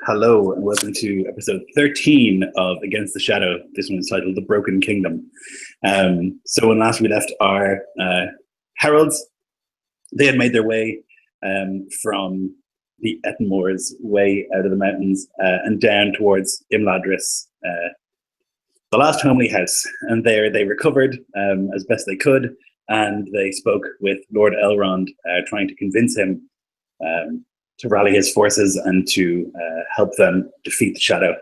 Hello and welcome to episode 13 of Against the Shadow. This one is titled The Broken Kingdom. So when last we left our heralds, they had made their way from the Ettenmoors way out of the mountains and down towards Imladris, the last homely house. And there they recovered as best they could, and they spoke with Lord Elrond, trying to convince him to rally his forces and to help them defeat the Shadow,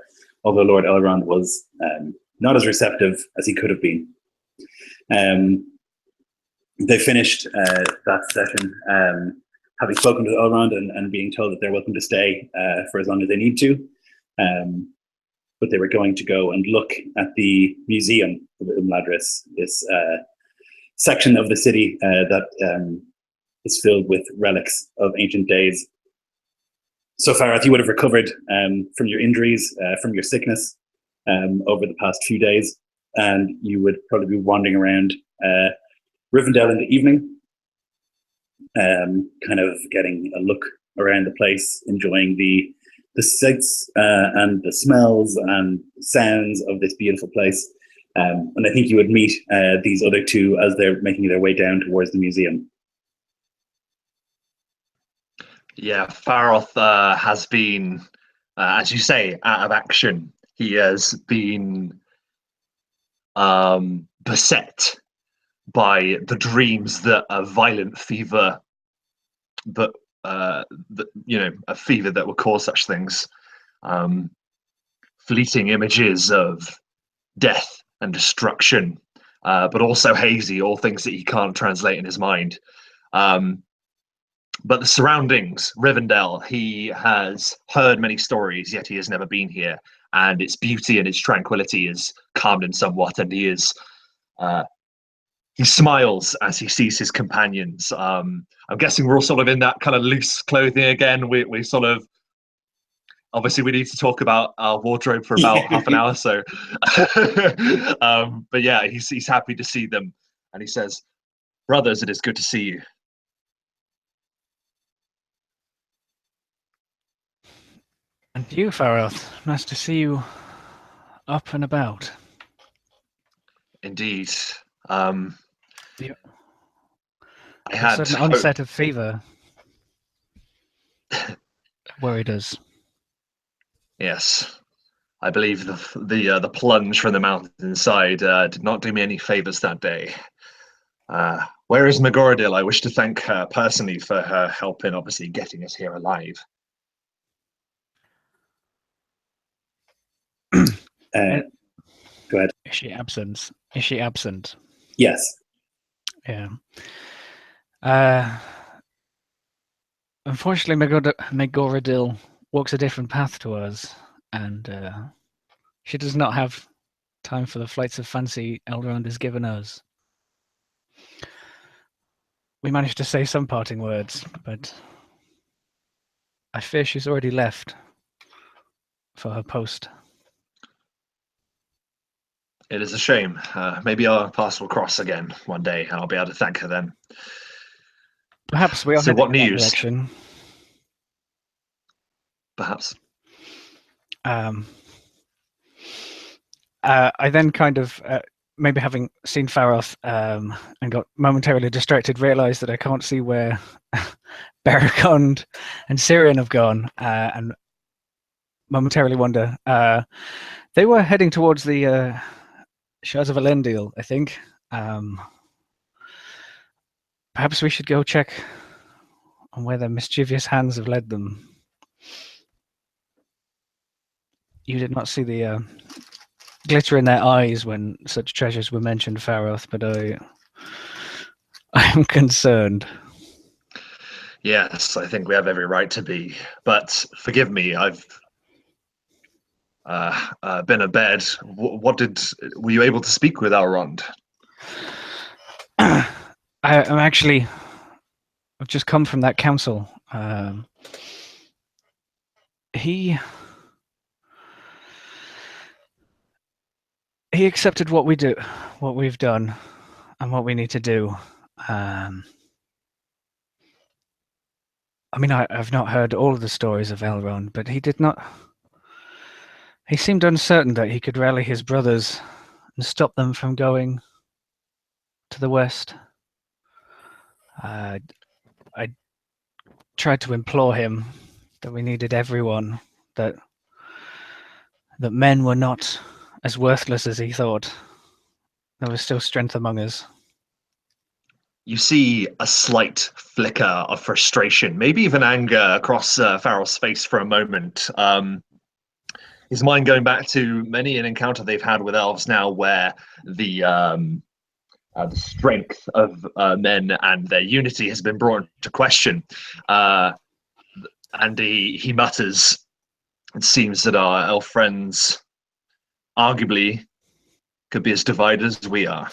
although Lord Elrond was not as receptive as he could have been. They finished that session having spoken to Elrond and being told that they're welcome to stay for as long as they need to. But they were going to go and look at the museum of Imladris, this section of the city that is filled with relics of ancient days. So Faroth, you would have recovered from your injuries, from your sickness over the past few days, and you would probably be wandering around Rivendell in the evening, kind of getting a look around the place, enjoying the sights and the smells and sounds of this beautiful place. And I think you would meet these other two as they're making their way down towards the museum. Yeah, Faroth has been, as you say, out of action. He has been beset by the dreams that a violent fever, a fever that will cause such things. Fleeting images of death and destruction, but also hazy, all things that he can't translate in his mind. But the surroundings, Rivendell, he has heard many stories, yet he has never been here. And its beauty and its tranquility is calmed him somewhat, and he smiles as he sees his companions. I'm guessing we're all sort of in that kind of loose clothing again. We sort of, obviously we need to talk about our wardrobe for about half an hour. So, but yeah, he's happy to see them. And he says, "Brothers, it is good to see you." And you, Faroth, nice to see you up and about. Indeed. I had a sudden onset of fever worried us. Yes, I believe the plunge from the mountainside did not do me any favors that day. Where is Megoradil? I wish to thank her personally for her help in obviously getting us here alive. Go ahead. Is she absent? Is she absent? Yes. Yeah. Unfortunately, Megoradil walks a different path to us, and she does not have time for the flights of fancy Elrond has given us. We managed to say some parting words, but I fear she's already left for her post. It is a shame. Maybe our paths will cross again one day, and I'll be able to thank her then. Perhaps we are. So, what in that news? direction. Perhaps. I then kind of, maybe having seen Faroth and got momentarily distracted, realised that I can't see where Beregond and Syrian have gone, and momentarily wonder. They were heading towards the Shards of Elendil, I think. Perhaps we should go check on where their mischievous hands have led them. You did not see the glitter in their eyes when such treasures were mentioned, Faroth, but I am concerned. Yes, I think we have every right to be. But forgive me, I've been abed. Were you able to speak with Elrond? I've just come from that council. He accepted what we've done, and what we need to do. I mean, I've not heard all of the stories of Elrond, but he did not. He seemed uncertain that he could rally his brothers and stop them from going to the west. I tried to implore him that we needed everyone, that men were not as worthless as he thought. There was still strength among us. You see a slight flicker of frustration, maybe even anger across Faroth's face for a moment. His mind going back to many an encounter they've had with elves now, where the strength of men and their unity has been brought into question. And he mutters, "It seems that our elf friends arguably could be as divided as we are."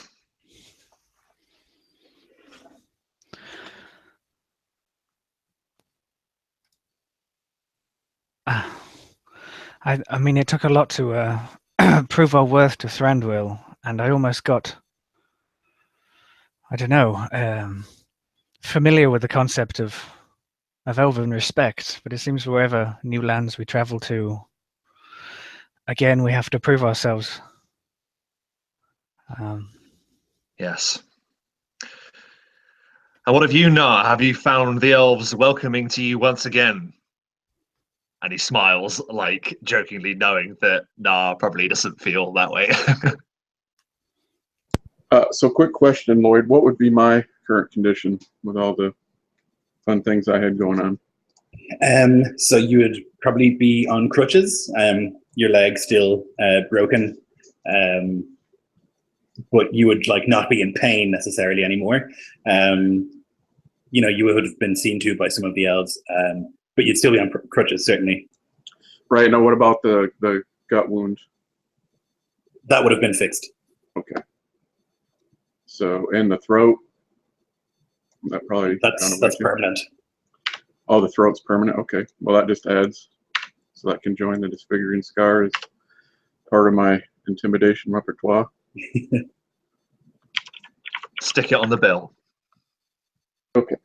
I mean, it took a lot to prove our worth to Thranduil, and I almost got, I don't know, familiar with the concept of elven respect, but it seems wherever new lands we travel to, again, we have to prove ourselves. Yes. And what have you not? Have you found the elves welcoming to you once again? And he smiles, like jokingly, knowing that probably doesn't feel that way. So quick question, Lloyd. What would be my current condition with all the fun things I had going on? So you would probably be on crutches. Your leg still broken, but you would not be in pain necessarily anymore. You would have been seen to by some of the elves, but you'd still be on crutches, certainly. Right. Now, what about the gut wound? That would have been fixed. Okay. So, in the throat, that probably that's permanent. Oh, the throat's permanent. Okay. Well, that just adds, so that can join the disfiguring scar as part of my intimidation repertoire. Stick it on the bill. Okay.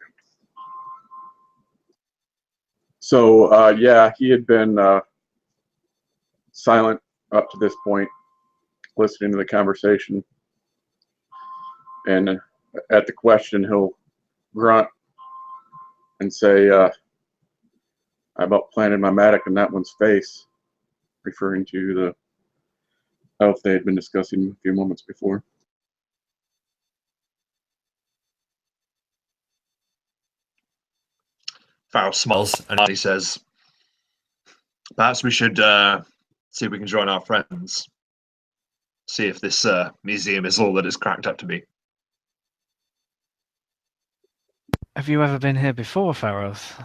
So, yeah, he had been silent up to this point, listening to the conversation. And at the question, he'll grunt and say, I about planted my mattock in that one's face, referring to the elf they had been discussing a few moments before. Faroth smiles and he says, "Perhaps we should see if we can join our friends. See if this museum is all that it's cracked up to be." Have you ever been here before, Faroth?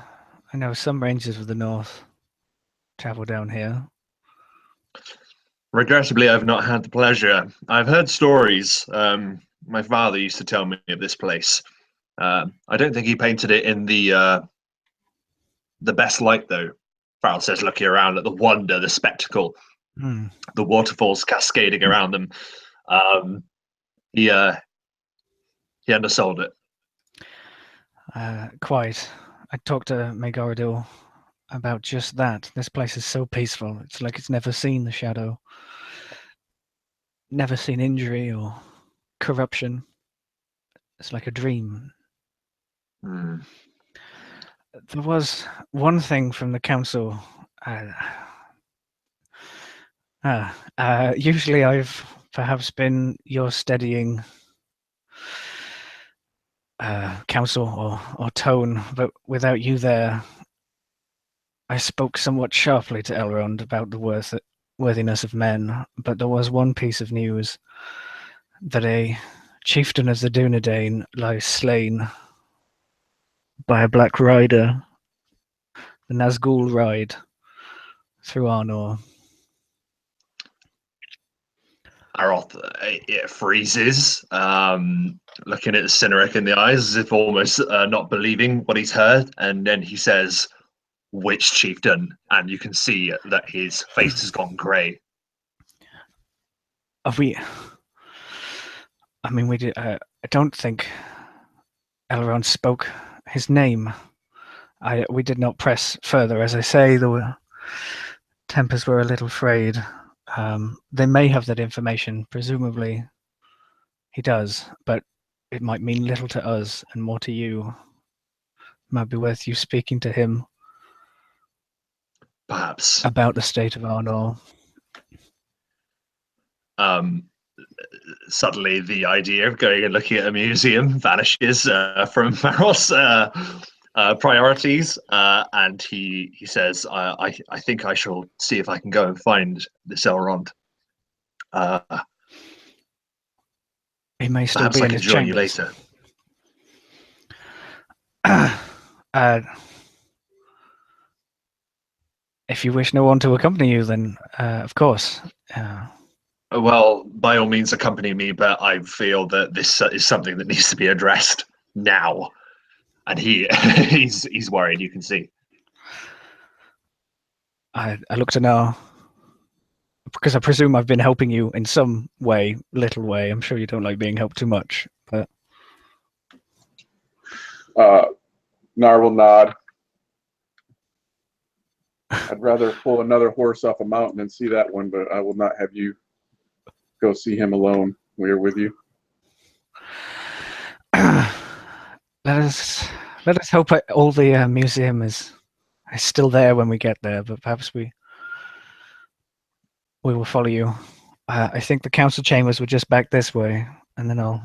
I know some rangers of the north travel down here. Regrettably, I've not had the pleasure. I've heard stories. My father used to tell me of this place. I don't think he painted it in the best light, though. Faroth says, looking around at the wonder, the spectacle, the waterfalls cascading around them. He undersold it. Quite. I talked to Megoradil about just that. This place is so peaceful. It's like it's never seen the shadow. Never seen injury or corruption. It's like a dream. There was one thing from the council. Usually I've perhaps been your steadying counsel or tone, but without you there, I spoke somewhat sharply to Elrond about the worthiness of men. But there was one piece of news, that a chieftain of the Dunedain lies slain by a black rider, the Nazgûl ride through Arnor. Faroth freezes, looking at Cynric in the eyes as if almost not believing what he's heard, and then he says, "Which chieftain?" And you can see that his face has gone grey. We did. I don't think Elrond spoke his name. We did not press further. As I say, the tempers were a little frayed. They may have that information. Presumably, he does, but it might mean little to us and more to you. Might be worth you speaking to him. Perhaps. About the state of Arnor. Suddenly, the idea of going and looking at a museum vanishes from Faroth's priorities, and he says, I think I shall see if I can go and find this Elrond. He may still Perhaps be I in can his join you chambers. later. If you wish no one to accompany you, then of course. Well, by all means, accompany me, but I feel that this is something that needs to be addressed now. And he's worried, you can see. I look to know, because I presume I've been helping you in some way, little way. I'm sure you don't like being helped too much, but... Nar will nod. I'd rather pull another horse off a mountain and see that one, but I will not have you go see him alone. We are with you. Let us hope all the museum is still there when we get there, but perhaps we will follow you. I think the council chambers were just back this way, and then I'll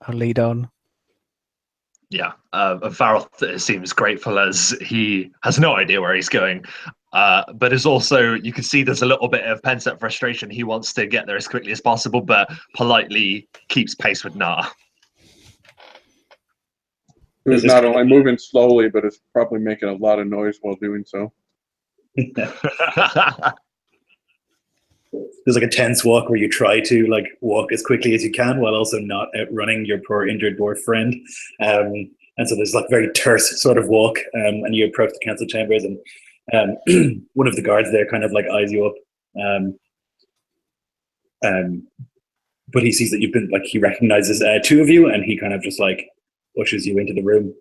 lead on. Yeah, Faroth seems grateful as he has no idea where he's going, but is also, you can see there's a little bit of pent-up frustration. He wants to get there as quickly as possible, but politely keeps pace with Nar. Who's not only moving slowly, but is probably making a lot of noise while doing so. There's like a tense walk where you try to like walk as quickly as you can while also not outrunning your poor injured dwarf friend. And so there's like very terse sort of walk, and you approach the council chambers, and one of the guards there kind of like eyes you up. But he sees that you've been like, he recognizes two of you, and he kind of just like ushers you into the room.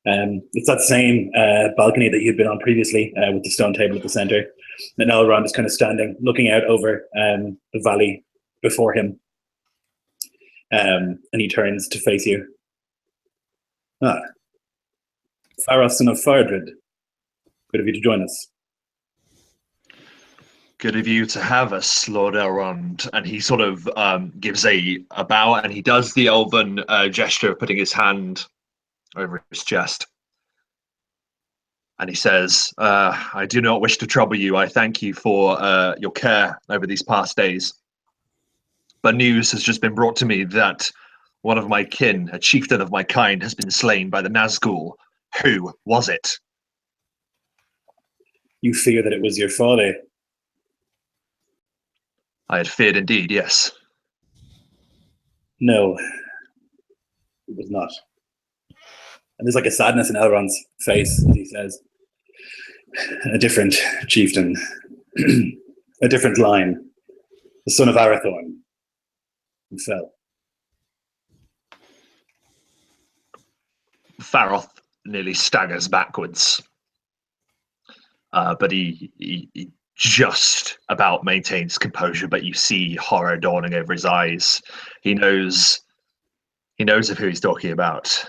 It's that same balcony that you'd been on previously, with the stone table at the center. And Elrond is kind of standing, looking out over the valley before him. And he turns to face you. Ah, Faroth, son of Fardred. Good of you to join us. Good of you to have us, Lord Elrond. And he sort of gives a bow, and he does the elven gesture of putting his hand over his chest. And he says, I do not wish to trouble you. I thank you for your care over these past days. But news has just been brought to me that one of my kin, a chieftain of my kind, has been slain by the Nazgûl. Who was it? You fear that it was your father. I had feared indeed, yes. No, it was not. And there's like a sadness in Elrond's face as he says, a different chieftain, a different line, the son of Arathorn, who fell. Faroth nearly staggers backwards, but he just about maintains composure, but you see horror dawning over his eyes. He knows of who he's talking about.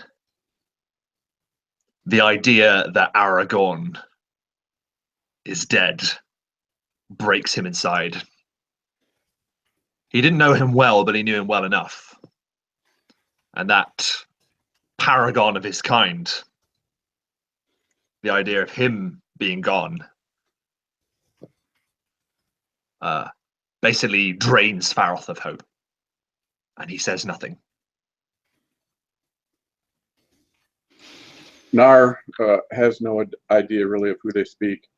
The idea that Aragorn is dead breaks him inside. He didn't know him well, but he knew him well enough. And that paragon of his kind, the idea of him being gone, basically drains Faroth of hope. And he says nothing. Nar has no idea really of who they speak.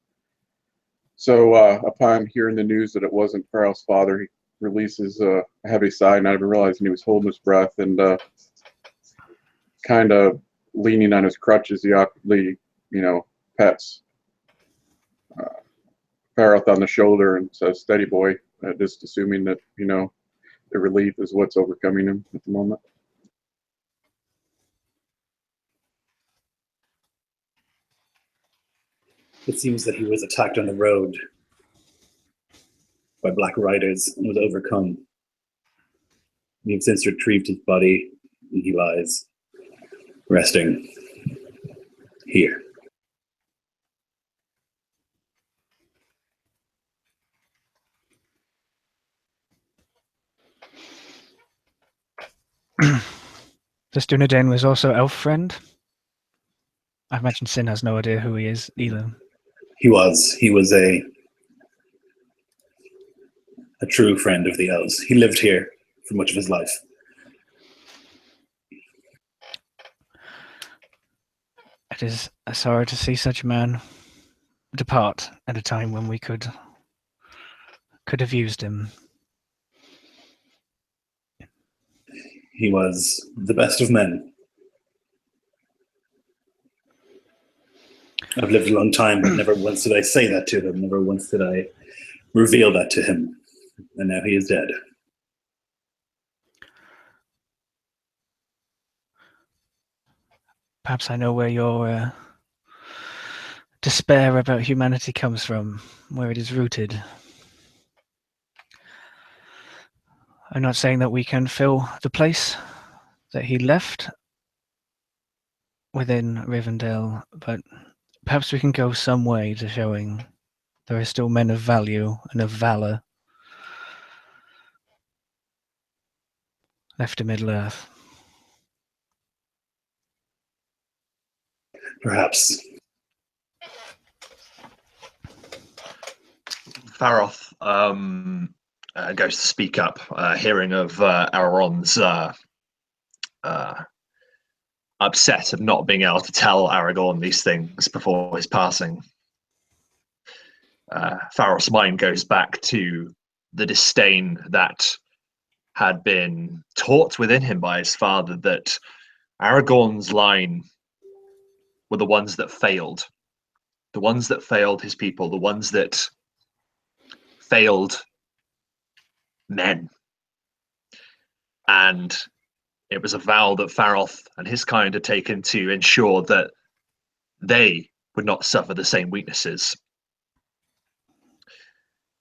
So upon hearing the news that it wasn't Faroth's father, he releases a heavy sigh, not even realizing he was holding his breath, and kind of leaning on his crutches, he awkwardly, pets Faroth on the shoulder and says, "Steady, boy," just assuming that, the relief is what's overcoming him at the moment. It seems that he was attacked on the road by black riders and was overcome. We have since retrieved his body, and he lies resting here. This Dunedain was also elf friend. I imagine Sin has no idea who he is either. He was a true friend of the elves. He lived here for much of his life. It is a sorrow to see such a man depart at a time when we could have used him. He was the best of men. I've lived a long time, but never once did I say that to him. Never once did I reveal that to him. And now he is dead. Perhaps I know where your despair about humanity comes from, where it is rooted. I'm not saying that we can fill the place that he left within Rivendell, but perhaps we can go some way to showing there are still men of value and of valor left in Middle-earth. Perhaps. Faroth goes to speak up, hearing of Elrond's upset of not being able to tell Aragorn these things before his passing. Faroth's mind goes back to the disdain that had been taught within him by his father, that Aragorn's line were the ones that failed his people, the ones that failed men. And it was a vow that Faroth and his kind had taken to ensure that they would not suffer the same weaknesses.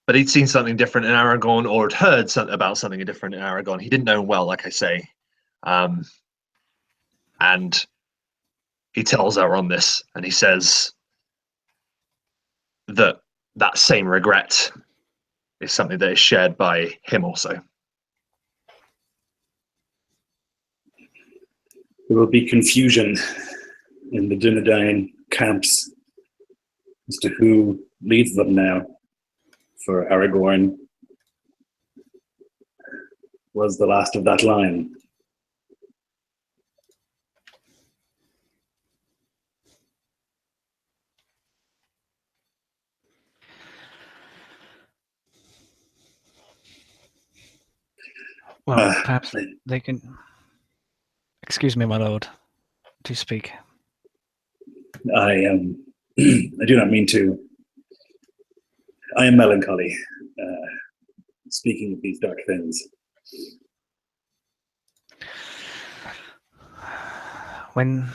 But he'd seen something different in Aragorn, or had heard about something different in Aragorn. He didn't know him well, like I say. And he tells Elrond this, and he says that that same regret is something that is shared by him also. There will be confusion in the Dunedain camps as to who leads them now. For Aragorn was the last of that line. Well, perhaps they can... Excuse me, my lord, to speak. I do not mean to. I am melancholy, speaking of these dark things. When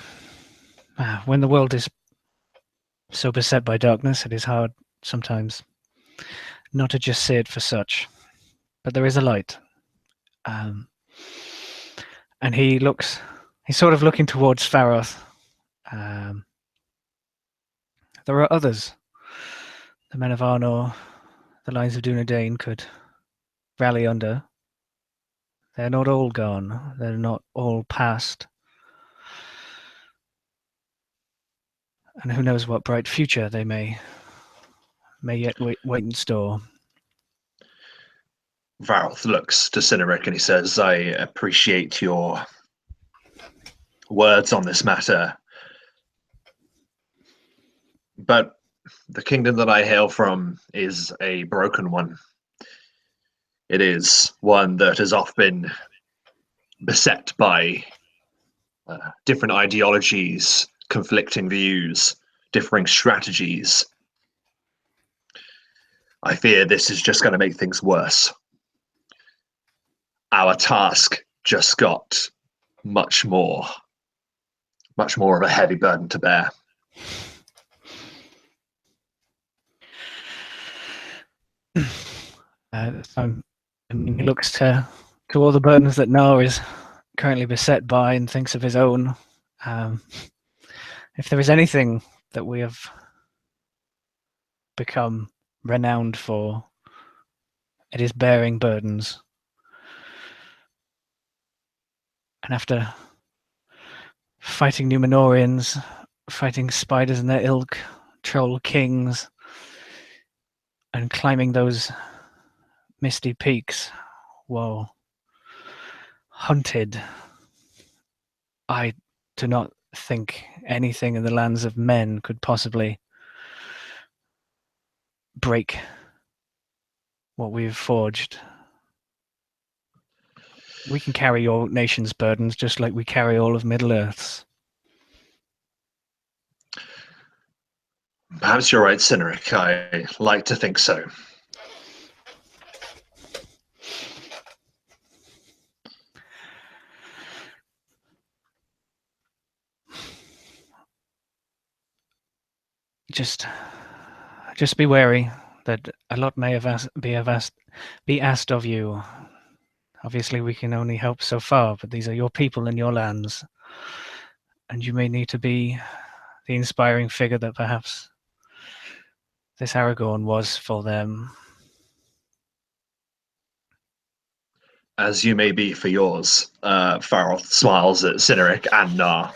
the world is so beset by darkness, it is hard sometimes not to just see it for such. But there is a light. And he's sort of looking towards Faroth. There are others. The men of Arnor, the lines of Dunedain could rally under. They're not all gone. They're not all past. And who knows what bright future they may yet wait in store. Faroth looks to Cynric and he says, I appreciate your words on this matter, but the kingdom that I hail from is a broken one. It is one that has often been beset by different ideologies, conflicting views, differing strategies. I fear this is just going to make things worse. Our task just got much more of a heavy burden to bear. I mean, he looks to all the burdens that Noah is currently beset by and thinks of his own. If there is anything that we have become renowned for, it is bearing burdens. And after fighting Numenorians, fighting spiders and their ilk, troll kings, and climbing those misty peaks while hunted, I do not think anything in the lands of men could possibly break what we've forged. We can carry your nation's burdens just like we carry all of Middle-earth's. Perhaps you're right, Cynric. I like to think so. Just be wary that a lot may be asked of you. Obviously, we can only help so far, but these are your people and your lands, and you may need to be the inspiring figure that perhaps this Aragorn was for them. As you may be for yours, Faroth smiles at Cynric and Nah.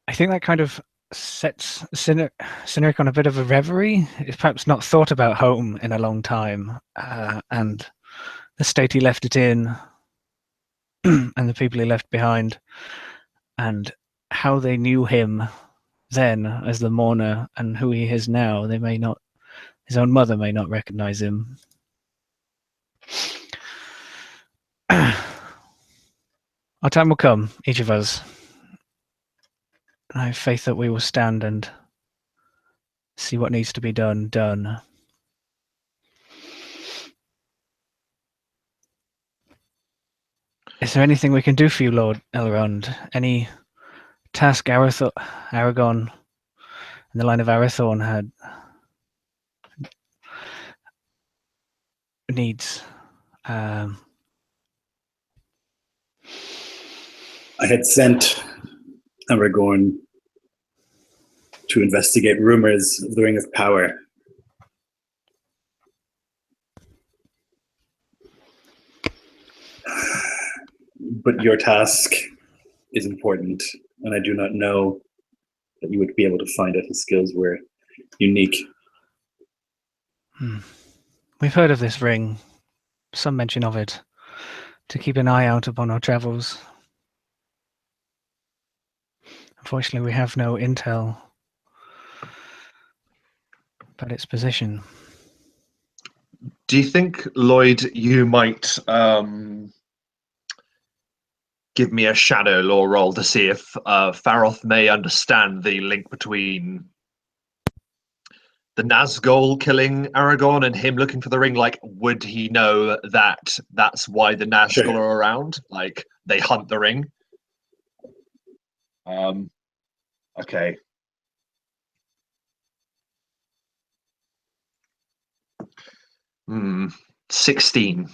I think that kind of sets Cynric on a bit of a reverie. He's perhaps not thought about home in a long time, and the state he left it in, and the people he left behind, and how they knew him then as the mourner and who he is now. They may not, his own mother may not recognize him. Our time will come, each of us. I have faith that we will stand and see what needs to be done. Is there anything we can do for you, Lord Elrond? Any task Aragorn and the line of Arathorn had needs? I had sent Aragorn to investigate rumors of the Ring of Power. But your task is important, and I do not know that you would be able to find it. His skills were unique. We've heard of this ring, some mention of it, to keep an eye out upon our travels. Unfortunately, we have no intel about its position. Do you think, Lloyd, you might give me a shadow lore roll to see if Faroth may understand the link between the Nazgûl killing Aragorn and him looking for the ring? Like, would he know that that's why the Nazgûl are around? Like, they hunt the ring? Okay. Hmm. 16.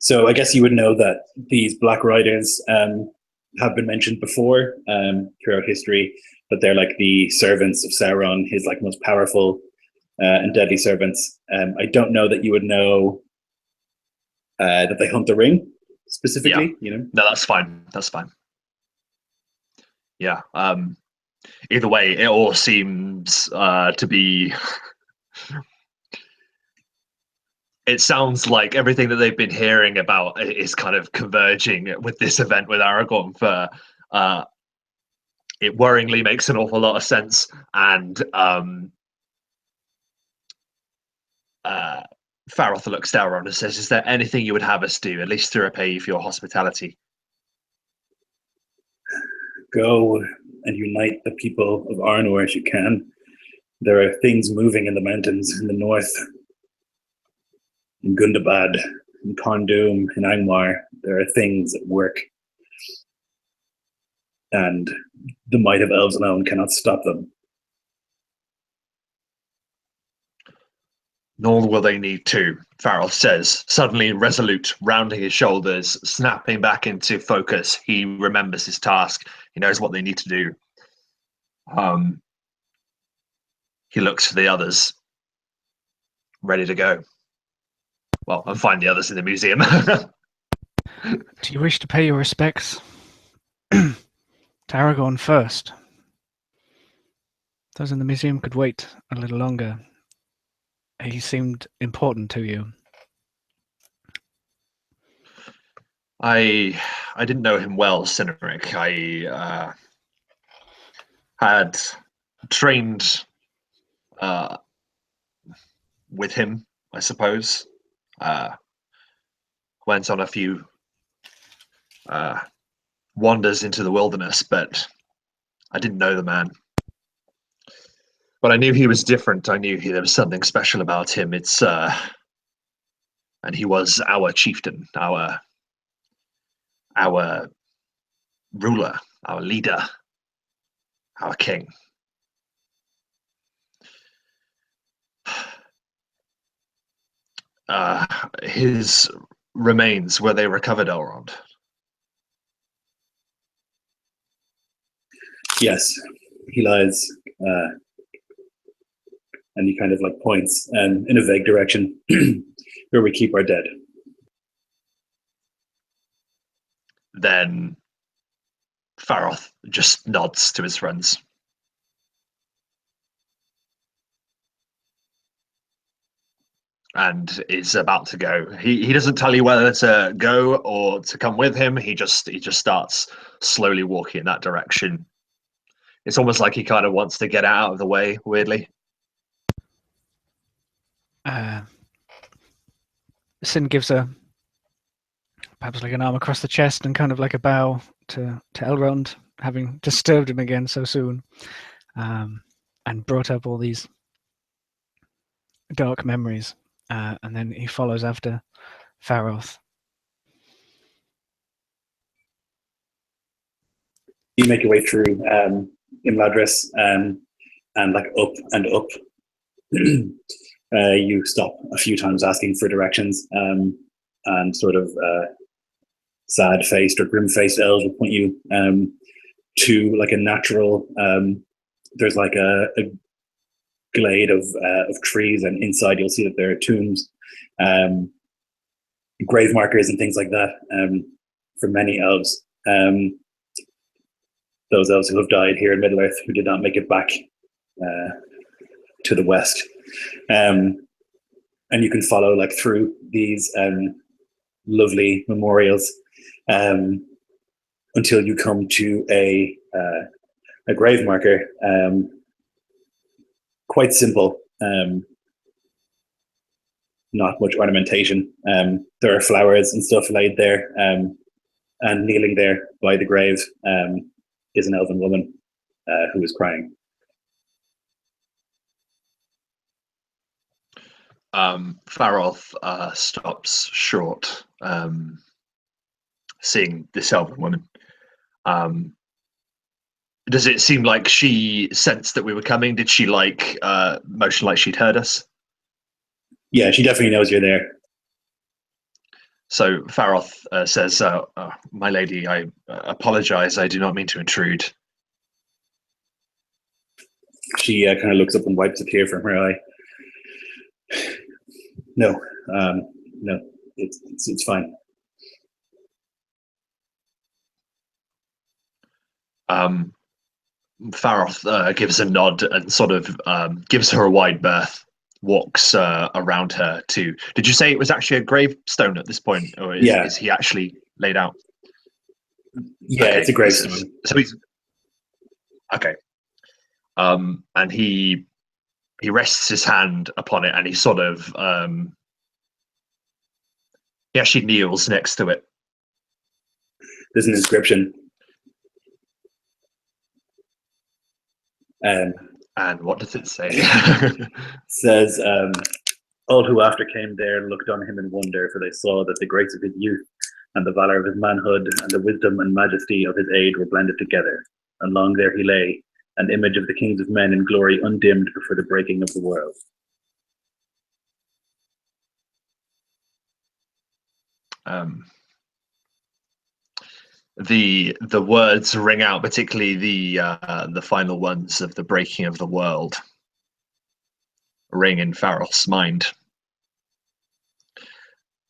So I guess you would know that these Black Riders have been mentioned before throughout history, but they're like the servants of Sauron, his like most powerful and deadly servants. I don't know that you would know that they hunt the ring specifically. Yeah. You know, No, that's fine. That's fine. Yeah. Either way, it all seems to be. It sounds like everything that they've been hearing about is kind of converging with this event with Aragorn. For it worryingly makes an awful lot of sense, and Faroth looks down and says, "Is there anything you would have us do, at least to repay you for your hospitality?" go and unite the people of Arnor as you can. There are things moving in the mountains in the north. In Gundabad, in Kondum, in Angmar, there are things at work. And the might of elves alone cannot stop them. Nor will they need to, Faroth says, suddenly resolute, rounding his shoulders, snapping back into focus. He remembers his task. He knows what they need to do. He looks for the others, ready to go. Well, and find the others in the museum. Do you wish to pay your respects to Aragorn first? Those in the museum could wait a little longer. He seemed important to you. I didn't know him well, Cynric. I had trained with him, I suppose. Went on a few wanders into the wilderness, but I didn't know the man. But I knew he was different. I knew there was something special about him. And he was our chieftain, our ruler, our leader, our king. His remains, were they recovered, Elrond? Yes, he lies, and he kind of like points in a vague direction where we keep our dead. Then Faroth just nods to his friends. And is about to go. He doesn't tell you whether to go or to come with him. He just starts slowly walking in that direction. It's almost like he kind of wants to get out of the way, weirdly. Sin gives perhaps like an arm across the chest and kind of like a bow to Elrond, having disturbed him again so soon, and brought up all these dark memories. And then he follows after Faroth. You make your way through Imladris and like up and up. You stop a few times asking for directions, and sort of sad-faced or grim-faced elves will point you to like a natural. There's like a glade of trees, and inside you'll see that there are tombs, grave markers, and things like that for many elves. Those elves who have died here in Middle Earth, who did not make it back to the west. And you can follow like through these lovely memorials until you come to a grave marker. Quite simple, not much ornamentation. There are flowers and stuff laid there, and kneeling there by the grave is an elven woman who is crying. Faroth stops short, seeing this elven woman. Does it seem like she sensed that we were coming? Did she motion like she'd heard us? Yeah, she definitely knows you're there. So Faroth says, "My lady, I apologize. I do not mean to intrude." She kind of looks up and wipes a tear from her eye. No, no, it's fine. Faroth gives a nod and sort of gives her a wide berth, walks around her to... Did you say it was actually a gravestone at this point, or is he actually laid out? Yeah, okay, it's a gravestone. So he's... Okay. And he rests his hand upon it, and he sort of... he actually kneels next to it. There's an inscription. And what does it say? It says, all who after came there looked on him in wonder, for they saw that the grace of his youth and the valor of his manhood and the wisdom and majesty of his age were blended together. And long there he lay, an image of the kings of men in glory undimmed before the breaking of the world. the words ring out, particularly the final ones of the breaking of the world ring in Faroth's mind.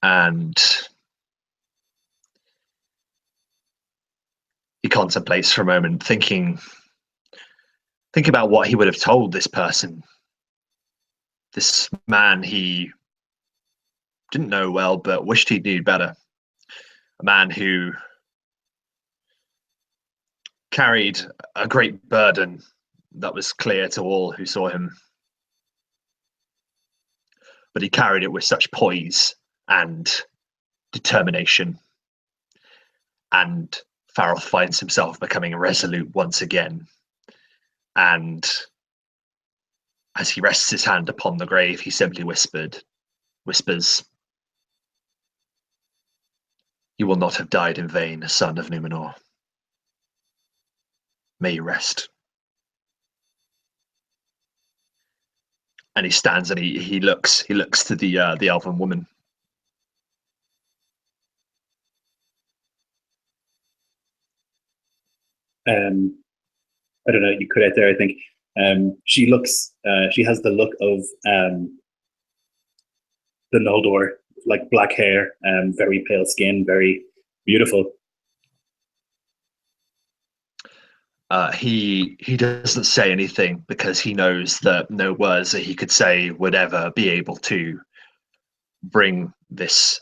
And he contemplates for a moment, thinking about what he would have told this person, this man he didn't know well but wished he knew better, a man who carried a great burden that was clear to all who saw him, but he carried it with such poise and determination. And Faroth finds himself becoming resolute once again. And as he rests his hand upon the grave, he simply whispers, "You will not have died in vain, son of Numenor. May you rest." And he stands and he looks to the elven woman. I don't know, you cut out there, I think. She has the look of the Noldor, like black hair, very pale skin, very beautiful. He doesn't say anything because he knows that no words that he could say would ever be able to bring this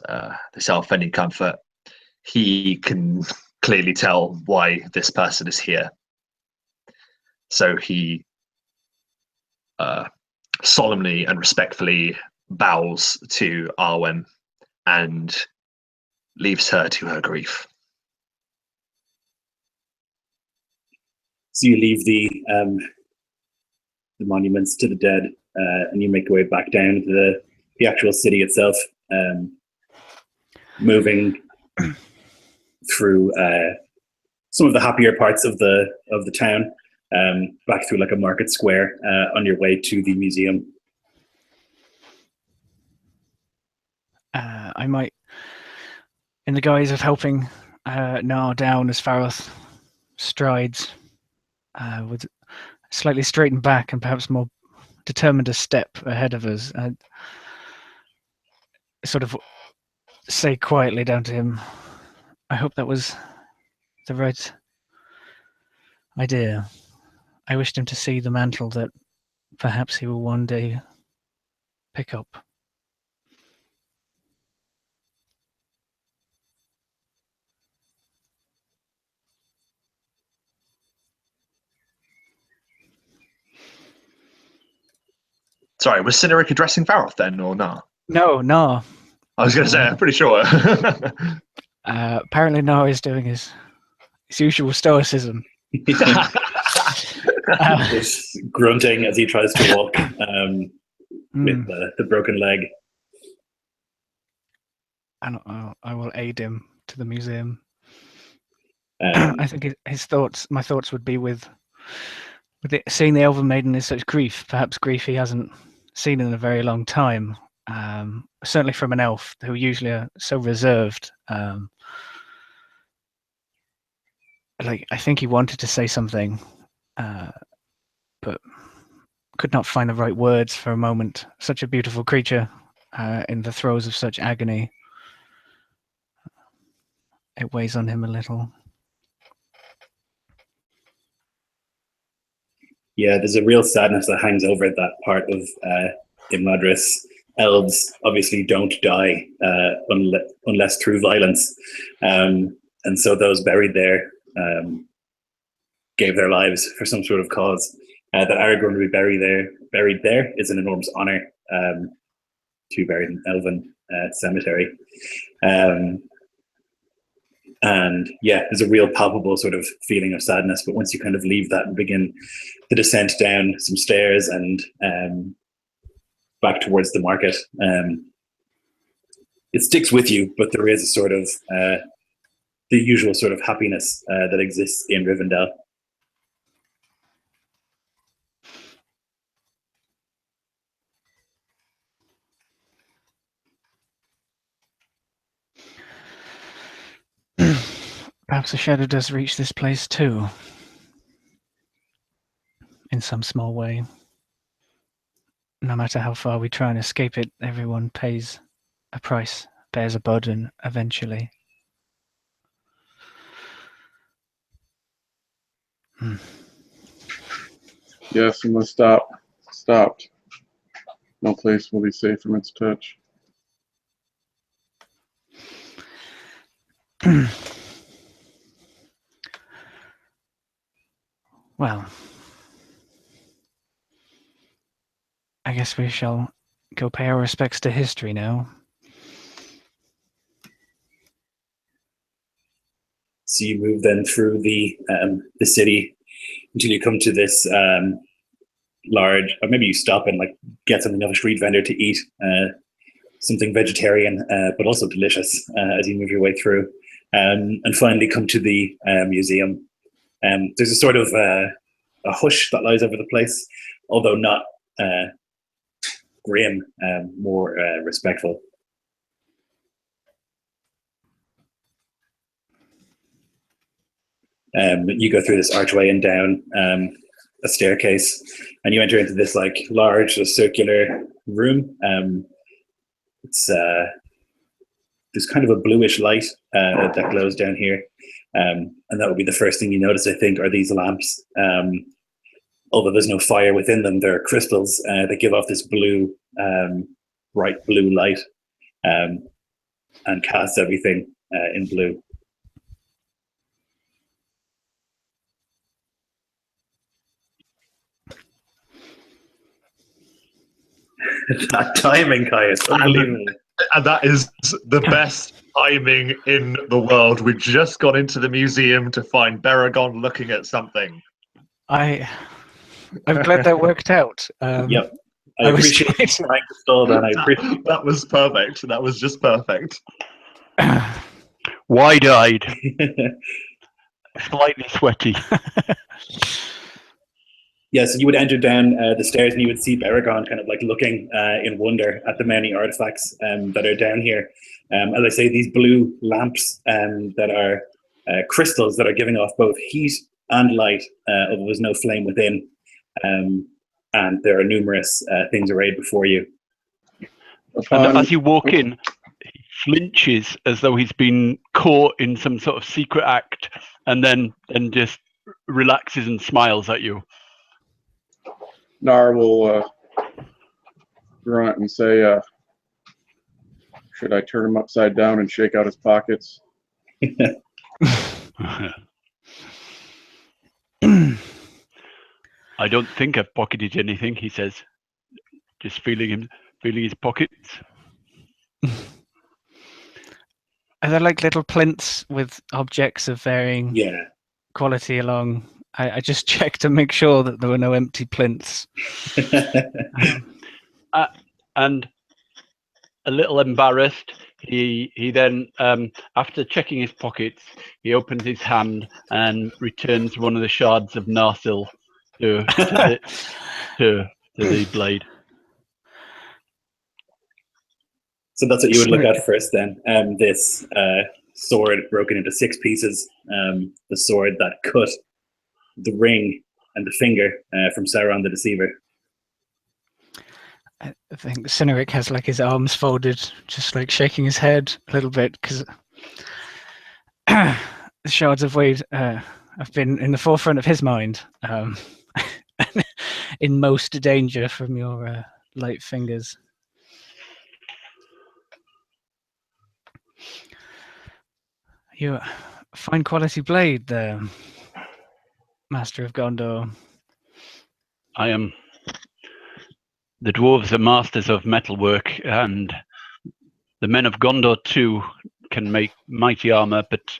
elf any comfort. He can clearly tell why this person is here. So he solemnly and respectfully bows to Arwen and leaves her to her grief. So you leave the monuments to the dead, and you make your way back down to the actual city itself, moving through some of the happier parts of the town, back through like a market square, on your way to the museum. I might, in the guise of helping Nar down as Faroth strides, with slightly straightened back and perhaps more determined a step ahead of us, sort of say quietly down to him, "I hope that was the right idea. I wished him to see the mantle that perhaps he will one day pick up." Sorry, was Cynric addressing Faroth then, or not? No. I was going to say, I'm pretty sure. Apparently Nar is doing his usual stoicism. Just grunting as he tries to walk with the broken leg. And I will aid him to the museum. I think my thoughts would be with seeing the Elven Maiden is such grief, perhaps grief he hasn't seen in a very long time. Certainly from an elf who usually are so reserved. Like, I think he wanted to say something, but could not find the right words for a moment. Such a beautiful creature in the throes of such agony. It weighs on him a little. Yeah, there's a real sadness that hangs over that part of Imladris. Elves obviously don't die unless through violence. And so those buried there gave their lives for some sort of cause. That Aragorn would be buried there is an enormous honor, to be buried in Elven cemetery. And yeah, there's a real palpable sort of feeling of sadness. But once you kind of leave that and begin the descent down some stairs and back towards the market, it sticks with you, but there is a sort of the usual sort of happiness that exists in Rivendell. Perhaps the shadow does reach this place too. In some small way. No matter how far we try and escape it, everyone pays a price, bears a burden eventually. Yes, and was stopped. No place will be safe from its touch. Well, I guess we shall go pay our respects to history now. So you move then through the city until you come to this large, or maybe you stop and like get something off a street vendor to eat, something vegetarian but also delicious as you move your way through, and finally come to the museum. There's a sort of a hush that lies over the place, although not grim, more respectful. You go through this archway and down a staircase, and you enter into this like large circular room. It's there's kind of a bluish light that glows down here, and that would be the first thing you notice, I think, are these lamps. Although there's no fire within them, there are crystals that give off this blue, bright blue light, and casts everything in blue. That timing, Kai, is unbelievable. And that is the best timing in the world. We've just gone into the museum to find Baragon looking at something. I'm glad that worked out. Yep. I appreciate you trying to stall that. That was perfect. That was just perfect. Wide-eyed. Slightly sweaty. Yeah, so you would enter down the stairs and you would see Baragon kind of like looking in wonder at the many artifacts that are down here. As I say, these blue lamps that are crystals that are giving off both heat and light, although there's no flame within. And there are numerous things arrayed before you. And as you walk in, he flinches as though he's been caught in some sort of secret act, and then just relaxes and smiles at you. Nar will grunt and say, should I turn him upside down and shake out his pockets? I don't think I've pocketed anything, he says, just feeling his pockets. Are there like little plinths with objects of varying quality along? I just checked to make sure that there were no empty plinths. And a little embarrassed, he then, after checking his pockets, he opens his hand and returns one of the shards of Nazgûl to the blade. So that's what you would look at first then. This sword broken into 6 pieces. The sword that cut the ring and the finger from Sauron the Deceiver. I think Cynric has like his arms folded, just like shaking his head a little bit, because the shards of Wade have been in the forefront of his mind, in most danger from your light fingers. You fine quality blade there, Master of Gondor. I am. The dwarves are masters of metalwork, and the men of Gondor too can make mighty armor, but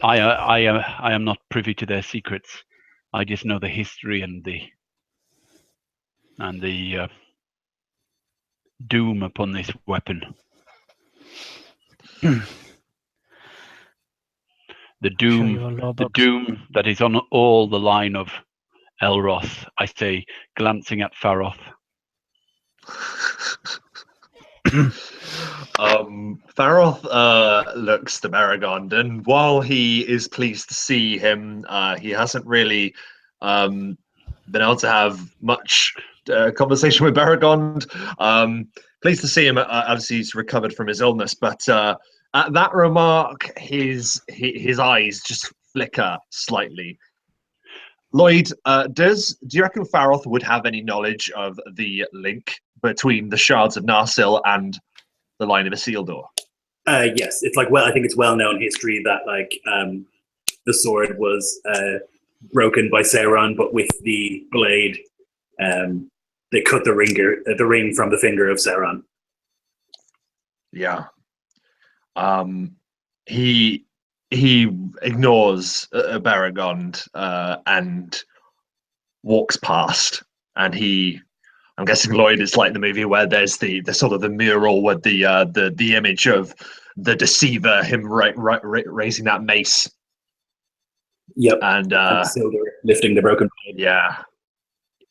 I am not privy to their secrets. I just know the history and the doom upon this weapon. The doom that is on all the line of Elroth, I say, glancing at Faroth. Faroth looks to Baragond, and while he is pleased to see him, he hasn't really been able to have much conversation with Baragond. Pleased to see him as he's recovered from his illness, but at that remark, his eyes just flicker slightly. Lloyd, do you reckon Faroth would have any knowledge of the link between the shards of Narsil and the line of Isildur? Yes, it's like, well, I think it's well known history that like the sword was broken by Sauron, but with the blade, they cut the ring from the finger of Sauron. Yeah. He ignores Baragond and walks past, and I'm guessing Lloyd is like the movie where there's the sort of the mural with the image of the deceiver, him raising that mace. Yep. And Isildur lifting the broken blade.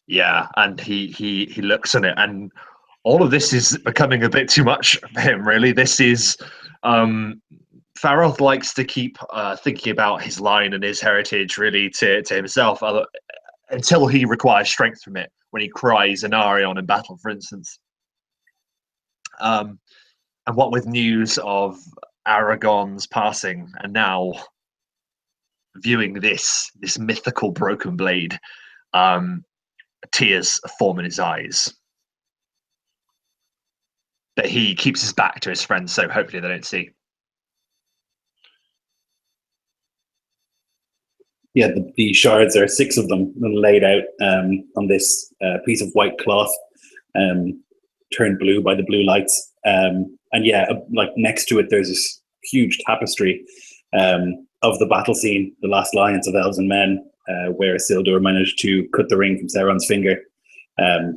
Yeah, and he looks on it, and all of this is becoming a bit too much for him. Really, this is Faroth likes to keep thinking about his line and his heritage really to himself until he requires strength from it. When he cries Anarion in battle, for instance. And what with news of Aragorn's passing, and now viewing this mythical broken blade, tears form in his eyes. But he keeps his back to his friends, so hopefully they don't see. Yeah, the shards are 6 of them laid out on this piece of white cloth, turned blue by the blue lights. And yeah, like next to it, there's this huge tapestry of the battle scene, the last alliance of elves and men, where Isildur managed to cut the ring from Sauron's finger,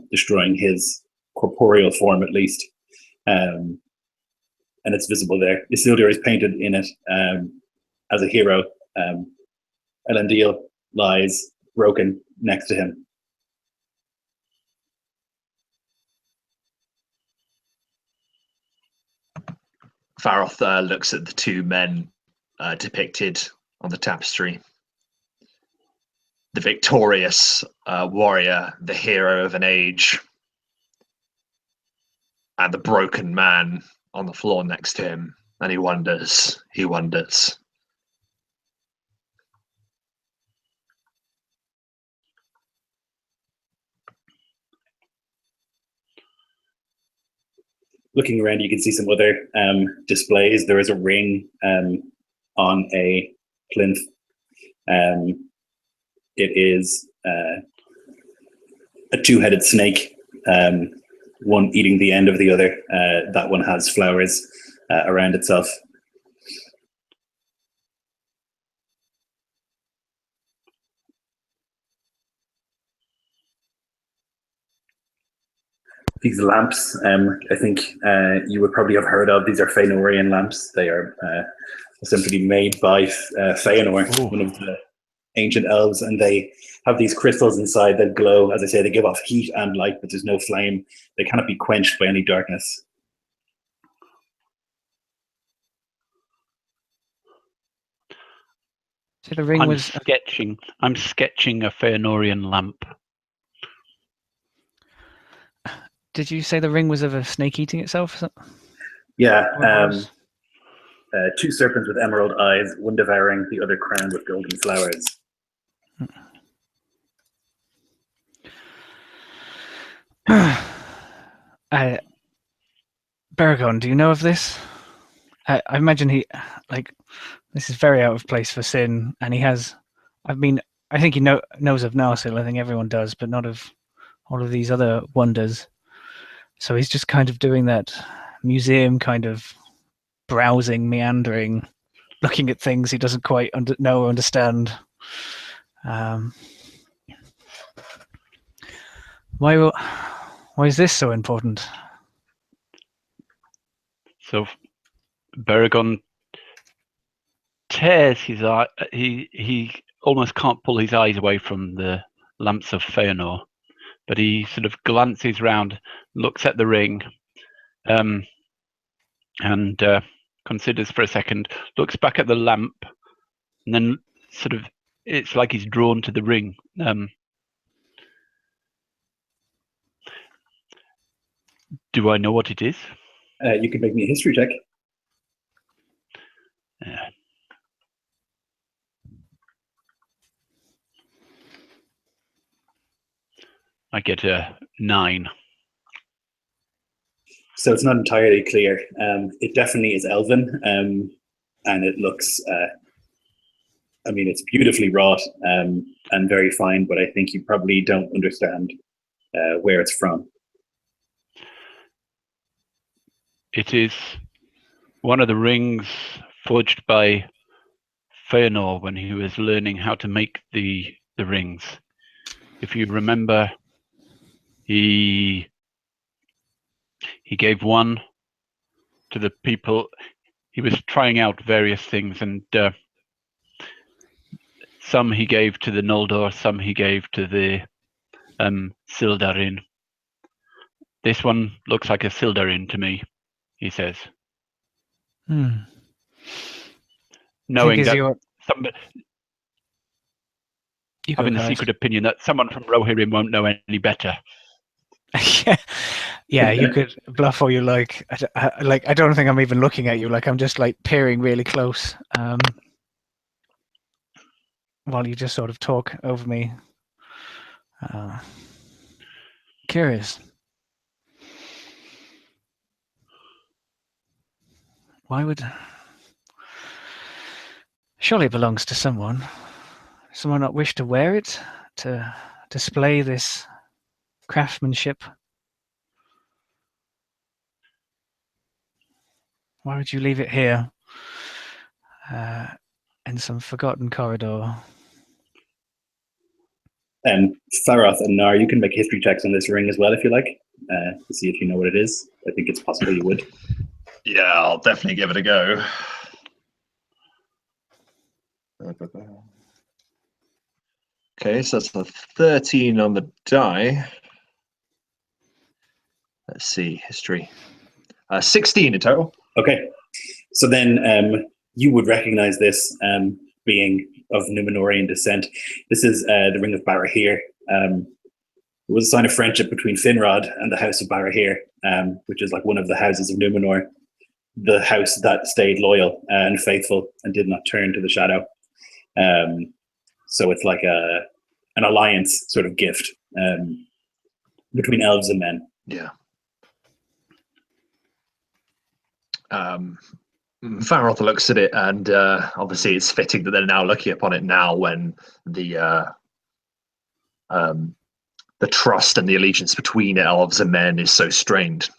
destroying his corporeal form at least. And it's visible there. Isildur is painted in it as a hero. Elendil lies broken next to him. Faroth looks at the 2 men depicted on the tapestry. The victorious warrior, the hero of an age, and the broken man on the floor next to him. And he wonders. Looking around, you can see some other displays. There is a ring on a plinth. It is a 2-headed snake, one eating the end of the other. That one has flowers around itself. These lamps, I think you would probably have heard of. These are Fëanorian lamps. They are simply made by Fëanor, one of the ancient elves, and they have these crystals inside that glow. As I say, they give off heat and light, but there's no flame. They cannot be quenched by any darkness. So the ring was I'm sketching a Fëanorian lamp. Did you say the ring was of a snake eating itself? Yeah, 2 serpents with emerald eyes, one devouring, the other crowned with golden flowers. Baragond, do you know of this? I imagine this is very out of place for Sin, and I think he knows of Narsil. I think everyone does, but not of all of these other wonders. So he's just kind of doing that museum kind of browsing, meandering, looking at things he doesn't quite know or understand. Why is this so important? So Baragond tears his eye. He almost can't pull his eyes away from the lamps of Fëanor, but he sort of glances round, looks at the ring, and and considers for a second, looks back at the lamp, and then sort of, it's like he's drawn to the ring. Do I know what it is? You can make me a history check. Yeah. I get a 9. So it's not entirely clear. It definitely is Elven, and it looks, I mean, it's beautifully wrought and very fine, but I think you probably don't understand where it's from. It is one of the rings forged by Fëanor when he was learning how to make the rings. If you remember, he gave one to the people. He was trying out various things, and some he gave to the Noldor, some he gave to the Sildarin. This one looks like a Sildarin to me, he says. Knowing that somebody, having the secret opinion that someone from Rohirrim won't know any better. Yeah, you could bluff all you like. I don't think I'm even looking at you. Like, I'm just like peering really close, while you just sort of talk over me. Curious. Why would? Surely it belongs to someone. Someone not wish to wear it to display this craftsmanship. Why would you leave it here in some forgotten corridor? Faroth and Nar, you can make history checks on this ring as well if you like, to see if you know what it is. I think it's possible you would. Yeah, I'll definitely give it a go. Okay, so that's a 13 on the die. Let's see, history. 16 in total. Okay, so then you would recognize this being of Númenórean descent. This is the Ring of Barahir. It was a sign of friendship between Finrod and the House of Barahir, which is like one of the houses of Númenor, the house that stayed loyal and faithful and did not turn to the shadow. So it's like an alliance sort of gift between elves and men. Yeah. Faroth looks at it, and obviously it's fitting that they're now looking upon it now when the trust and the allegiance between elves and men is so strained.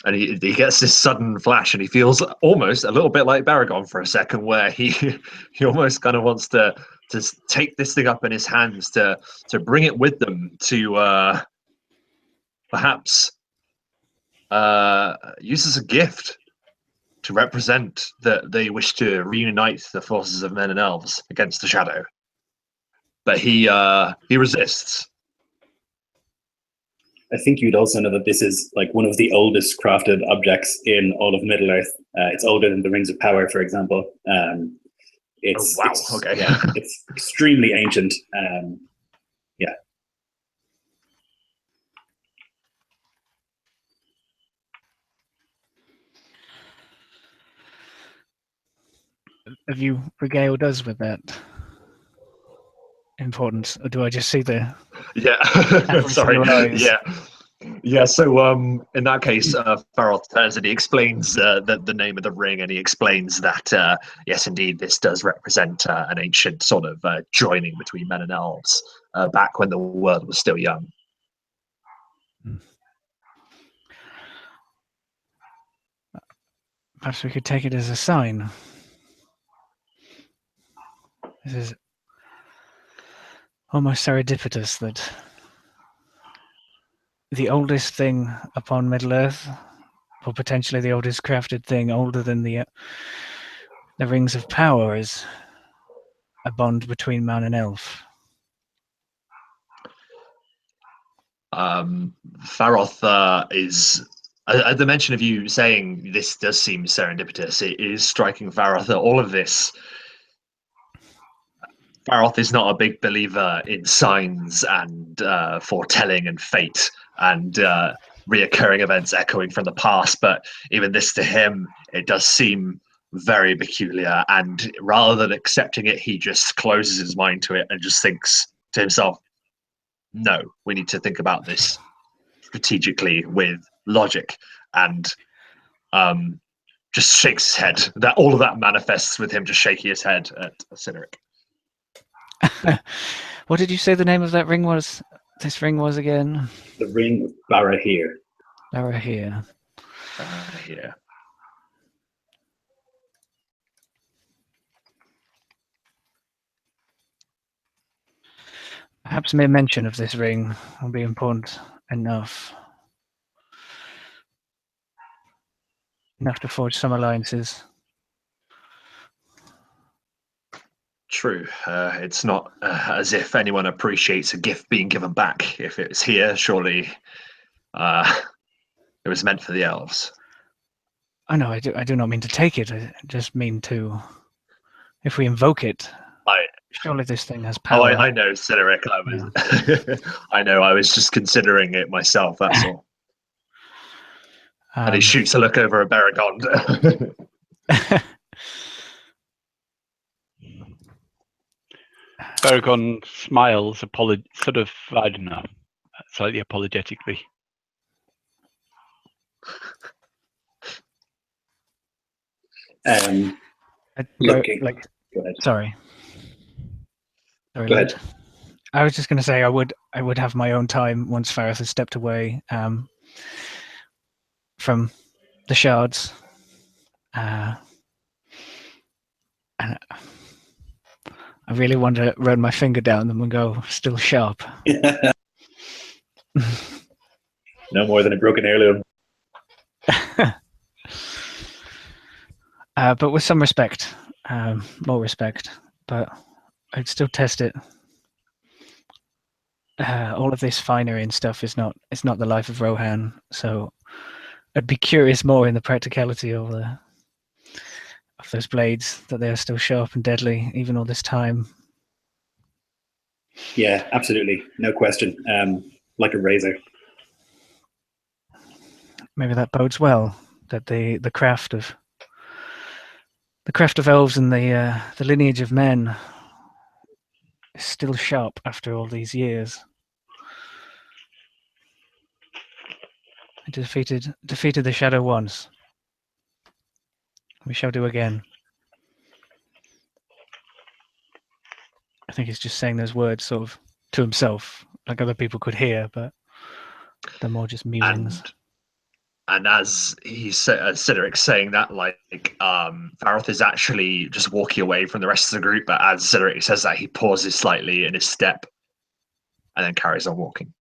And he gets this sudden flash, and he feels almost a little bit like Baragon for a second, where he almost kind of wants to take this thing up in his hands, to bring it with them, to perhaps use as a gift to represent that they wish to reunite the forces of men and elves against the shadow. But he resists. I think you'd also know that this is like one of the oldest crafted objects in all of Middle-earth. It's older than the Rings of Power, for example. It's Okay. Yeah, it's extremely ancient. Yeah. Have you regaled us with that importance, or do I just see the Sorry. eyes? Yeah. So in that case, Faroth turns and he explains the name of the ring, and he explains that yes, indeed, this does represent an ancient sort of joining between men and elves back when the world was still young. Perhaps we could take it as a sign. This is almost serendipitous that the oldest thing upon Middle-earth, or potentially the oldest crafted thing, older than the Rings of Power, is a bond between man and elf. Faroth is At the mention of you saying this does seem serendipitous, it is striking Faroth that all of this. Faroth is not a big believer in signs and foretelling and fate and reoccurring events echoing from the past, but even this to him, it does seem very peculiar. And rather than accepting it, he just closes his mind to it and just thinks to himself, no, we need to think about this strategically with logic, and just shakes his head. That all of that manifests with him just shaking his head at Cynric. What did you say the name of that ring was? This ring was again? The ring of Barahir. Barahir. Here. Perhaps mere mention of this ring will be important enough. Enough to forge some alliances. True. It's not as if anyone appreciates a gift being given back. If it's here, surely it was meant for the elves. I know, I do not mean to take it. I just mean to, if we invoke it, surely this thing has power. I know, Cynric. I know. I was just considering it myself. That's all. And he shoots a look over at Baragond. Baragon smiles, sort of, I don't know, slightly apologetically. Looking. Go ahead. Sorry. Go ahead. I was just going to say I would have my own time once Faroth has stepped away from the shards. And I really want to run my finger down them and go, still sharp. No more than a broken heirloom. But with some respect, more respect, but I'd still test it. All of this finery and stuff is not the life of Rohan, so I'd be curious more in the practicality of those blades, that they are still sharp and deadly even all this time. Yeah, absolutely, no question. Like a razor. Maybe that bodes well. That the craft of elves and the lineage of men is still sharp after all these years. I defeated the shadow once. We shall do again. I think he's just saying those words sort of to himself, like other people could hear, but they're more just musings. And as Cynric's saying that, Faroth is actually just walking away from the rest of the group, but as Cynric says that, he pauses slightly in his step and then carries on walking.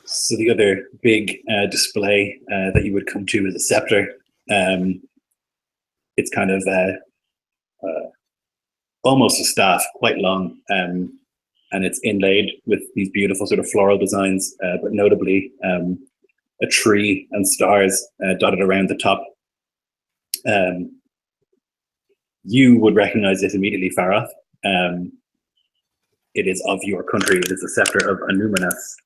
So the other big display that you would come to is a scepter. It's kind of almost a staff, quite long, and it's inlaid with these beautiful sort of floral designs, but notably a tree and stars dotted around the top. You would recognize this immediately, Faroth. It is of your country. It is the scepter of Anuminas.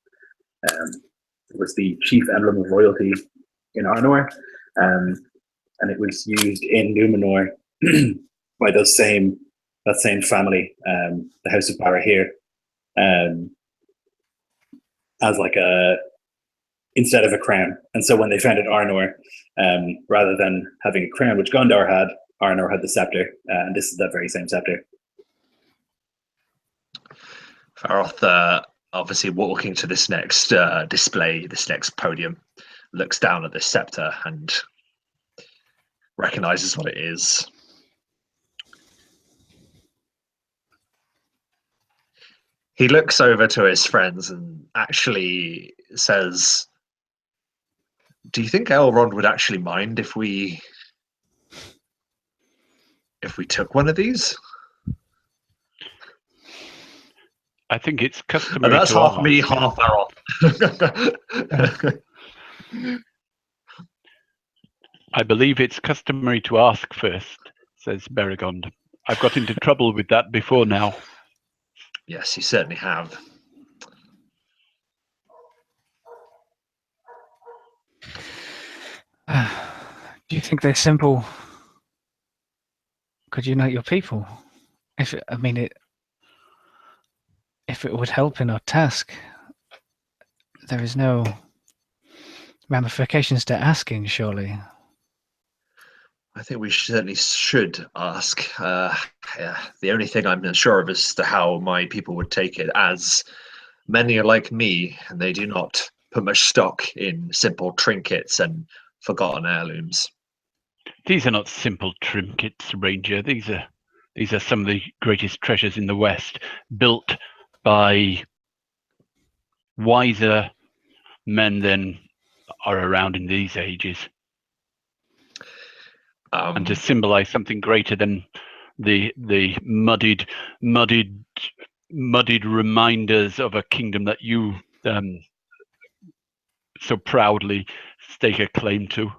It was the chief emblem of royalty in Arnor, and it was used in Numenor by that same family, the House of Barahir, as like instead of a crown. And so when they founded Arnor, rather than having a crown, which Gondor had, Arnor had the scepter, and this is that very same scepter. Faroth, obviously walking to this next display, this next podium, looks down at the scepter and recognizes what it is. He looks over to his friends and actually says, "Do you think Elrond would actually mind if we took one of these?" I think it's And customary that's to half ask. me, half Faroth. I believe it's customary to ask first, says Berigond. I've got into trouble with that before now. Yes, you certainly have. Do you think they're simple could unite your people? If it would help in our task, there is no ramifications to asking, surely. I think we certainly should ask. Yeah, the only thing I'm unsure of is as to how my people would take it, as many are like me, and they do not put much stock in simple trinkets and forgotten heirlooms. These are not simple trinkets, Ranger. These are some of the greatest treasures in the West, built by wiser men than are around in these ages. And to symbolize something greater than the muddied reminders of a kingdom that you so proudly stake a claim to.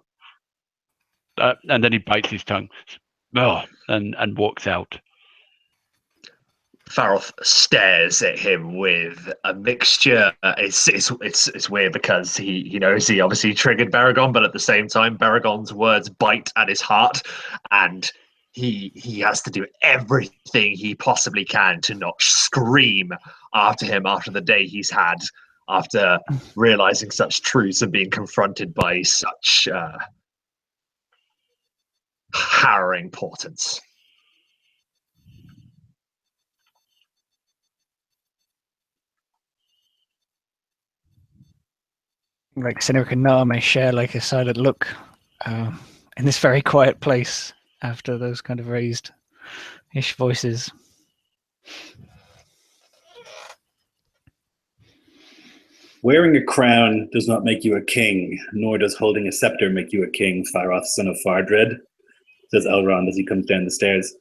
And then he bites his tongue, and walks out. Faroth stares at him with a mixture. It's weird because he knows he obviously triggered Baragon, but at the same time, Baragon's words bite at his heart, and he has to do everything he possibly can to not scream after him after the day he's had, after realizing such truths and being confronted by such harrowing portents. Like Cynric and Nar may share like a silent look in this very quiet place after those kind of raised-ish voices. Wearing a crown does not make you a king, nor does holding a scepter make you a king, Faroth, son of Fardred, says Elrond as he comes down the stairs.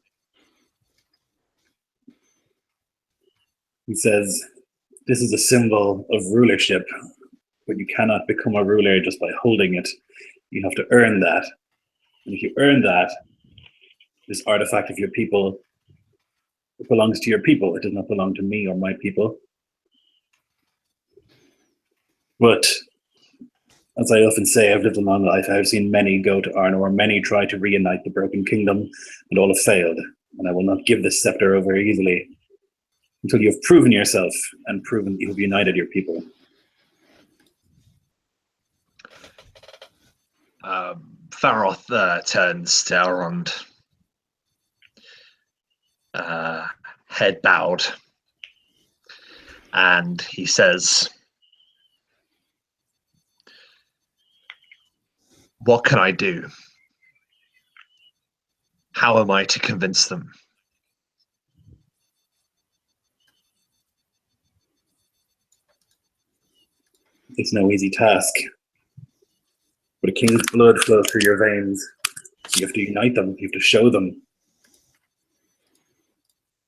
He says, this is a symbol of rulership, but you cannot become a ruler just by holding it. You have to earn that. And if you earn that, this artifact of your people, it belongs to your people. It does not belong to me or my people. But as I often say, I've lived a long life. I've seen many go to Arnor, many try to reunite the broken kingdom, and all have failed. And I will not give this scepter over easily until you have proven yourself and proven that you have united your people. Faroth turns to Elrond, head bowed, and he says, what can I do? How am I to convince them? It's no easy task. But a king's blood flows through your veins. You have to unite them. You have to show them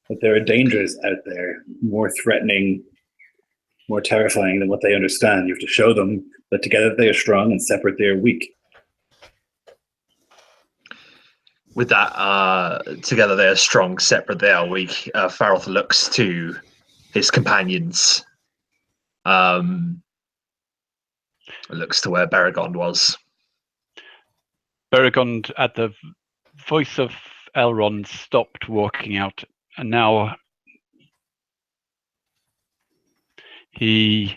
that there are dangers out there, more threatening, more terrifying than what they understand. You have to show them that together they are strong and separate they are weak. With that, together they are strong, separate they are weak. Faroth looks to his companions. Looks to where Berigond was. Berigond, at the voice of Elrond, stopped walking out, and now he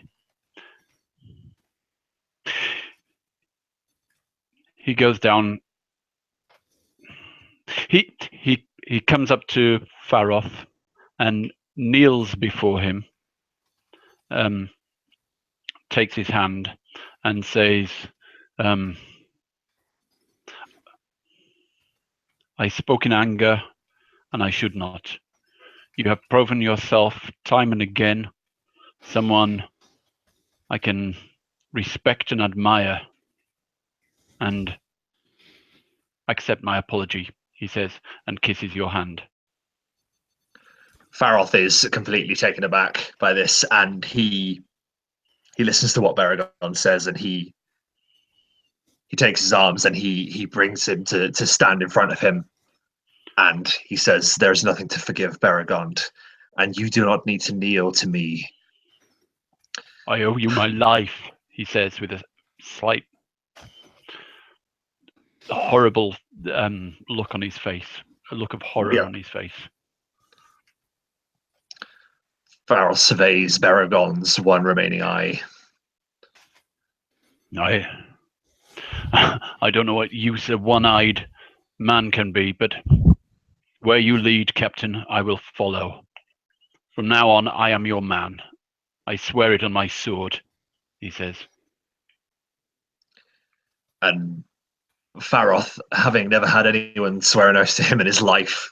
goes down. He comes up to Faroth and kneels before him, takes his hand and says, I spoke in anger, and I should not. You have proven yourself time and again someone I can respect and admire, and accept my apology, he says, and kisses your hand. Faroth is completely taken aback by this, and he listens to what Baragon says, and he takes his arms and he brings him to stand in front of him, and he says, "There's nothing to forgive, Baragond, and you do not need to kneel to me." I owe you my life, he says with a slight horrible look on his face, a look of horror on his face. Faroth surveys Baragond's one remaining eye. I don't know what use a one-eyed man can be, but where you lead, Captain, I will follow. From now on, I am your man. I swear it on my sword, he says. And Faroth, having never had anyone swear an oath to him in his life,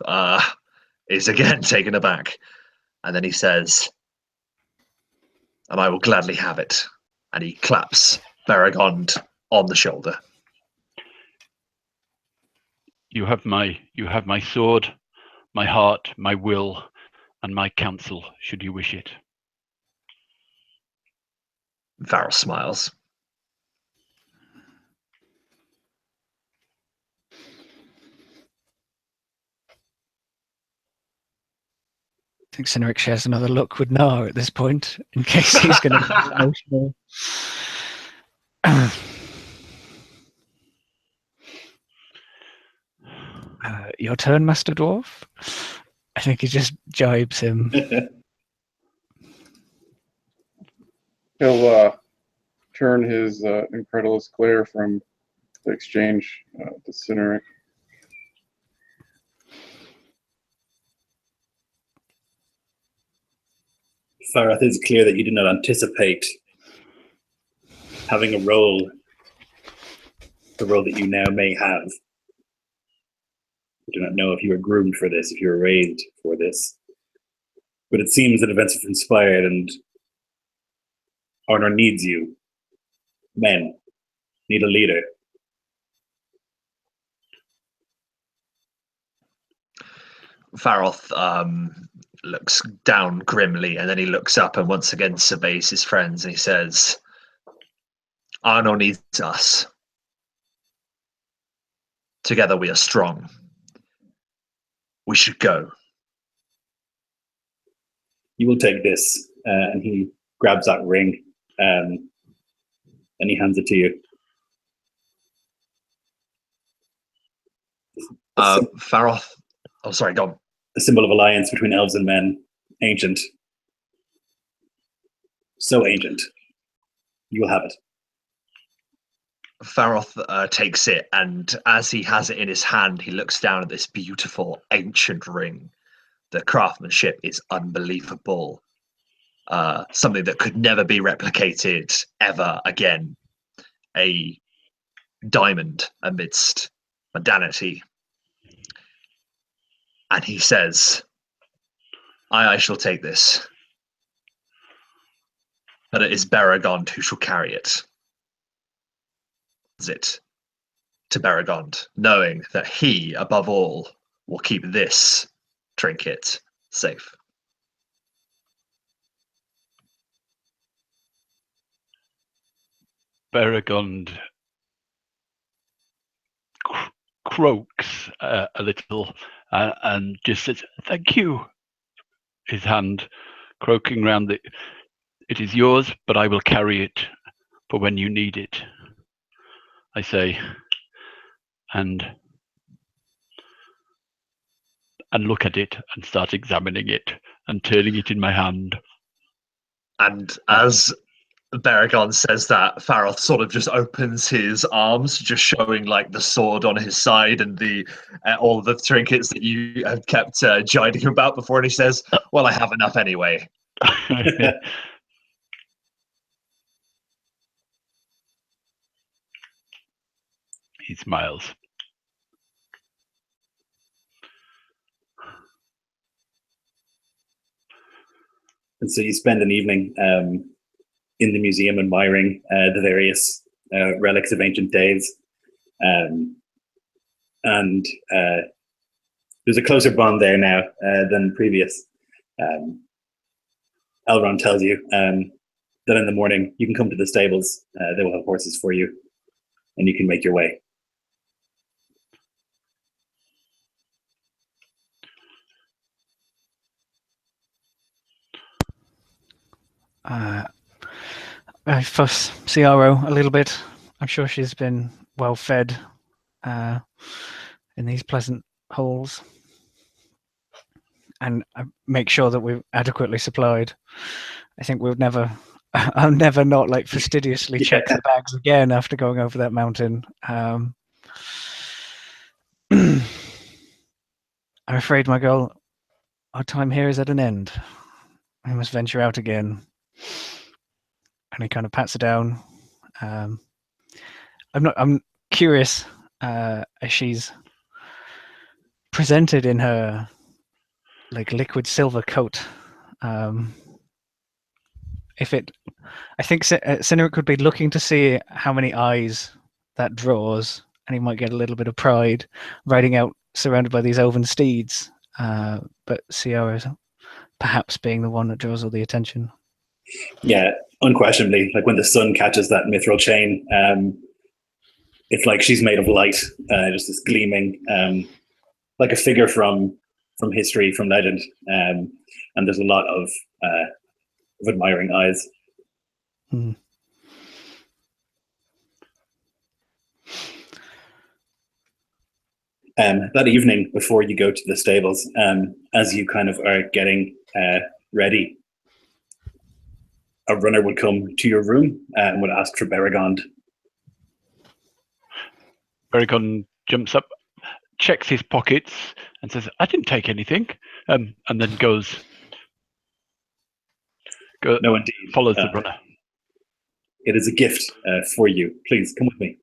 is again taken aback. And then he says, "And I will gladly have it." And he claps Baragond on the shoulder. You have my sword, my heart, my will, and my counsel, should you wish it. Faroth smiles. I think Cynric shares another look with Nar at this point, in case he's going to be emotional. Your turn, Master Dwarf? I think he just jibes him. He'll turn his incredulous glare from the exchange to Cynric. Faroth, it's clear that you did not anticipate having a role, the role that you now may have. I do not know if you were groomed for this, if you were raised for this. But it seems that events have conspired and Arnor needs you. Men need a leader. Faroth looks down grimly, and then he looks up and once again surveys his friends, and he says, "Arnor needs us. Together we are strong. We should go." You will take this. And he grabs that ring and he hands it to you. Faroth, oh sorry, go on. The symbol of alliance between elves and men. Ancient. So ancient. You will have it. Faroth takes it, and as he has it in his hand, he looks down at this beautiful ancient ring. The craftsmanship is unbelievable. Something that could never be replicated ever again. A diamond amidst modernity. And he says, I shall take this. But it is Baragond who shall carry it. It to Baragond, knowing that he, above all, will keep this trinket safe. Baragond croaks a little and just says, "Thank you." His hand croaking round it. "It is yours, but I will carry it for when you need it," I say, and look at it and start examining it and turning it in my hand. And as Baragond says that, Faroth sort of just opens his arms, just showing like the sword on his side and the all the trinkets that you have kept jibing him about before, and he says, "Well, I have enough anyway." He smiles. And so you spend an evening in the museum admiring the various relics of ancient days. And there's a closer bond there now than previous. Elrond tells you that in the morning you can come to the stables. They will have horses for you, and you can make your way. I fuss CRO a little bit. I'm sure she's been well fed in these pleasant holes, and I make sure that we're adequately supplied. I think we'll never. I'll never not like fastidiously check the bags again after going over that mountain. I'm afraid, my girl, our time here is at an end. I must venture out again. And he kind of pats her down. I'm curious as she's presented in her like liquid silver coat. I think Cynric could be looking to see how many eyes that draws, and he might get a little bit of pride riding out surrounded by these elven steeds. But Ciara perhaps being the one that draws all the attention. Yeah, unquestionably. Like when the sun catches that mithril chain, it's like she's made of light, just this gleaming, like a figure from history, from legend. And there's a lot of admiring eyes. Hmm. That evening, before you go to the stables, as you kind of are getting ready, a runner would come to your room and would ask for Beregond. Beregond jumps up, checks his pockets, and says, "I didn't take anything," and then goes. No, indeed. Follows the runner. It is a gift for you. Please come with me.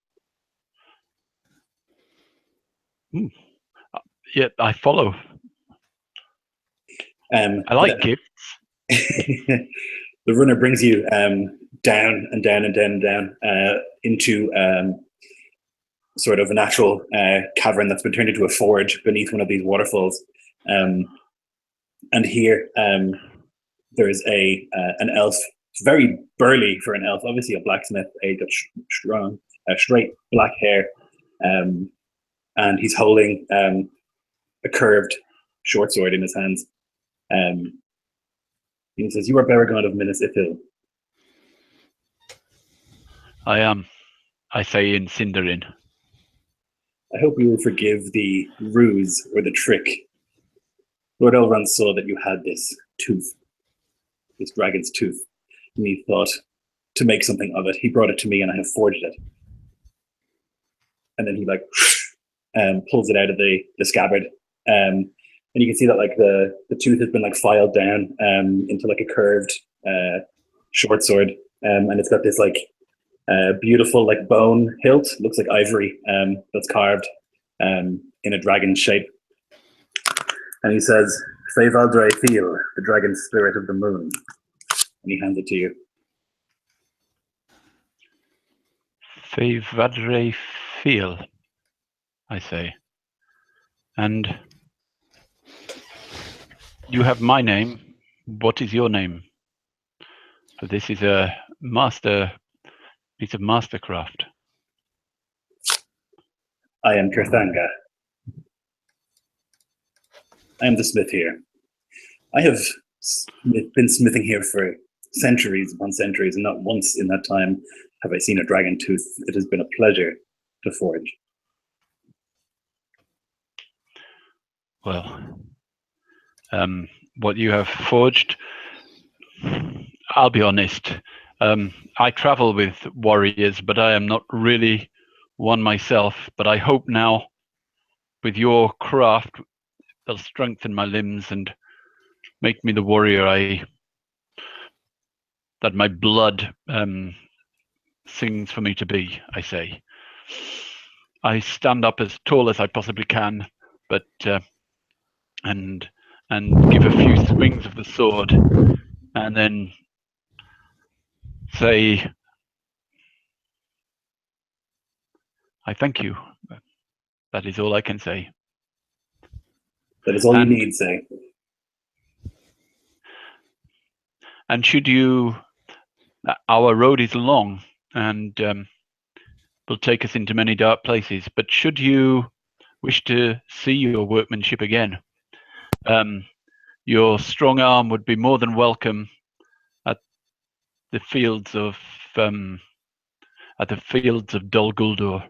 Yeah, I follow. I like gifts. The runner brings you down and down and down and down into sort of a natural cavern that's been turned into a forge beneath one of these waterfalls. And here there is an elf, very burly for an elf, obviously a blacksmith. He's got strong, straight black hair, and he's holding a curved short sword in his hands. He says, "You are Beregond of Minas Ithil." I am. I say in Sindarin. I hope you will forgive the ruse or the trick. Lord Elrond saw that you had this tooth, this dragon's tooth, and he thought to make something of it. He brought it to me and I have forged it. And then he like pulls it out of the scabbard. And you can see that like the tooth has been like filed down into like a curved short sword. And it's got this like beautiful like bone hilt, looks like ivory, that's carved in a dragon shape. And he says, "Fe Valdre Feel, the dragon spirit of the moon." And he hands it to you. Fe Vadre Feel, I say. And you have my name. What is your name? For this is a piece of mastercraft. I am Kirthanga. I am the smith here. I have been smithing here for centuries upon centuries, and not once in that time have I seen a dragon tooth. It has been a pleasure to forge. Well, what you have forged, I'll be honest. I travel with warriors, but I am not really one myself. But I hope now, with your craft, they'll strengthen my limbs and make me the warrior that my blood sings for me to be, I say. I stand up as tall as I possibly can, but and give a few swings of the sword, and then say, "I thank you." That is all I can say. That is all you need, say. And should you, our road is long and will take us into many dark places. But should you wish to see your workmanship again, your strong arm would be more than welcome at the fields of Dol Guldur.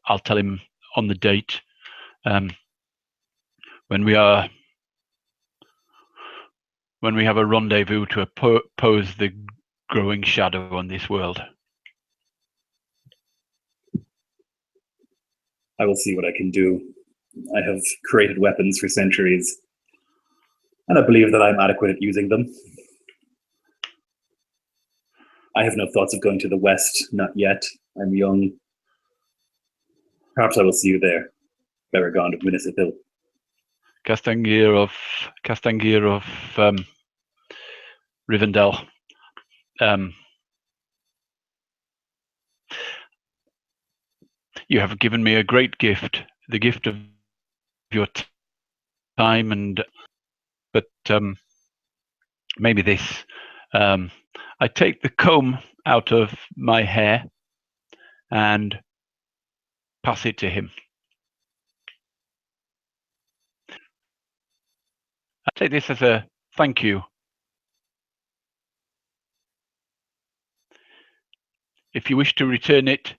I'll tell him on the date when we have a rendezvous to oppose the growing shadow on this world. I will see what I can do. I have created weapons for centuries, and I believe that I'm adequate at using them. I have no thoughts of going to the west, not yet. I'm young. Perhaps I will see you there, Beragond of Minnesithil. Castangir of Rivendell. You have given me a great gift, the gift of your time, but maybe this. I take the comb out of my hair and pass it to him. I take this as a thank you. If you wish to return it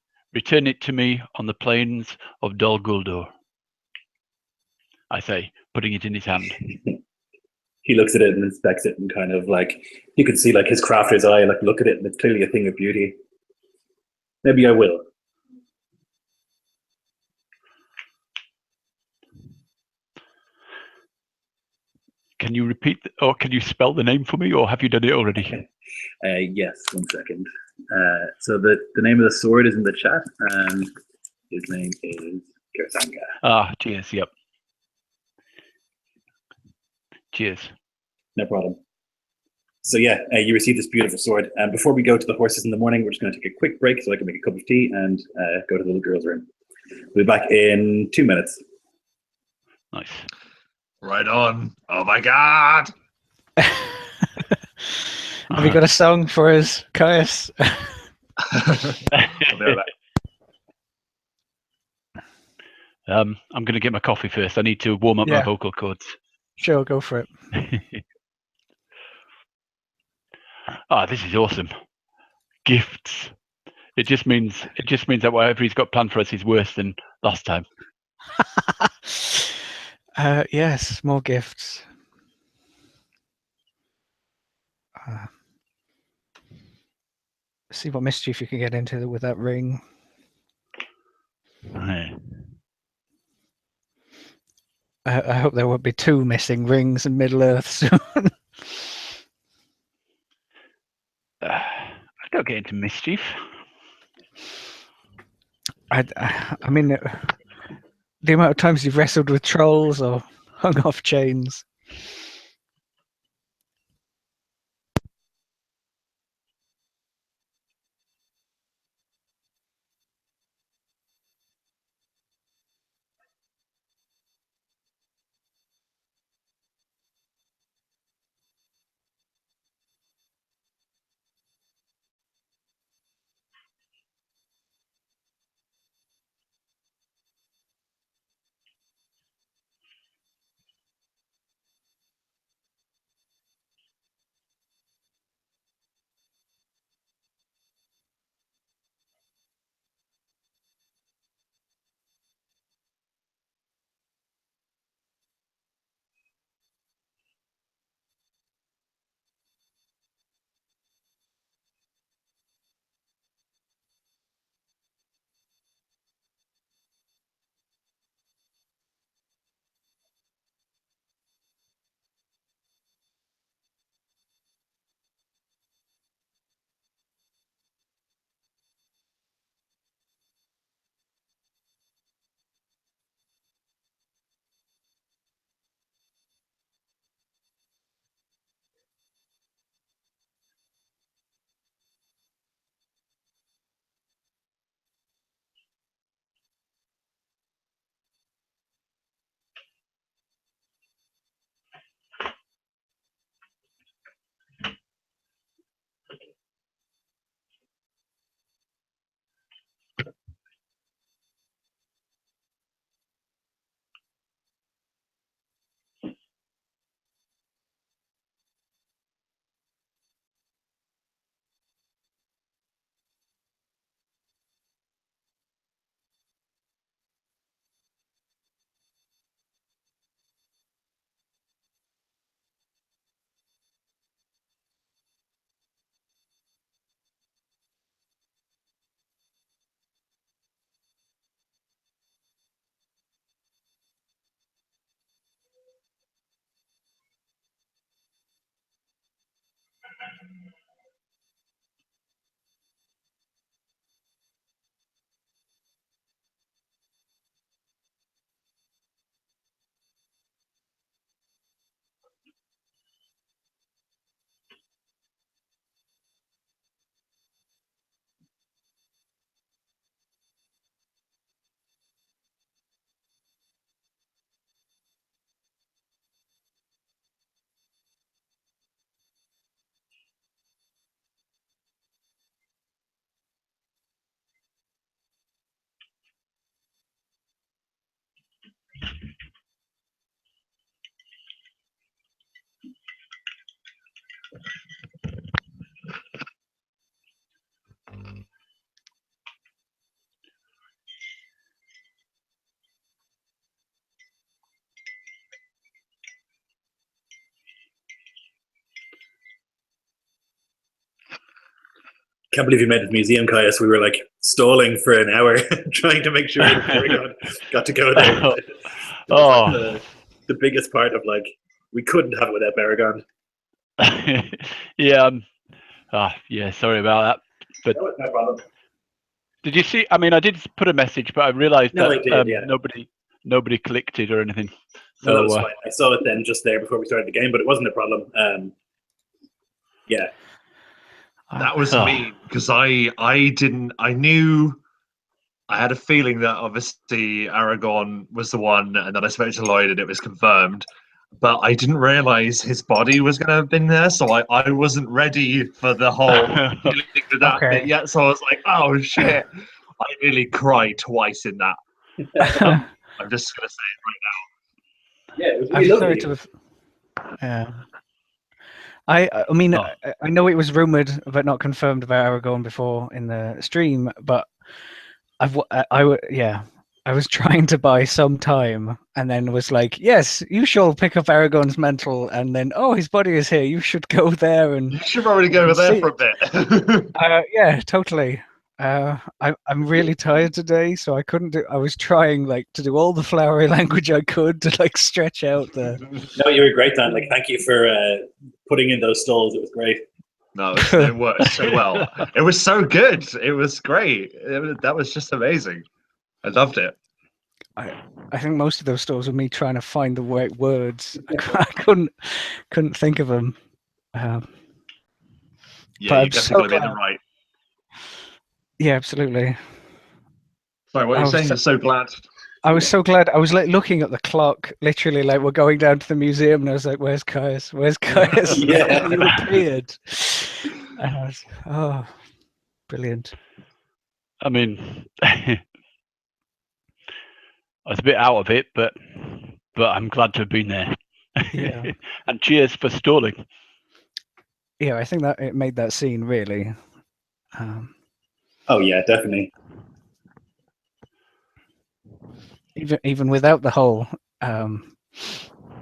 to me on the plains of Dol Guldur. I say, putting it in his hand. He looks at it and inspects it, and kind of like, you can see like his crafter's eye, like look at it, and it's clearly a thing of beauty. Maybe I will. Can you repeat, or can you spell the name for me, or have you done it already? Yes, 1 second. So the name of the sword is in the chat, and his name is Gersanga. Ah, cheers, yep. Cheers. No problem. So yeah, you received this beautiful sword. And before we go to the horses in the morning, we're just going to take a quick break so I can make a cup of tea and go to the little girl's room. We'll be back in 2 minutes. Nice. Right on. Oh my god! Have you got a song for us, Caius? I'll be right back. I'm going to get my coffee first. I need to warm up my vocal cords. Sure, go for it. This is awesome. Gifts. It just means that whatever he's got planned for us is worse than last time. Yes, more gifts. See what mischief you can get into with that ring. Right. I hope there won't be 2 missing rings in Middle Earth soon. I don't get into mischief. I mean, the amount of times you've wrestled with trolls or hung off chains. Can't believe you made it to the museum, Caius. We were like stalling for an hour trying to make sure that Aragon got to go there. It was like the biggest part of like, we couldn't have it without Aragon. Yeah. Yeah. Sorry about that. But No problem. did you see? I mean, I did put a message, but I realised No, that I did, yeah. nobody clicked it or anything. No, that was So fine. I saw it then just there before we started the game, but it wasn't a problem. Yeah. That was me, because I knew, I had a feeling that obviously Aragorn was the one, and then I spoke to Lloyd and it was confirmed, but I didn't realise his body was going to have been there, so I wasn't ready for the whole feeling of that bit yet, so I was like, oh shit, I nearly cried twice in that. I'm just going to say it right now. Yeah, it was really lovely. Yeah. I mean, I know it was rumored but not confirmed about Aragorn before in the stream, but I was trying to buy some time, and then was like, yes, you shall pick up Aragorn's mantle, and then his body is here. You should go there, and you should probably go over there for a bit. Yeah, totally. I'm really tired today, so I couldn't do. I was trying to do all the flowery language I could to stretch out the. No, you were great, Dan. Thank you for putting in those stalls. It was great. No, it worked so well. It was so good. It was great. That was just amazing. I loved it. I think most of those stalls were me trying to find the right words. I couldn't think of them. Yeah, you definitely got to be in the right. Yeah, absolutely. Sorry, what are you saying? You're so glad. I was so glad. I was looking at the clock, literally we're going down to the museum, and I was like, "Where's Caius? Where's Caius?" Yeah, you appeared. And I was, brilliant. I mean, I was a bit out of it, but I'm glad to have been there. Yeah. And cheers for stalling. Yeah, I think that it made that scene really. Oh yeah, definitely. Even without the whole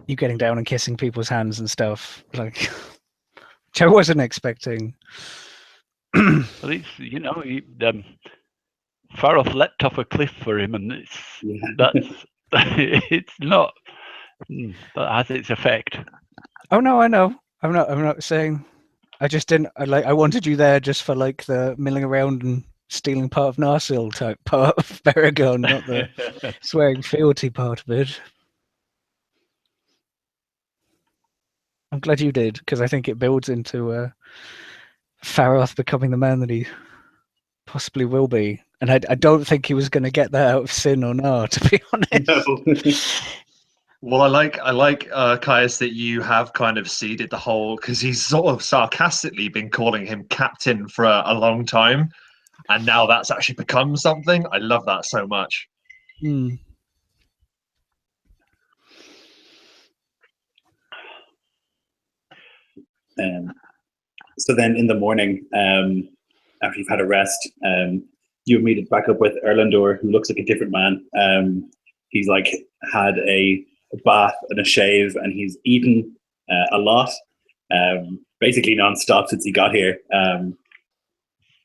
you getting down and kissing people's hands and stuff, which I wasn't expecting. At least Faroth leapt off a cliff for him, and that's it's not. That has its effect. Oh no, I know. I'm not saying. I just didn't. I wanted you there just for the milling around and stealing part of Nazgûl type part of Aragorn, not the swearing fealty part of it. I'm glad you did, because I think it builds into Faroth becoming the man that he possibly will be. And I don't think he was going to get that out of Sin or Nar, to be honest. No. Well, I like Caius, that you have kind of seeded the whole, because he's sort of sarcastically been calling him captain for a long time, and now that's actually become something. I love that so much. So then in the morning, after you've had a rest, you meet back up with Erlandor, who looks like a different man. He's had a bath and a shave, and he's eaten a lot, basically non-stop since he got here.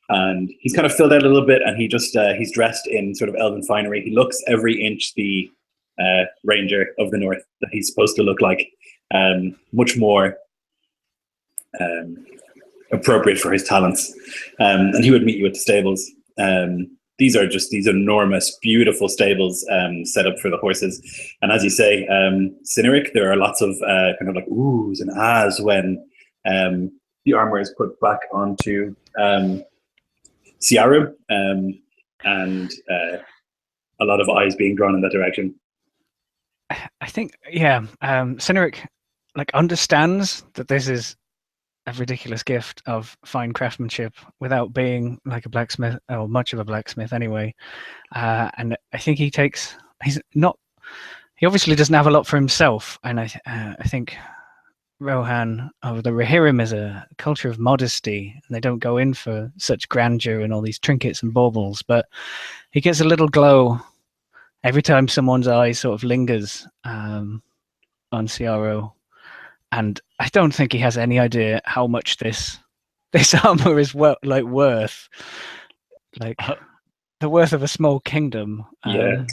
And he's kind of filled out a little bit, and he's dressed in sort of elven finery. He looks every inch the Ranger of the North that he's supposed to look like, much more appropriate for his talents. And he would meet you at the stables. These are just these enormous, beautiful stables set up for the horses. And as you say, Cynric, there are lots of kind of like oohs and ahs when the armor is put back onto Ciaru, and a lot of eyes being drawn in that direction. I think, yeah, Cynric like understands that this is a ridiculous gift of fine craftsmanship without being like a blacksmith or much of a blacksmith anyway. And I think he obviously doesn't have a lot for himself. And I think Rohan of the Rohirrim is a culture of modesty, and they don't go in for such grandeur and all these trinkets and baubles, but he gets a little glow every time someone's eye sort of lingers on Ciaro. And I don't think he has any idea how much this armor is worth. Like the worth of a small kingdom. Yeah.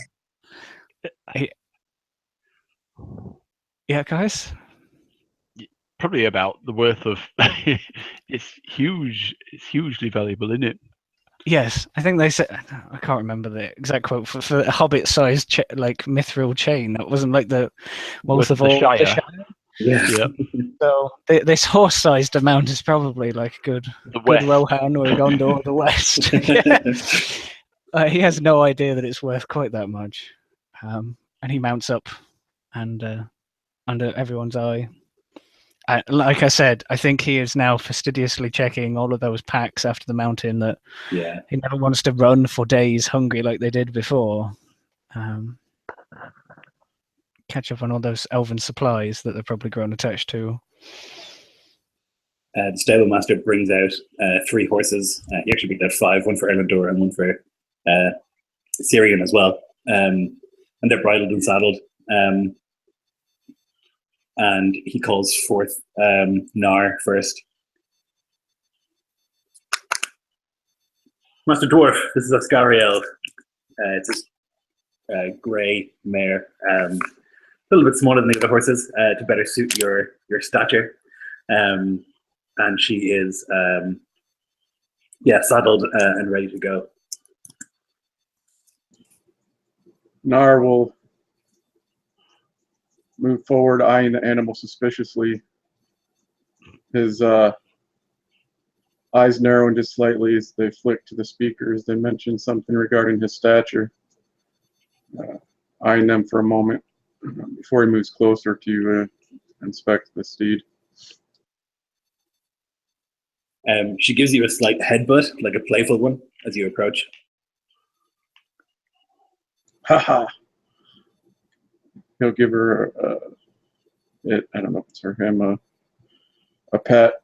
Yeah, guys? Probably about the worth of it's huge. It's hugely valuable, isn't it? Yes, I think they said, I can't remember the exact quote, for a hobbit-sized like mithril chain. That wasn't like the wealth of all the Shire. Yeah. So this horse-sized amount is probably like good Rohan or Gondor, the West. He has no idea that it's worth quite that much, and he mounts up and under everyone's eye. Like I said, I think he is now fastidiously checking all of those packs after the mountain that he never wants to run for days hungry like they did before. Catch up on all those elven supplies that they're probably grown attached to. The stable master brings out 3 horses. He actually brings out 5, one for Erlendur and one for Syrian as well. And they're bridled and saddled. And he calls forth Nar first. Master Dwarf, this is Oscariel. It's a grey mare. A little bit smaller than the other horses to better suit your stature. And she is saddled and ready to go. Nar will move forward, eyeing the animal suspiciously. His eyes narrowing just slightly as they flick to the speakers. They mention something regarding his stature. Eyeing them for a moment before he moves closer to inspect the steed. She gives you a slight headbutt, like a playful one, as you approach. Haha. He'll give her I don't know if it's for him, a pet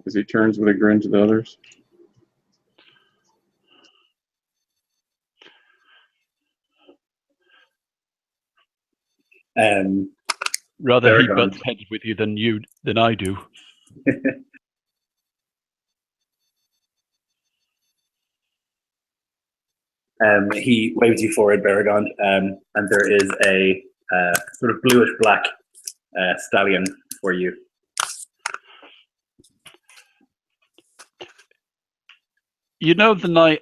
as he turns with a grin to the others. Rather he butts heads with you than I do. He waves you forward, Baragon, and there is a sort of bluish-black stallion for you. You know, the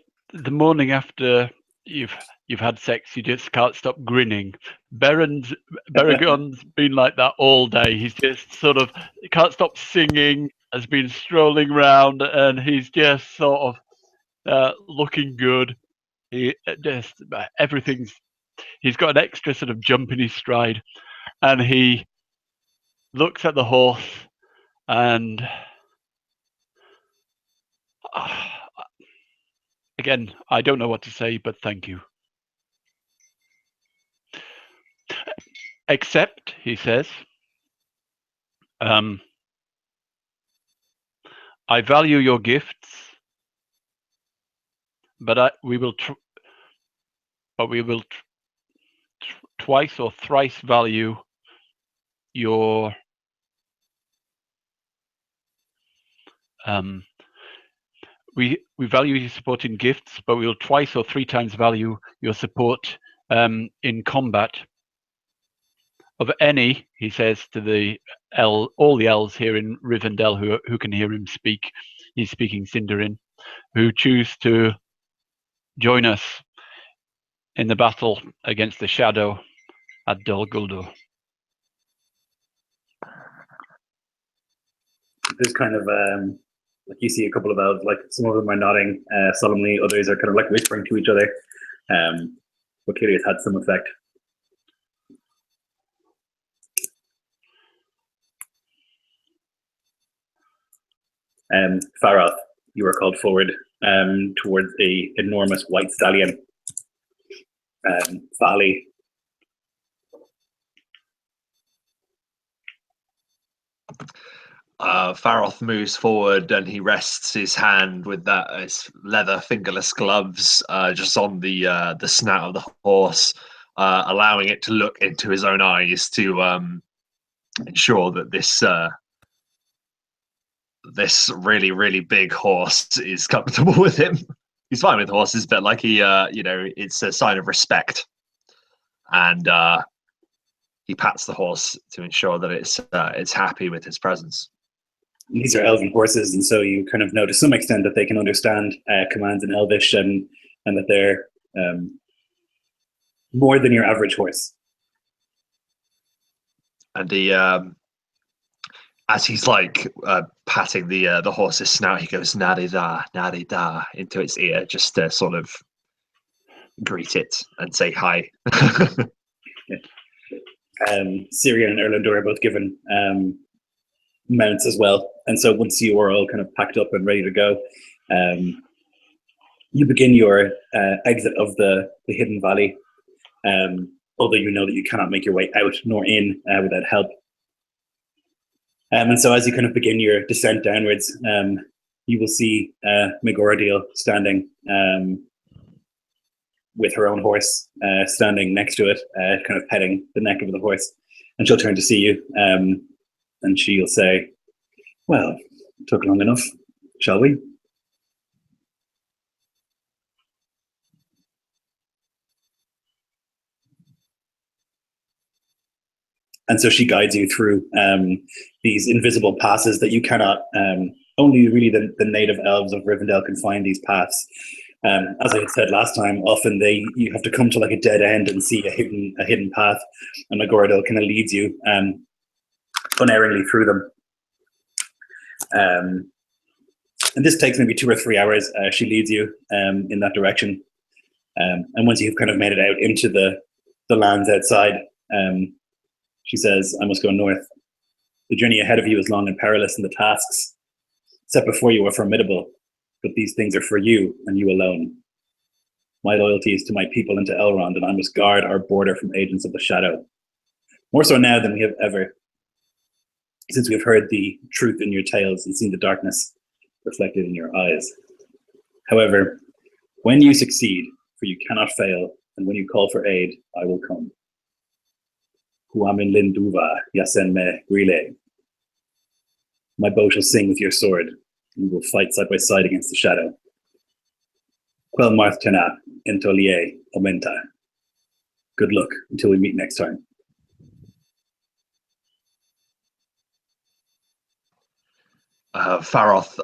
morning after you've had sex, you just can't stop grinning. Baragon's been like that all day. He's just sort of can't stop singing, has been strolling around, and he's just sort of looking good. He's got an extra sort of jump in his stride, and he looks at the horse and again, I don't know what to say, but thank you. Except, he says, I value your gifts, but we will twice or thrice value your we value your support in gifts, but we will twice or 3 times value your support in combat of any, he says to the all the elves here in Rivendell who can hear him speak. He's speaking Sindarin, who choose to join us in the battle against the shadow at Dol Guldur. There's kind of like you see a couple of elves, like some of them are nodding solemnly, others are kind of like whispering to each other. But clearly it's had some effect. Faroth, you are called forward towards a enormous white stallion. Valley. Faroth moves forward and he rests his hand with his leather fingerless gloves just on the snout of the horse, allowing it to look into his own eyes to ensure that this really, really big horse is comfortable with him. He's fine with horses, but like it's a sign of respect. And he pats the horse to ensure that it's happy with his presence. These are elven horses, and so you kind of know to some extent that they can understand commands in Elvish, and that they're more than your average horse. And he, as he's like patting the horse's snout, he goes "Nari-da, nari-da" into its ear, just to sort of greet it and say hi. Syrian and Erlendur are both given mounts as well, and so once you are all kind of packed up and ready to go, you begin your exit of the hidden valley, although you know that you cannot make your way out nor in without help. And so as you kind of begin your descent downwards, you will see Megoradil standing with her own horse standing next to it, kind of petting the neck of the horse. And she'll turn to see you, and she'll say, "Well, it took long enough, shall we?" And so she guides you through these invisible passes that you cannot, only really the native elves of Rivendell can find these paths. As I had said last time, often you have to come to like a dead end and see a hidden path, and Megoradil kind of leads you unerringly through them. And this takes maybe 2 or 3 hours. She leads you in that direction, and once you've kind of made it out into the lands outside, she says, "I must go north. The journey ahead of you is long and perilous, and the tasks set before you are formidable. But these things are for you and you alone. My loyalty is to my people and to Elrond, and I must guard our border from agents of the shadow. More so now than we have ever, since we have heard the truth in your tales and seen the darkness reflected in your eyes. However, when you succeed, for you cannot fail, and when you call for aid, I will come. Huamin Linduva, Yasen me Grile. My bow shall sing with your sword, and we will fight side by side against the shadow. Quel Marth Tena, Entolier, Omenta. Good luck until we meet next time." Faroth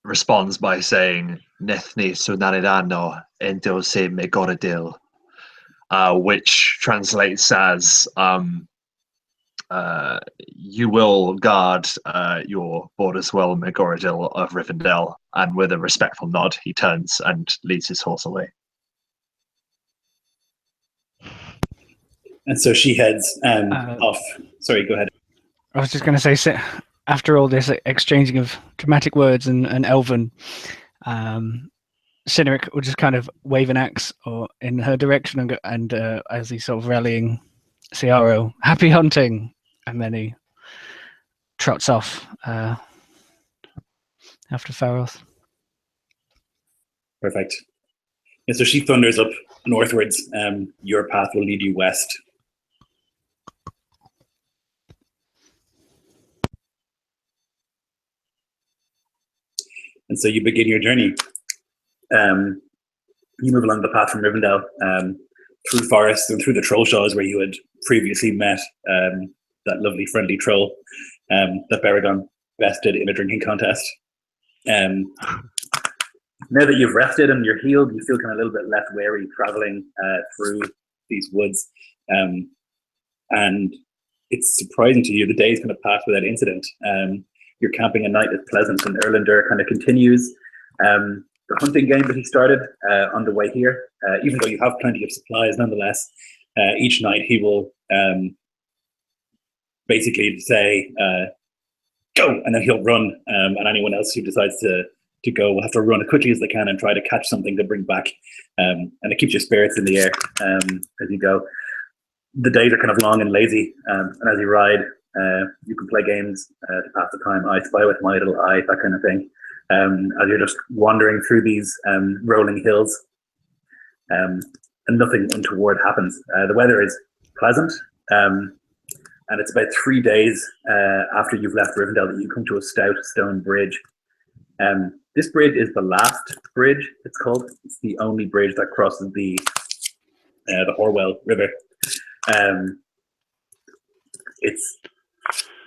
responds by saying, "Nethni sunaridano endose Megoradil," which translates as "You will guard your borders well, Megoradil of Rivendell." And with a respectful nod, he turns and leads his horse away. And so she heads off. Sorry, go ahead. I was just going to say, after all this exchanging of dramatic words and Elven, Cynric will just kind of wave an axe in her direction and as he's sort of rallying Ciaro, "Happy hunting!" And then he trots off after Faroth. Perfect. Yeah, so she thunders up northwards. Your path will lead you west. And so you begin your journey. You move along the path from Rivendell, through forests and through the Trollshaws where you had previously met that lovely friendly troll that Baragon bested in a drinking contest. Now that you've rested and you're healed, you feel kind of a little bit less wary traveling through these woods. And it's surprising to you, the days kind of pass without incident. Your camping at night is pleasant, and Erlander kind of continues the hunting game that he started on the way here. Even though you have plenty of supplies, nonetheless, each night he will basically say, go, and then he'll run, and anyone else who decides to go will have to run as quickly as they can and try to catch something to bring back. And it keeps your spirits in the air as you go. The days are kind of long and lazy, and as you ride, you can play games to pass the time. I Spy with My Little Eye, that kind of thing. As you're just wandering through these rolling hills, and nothing untoward happens. The weather is pleasant, and it's about 3 days after you've left Rivendell that you come to a stout stone bridge. This bridge is the last bridge, it's called. It's the only bridge that crosses the Horwell River.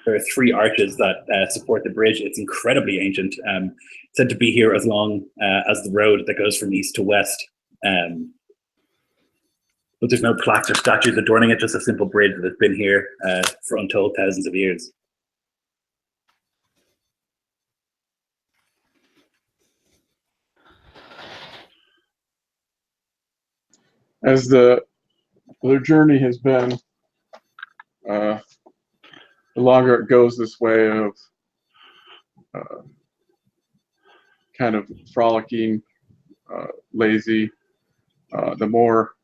There are 3 arches that support the bridge. It's incredibly ancient, said to be here as long as the road that goes from east to west. But there's no plaques or statues adorning it, just a simple bridge that has been here for untold thousands of years. As their journey has been, the longer it goes this way of kind of frolicking, lazy, the more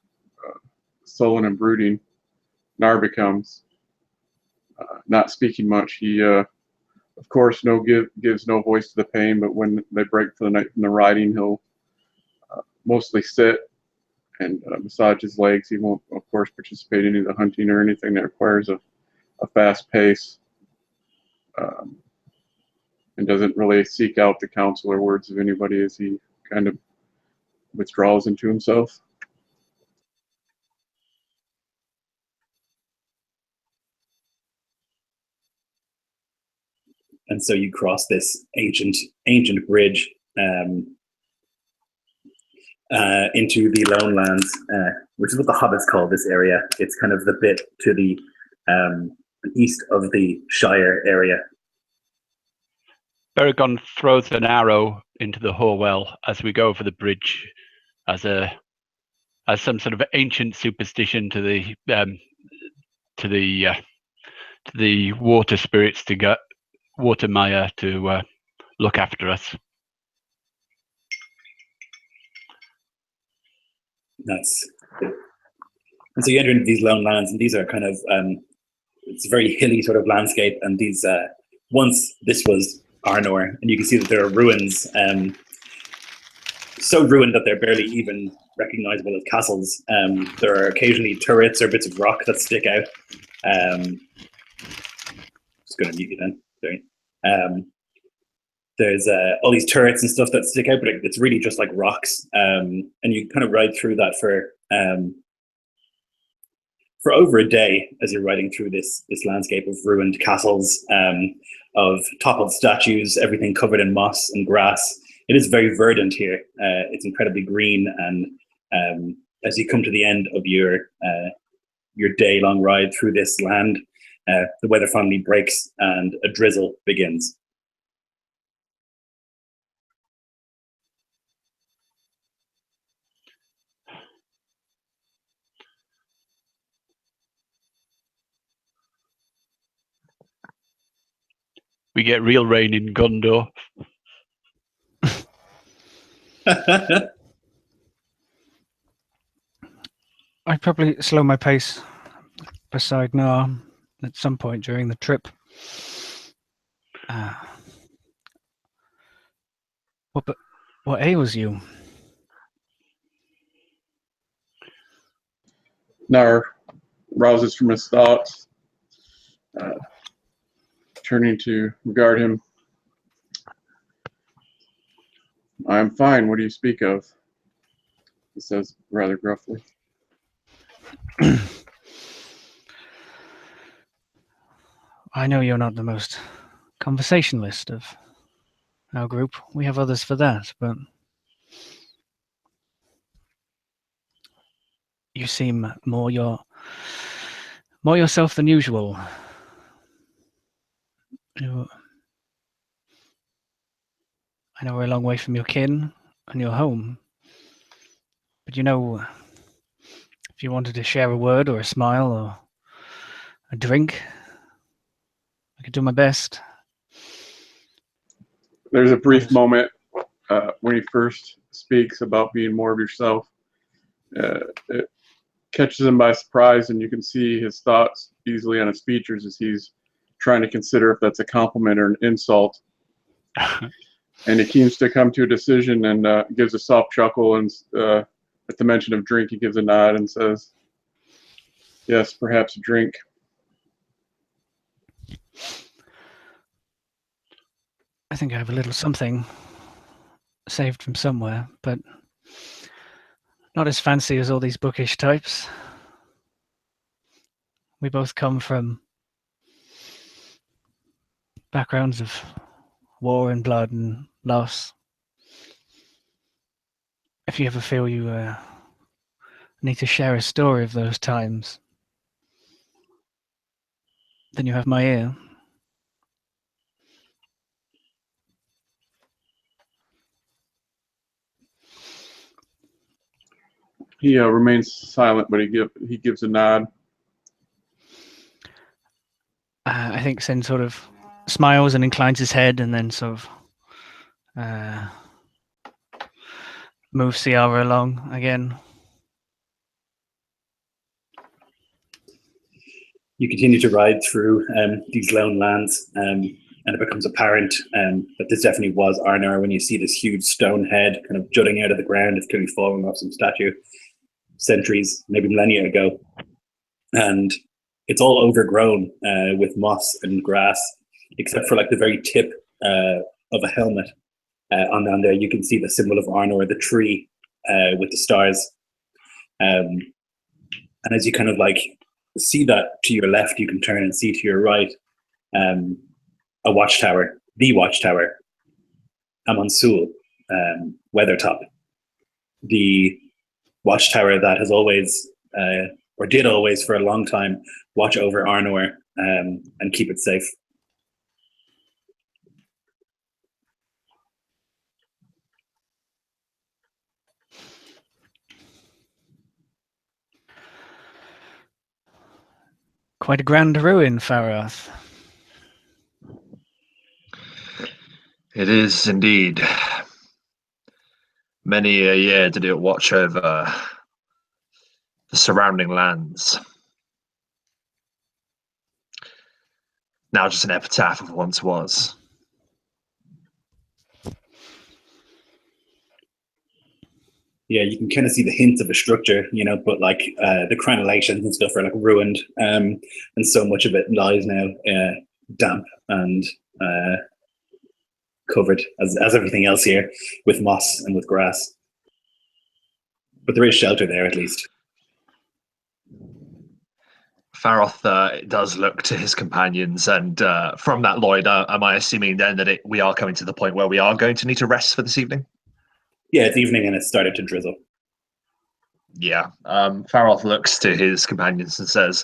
sullen and brooding Nar becomes. Not speaking much, he of course gives no voice to the pain, but when they break for the night from the riding, he'll mostly sit and massage his legs. He won't, of course, participate in any of the hunting or anything that requires a fast pace, and doesn't really seek out the counsel or words of anybody as he kind of withdraws into himself. And so you cross this ancient bridge into the Lone Lands, which is what the hobbits call this area. It's kind of the bit to the east of the Shire area. Baragon throws an arrow into the Horwell as we go over the bridge, as some sort of ancient superstition to the water spirits to go. Water Maya to look after us. Nice. And so you enter into these Lone Lands, and these are kind of it's a very hilly sort of landscape. And these once this was Arnor, and you can see that there are ruins, so ruined that they're barely even recognizable as castles. There are occasionally turrets or bits of rock that stick out. Just going to mute you then. Sorry. There's all these turrets and stuff that stick out, but it's really just like rocks. And you kind of ride through that for over a day as you're riding through this landscape of ruined castles, of toppled statues, everything covered in moss and grass. It is very verdant here. It's incredibly green, and as you come to the end of your day-long ride through this land, the weather finally breaks and a drizzle begins. We get real rain in Gondor. I'd probably slow my pace beside Nar at some point during the trip. What ails you? Nar rouses from his thoughts, turning to regard him. I am fine. What do you speak of? He says rather gruffly. I know you're not the most conversationalist of our group. We have others for that, but you seem more yourself than usual. I know we're a long way from your kin and your home, but you know, if you wanted to share a word or a smile or a drink, I could do my best. There's a brief moment when he first speaks about being more of yourself. It catches him by surprise, and you can see his thoughts easily on his features as he's trying to consider if that's a compliment or an insult. And he seems to come to a decision and gives a soft chuckle, and at the mention of drink, he gives a nod and says, "Yes, perhaps a drink." I think I have a little something saved from somewhere, but not as fancy as all these bookish types. We both come from backgrounds of war and blood and loss. If you ever feel you need to share a story of those times, then you have my ear. He remains silent, but he gives a nod. I think Sin sort of smiles and inclines his head, and then sort of moves Ciara along again. You continue to ride through these lone lands, and it becomes apparent that this definitely was Arnor when you see this huge stone head kind of jutting out of the ground. It's clearly falling off some statue centuries, maybe millennia ago. And it's all overgrown with moss and grass, except for like the very tip of a helmet. On down there, you can see the symbol of Arnor, the tree with the stars. And as you kind of like see that to your left, you can turn and see to your right a watchtower, the watchtower, Nazgûl, Weathertop, the watchtower that has always, or did always for a long time, watch over Arnor and keep it safe. Quite a grand ruin, Faroth. It is indeed. Many a year did it watch over the surrounding lands. Now just an epitaph of what once was. Yeah, you can kind of see the hints of a structure, you know, but like the crenellations and stuff are like ruined, and so much of it lies now damp and covered, as everything else here, with moss and with grass. But there is shelter there, at least. Faroth does look to his companions, and from that, Lloyd, am I assuming then that we are coming to the point where we are going to need to rest for this evening? Yeah, it's evening and it's started to drizzle. Yeah. Faroth looks to his companions and says,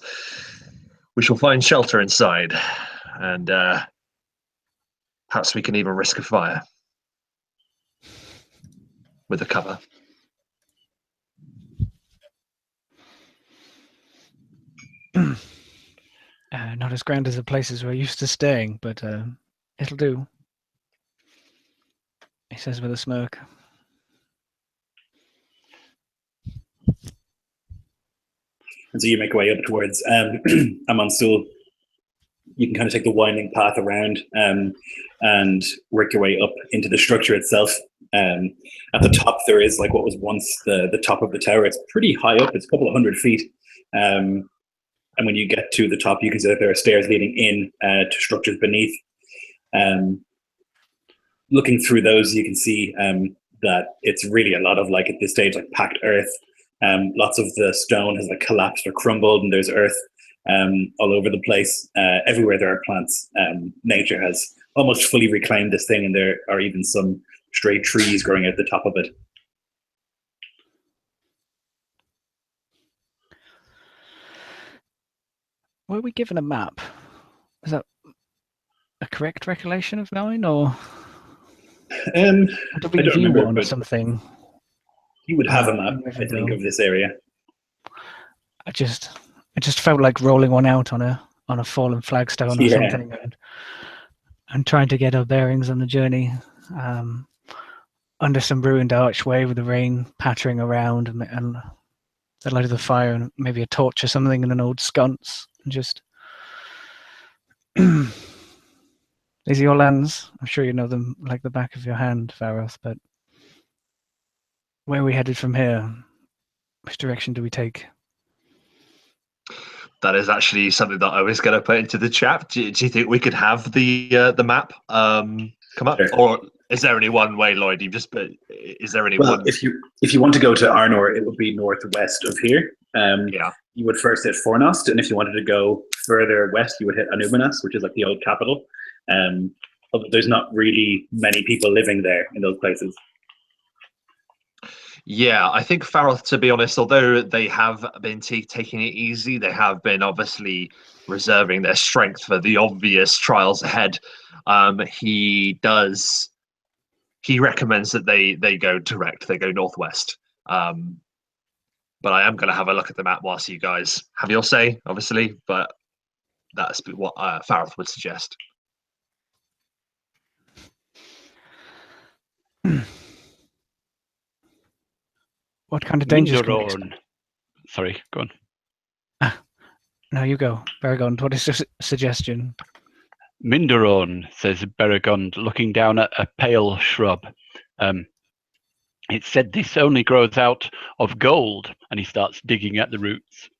"We shall find shelter inside, and perhaps we can even risk a fire with a cover." Not as grand as the places we're used to staying, but it'll do, he says with a smirk. And so you make your way up towards Nazgûl. You can kind of take the winding path around and work your way up into the structure itself. At the top, there is like what was once the top of the tower. It's pretty high up. It's a couple of 100 feet. And when you get to the top, you can see that there are stairs leading in to structures beneath. Looking through those, you can see that it's really a lot of, like, at this stage, like packed earth. Lots of the stone has like collapsed or crumbled, and there's earth all over the place. Everywhere there are plants, nature has almost fully reclaimed this thing, and there are even some stray trees growing out the top of it. Were we given a map? Is that a correct recollection of mine, or Um, did I we don't view remember, one or but something? you would have a map, in I think, Rivendell? of this area. I just felt like rolling one out on a fallen flagstone or Yeah. something, and trying to get our bearings on the journey. Under some ruined archway with the rain pattering around, and the light of the fire, and maybe a torch or something in an old sconce, and just these are your lands. I'm sure you know them like the back of your hand, Faroth, but where are we headed from here? Which direction do we take? That is actually something that I was going to put into the chat. Do you think we could have the map come up, Sure. or is there only one way, Lloyd? Is there any Well, one? if you want to go to Arnor, it would be northwest of here. Yeah. You would first hit Fornost, and if you wanted to go further west, you would hit Anubinas, which is like the old capital. Although there's not really many people living there in those places. Yeah, I think Faroth, to be honest, although they have been taking it easy, they have been obviously reserving their strength for the obvious trials ahead. He recommends that they go direct, they go northwest. But I am going to have a look at the map whilst you guys have your say, obviously. But that's what Faroth would suggest. What kind of dangers can we expect? Mindoron. Sorry, go on. No, you go. Baragond, what is your suggestion? Mindoron, says Beragond, looking down at a pale shrub. It said this only grows out of gold, and he starts digging at the roots.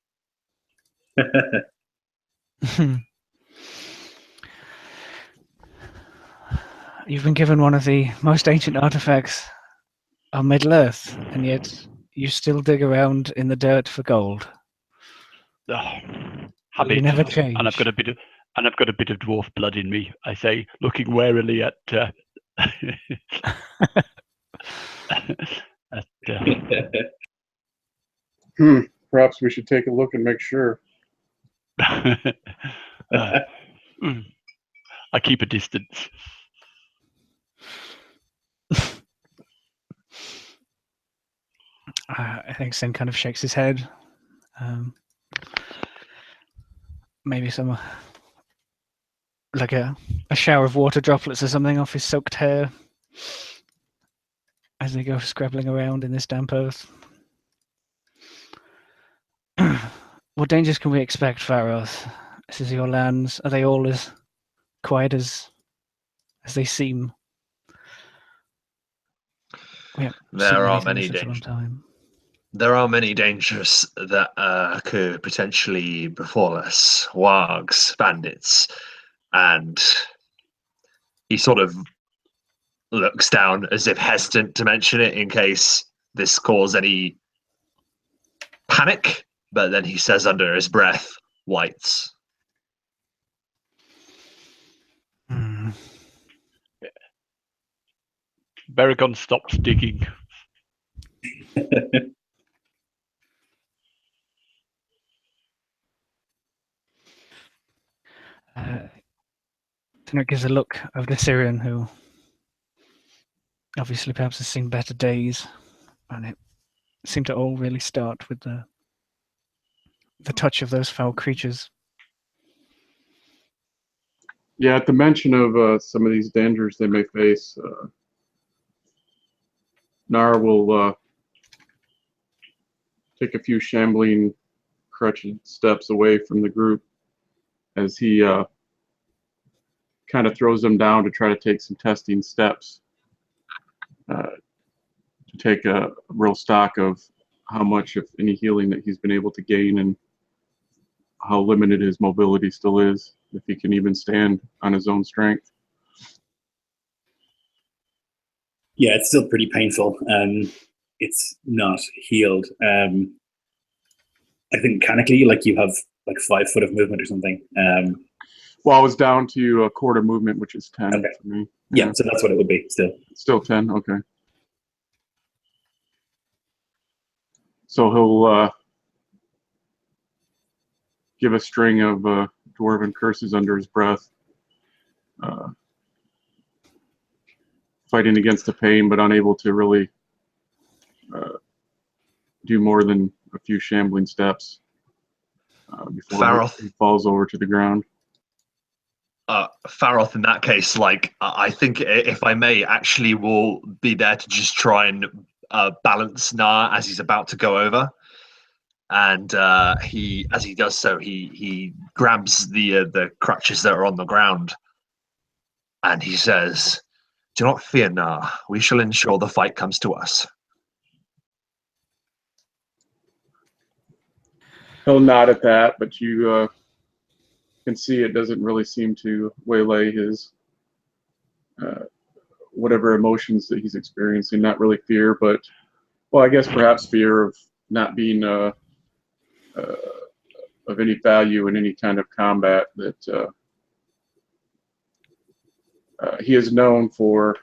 You've been given one of the most ancient artifacts on Middle-earth, and yet you still dig around in the dirt for gold. Oh, habit. You never change. And I've got a bit of dwarf blood in me. I say, looking warily at. Perhaps we should take a look and make sure. I keep a distance. I think Sin kind of shakes his head. Maybe some like a shower of water droplets or something off his soaked hair as they go scrabbling around in this damp earth. What dangers can we expect, Faroth? This is your lands. Are they all as quiet as they seem? There are many dangers. There are many dangers that could potentially befall us. Wargs, bandits, and he sort of looks down as if hesitant to mention it in case this cause any panic, but then he says under his breath, whites. Baragon stops digging. Tunic gives a look of the Syrian, who obviously perhaps has seen better days, and it seemed to all really start with the touch of those foul creatures. Yeah, at the mention of some of these dangers they may face, Nar will take a few shambling, crutched steps away from the group as he kind of throws them down to try to take some testing steps to take a real stock of how much, if any, healing that he's been able to gain and how limited his mobility still is, if he can even stand on his own strength. Yeah, it's still pretty painful. It's not healed. I think mechanically, like you have like 5 foot of movement or something. Well, I was down to a quarter movement, which is 10 Okay. for me. Yeah, so that's what it would be still. Still 10, okay. So he'll give a string of dwarven curses under his breath, fighting against the pain, but unable to really do more than a few shambling steps before Faroth. he falls over to the ground. Faroth, in that case, like I think, if I may, actually will be there to just try and balance Na as he's about to go over. And as he does so, he grabs the crutches that are on the ground, and he says, "Do not fear, Na. We shall ensure the fight comes to us." He'll nod at that, but you can see it doesn't really seem to waylay his whatever emotions that he's experiencing. Not really fear, but, well, I guess perhaps fear of not being of any value in any kind of combat that he is known for,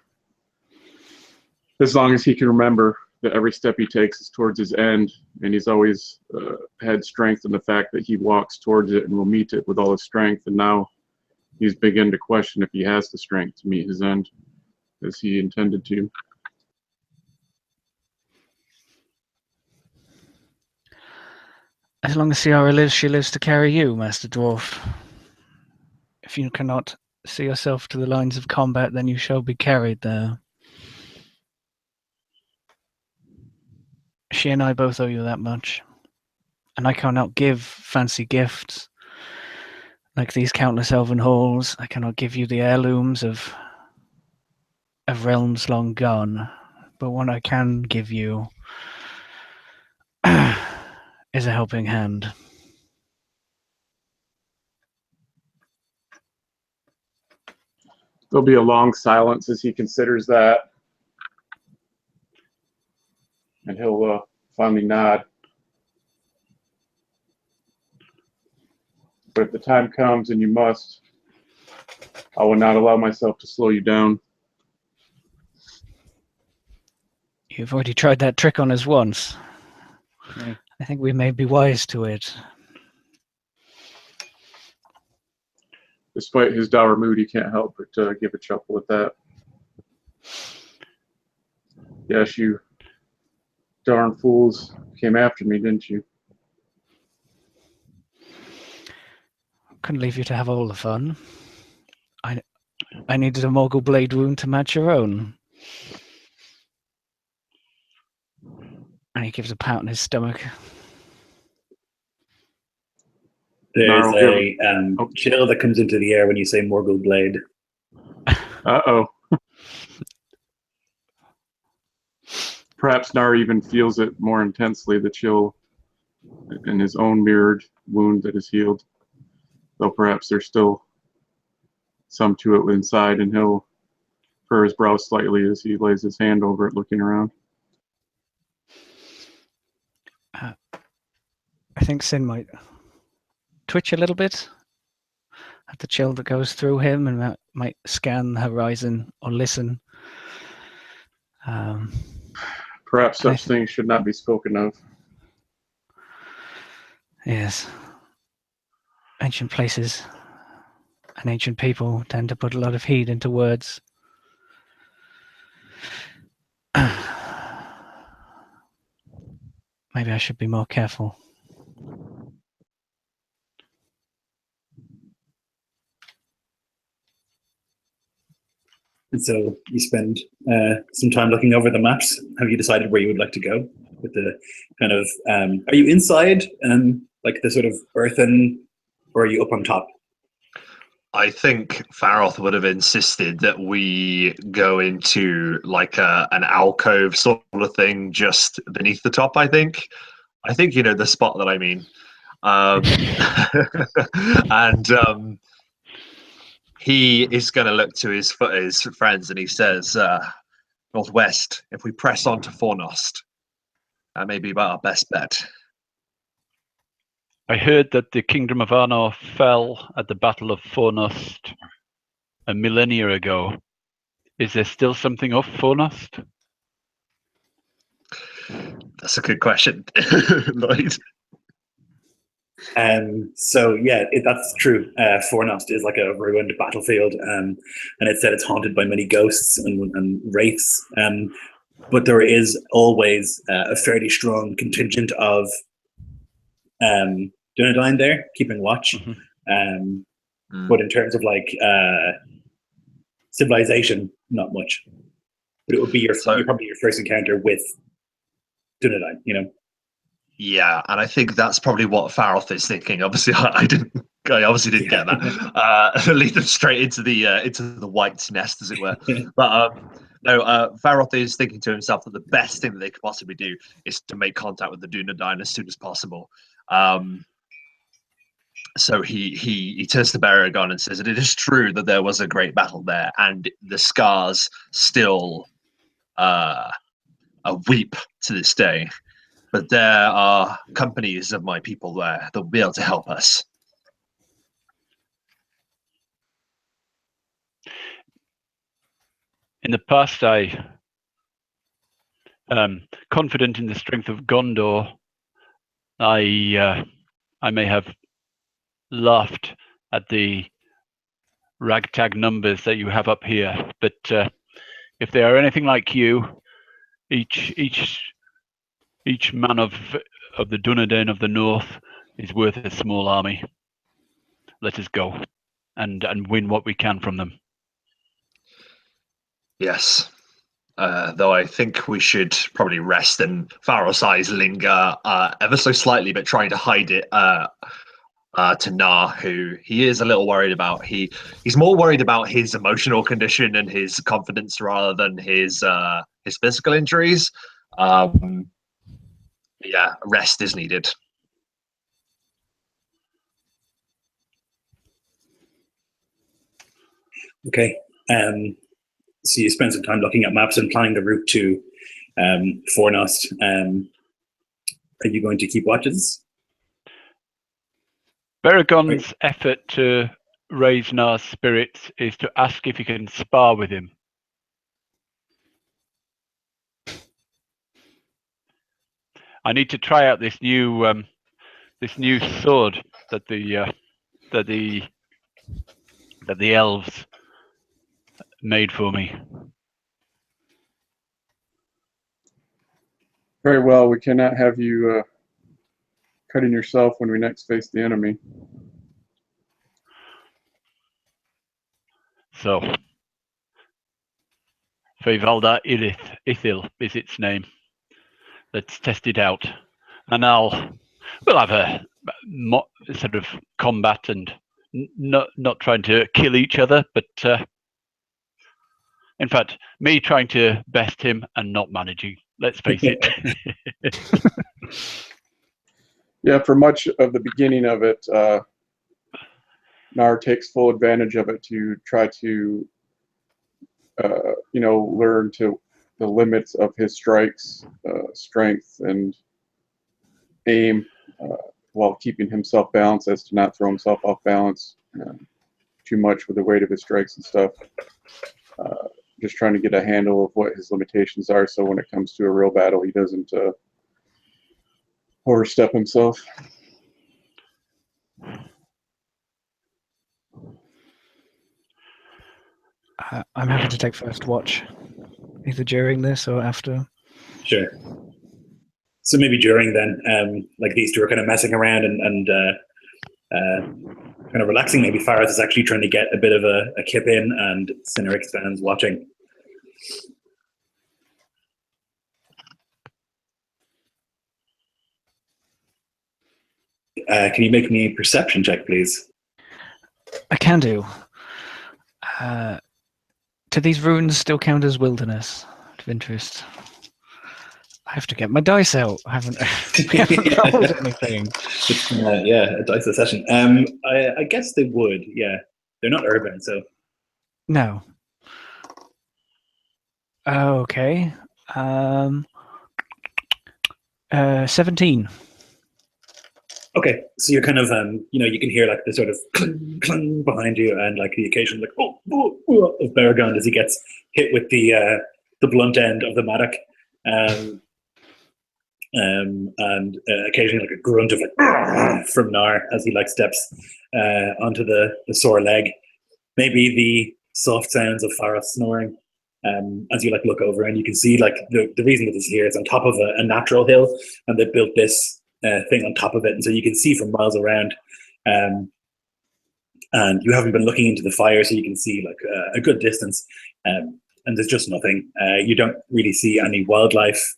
as long as he can remember, that every step he takes is towards his end, and he's always had strength in the fact that he walks towards it and will meet it with all his strength, and now he's begun to question if he has the strength to meet his end as he intended to. As long as Ciara lives, she lives to carry you, Master Dwarf. If you cannot see yourself to the lines of combat, then you shall be carried there. She and I both owe you that much. And I cannot give fancy gifts like these countless elven halls. I cannot give you the heirlooms of realms long gone. But what I can give you is a helping hand. There'll be a long silence as he considers that. And he'll finally nod. But if the time comes and you must, I will not allow myself to slow you down. You've already tried that trick on us once. Okay. I think we may be wise to it. Despite his dour mood, he can't help but give a chuckle at that. Yes, you darn fools came after me, didn't you? Couldn't leave you to have all the fun. I needed a Morgul blade wound to match your own. And he gives a pat on his stomach. There's a chill that comes into the air when you say Morgul blade. Uh-oh. Perhaps Nar even feels it more intensely, the chill in his own mirrored wound that is healed. Though perhaps there's still some to it inside, and he'll furrow his brow slightly as he lays his hand over it, looking around. I think Sin might twitch a little bit at the chill that goes through him, and that might scan the horizon or listen. Perhaps such things should not be spoken of. Yes. Ancient places and ancient people tend to put a lot of heed into words. Maybe I should be more careful. And so you spend some time looking over the maps. Have you decided where you would like to go with the kind of? Are you inside like the sort of earthen, or are you up on top? I think Faroth would have insisted that we go into like an alcove sort of thing just beneath the top. I think you know the spot that I mean. And he is going to look to his friends, and he says, "Northwest. If we press on to Fornost, that may be about our best bet." I heard that the kingdom of Arnor fell at the Battle of Fornost a millennia ago. Is there still something of Fornost? That's a good question, Lloyd. So yeah, that's true. Fornost is like a ruined battlefield, and it said it's haunted by many ghosts and wraiths. But there is always a fairly strong contingent of Dunedain there keeping watch. But in terms of like civilization, not much. But it would be probably your first encounter with Dunedain, you know. Yeah, and I think that's probably what Faroth is thinking. Obviously, I obviously didn't get that. Lead them straight into the white's nest, as it were. But no, Faroth is thinking to himself that the best thing that they could possibly do is to make contact with the Dunedain as soon as possible. So he turns to Baragon and says that it is true that there was a great battle there, and the scars still weep to this day. But there are companies of my people there that will be able to help us. In the past, I, confident in the strength of Gondor, I may have laughed at the ragtag numbers that you have up here. But if they are anything like you, each man of the Dunedain of the North is worth a small army. Let us go and win what we can from them. Yes. Though I think we should probably rest, and Faroth's eyes linger ever so slightly, but trying to hide it to Nah, who he is a little worried about. He's more worried about his emotional condition and his confidence rather than his physical injuries. Yeah, rest is needed. Okay. So you spend some time looking at maps and planning the route to Fornost. Are you going to keep watches? Baragon's effort to raise Nah's spirits is to ask if he can spar with him. I need to try out this new sword that the elves made for me. Very well. We cannot have you cutting yourself when we next face the enemy. So, Fevalda Ithil is its name. Let's test it out, and we'll have a sort of combat and not trying to kill each other, but in fact, me trying to best him and not managing. Let's face it. Yeah, for much of the beginning of it, Nar takes full advantage of it to try to, learn to the limits of his strikes, strength, and aim, while keeping himself balanced as to not throw himself off balance too much with the weight of his strikes and stuff. Just trying to get a handle of what his limitations are, so when it comes to a real battle, he doesn't overstep himself. I'm happy to take first watch, either during this or after. Sure. So maybe during then, like these two are kind of messing around and kind of relaxing. Maybe Faroth is actually trying to get a bit of a kip in, and Cynric stands watching. Can you make me a perception check, please? I can do. Do these ruins still count as wilderness of interest? I have to get my dice out. I haven't rolled anything. Yeah, a dice session. I guess they would. Yeah, they're not urban, so No. Okay. 17. Okay, so you're kind of you can hear like the sort of clang, clang behind you, and like the occasional like of Baragond as he gets hit with the blunt end of the mattock, and occasionally like a grunt of like from Nar as he like steps onto the sore leg. Maybe the soft sounds of Faroth snoring. As you like look over, and you can see like the reason that it's here is on top of a natural hill, and they built this thing on top of it, and so you can see from miles around. And you haven't been looking into the fire, so you can see like a good distance, and there's just nothing. You don't really see any wildlife.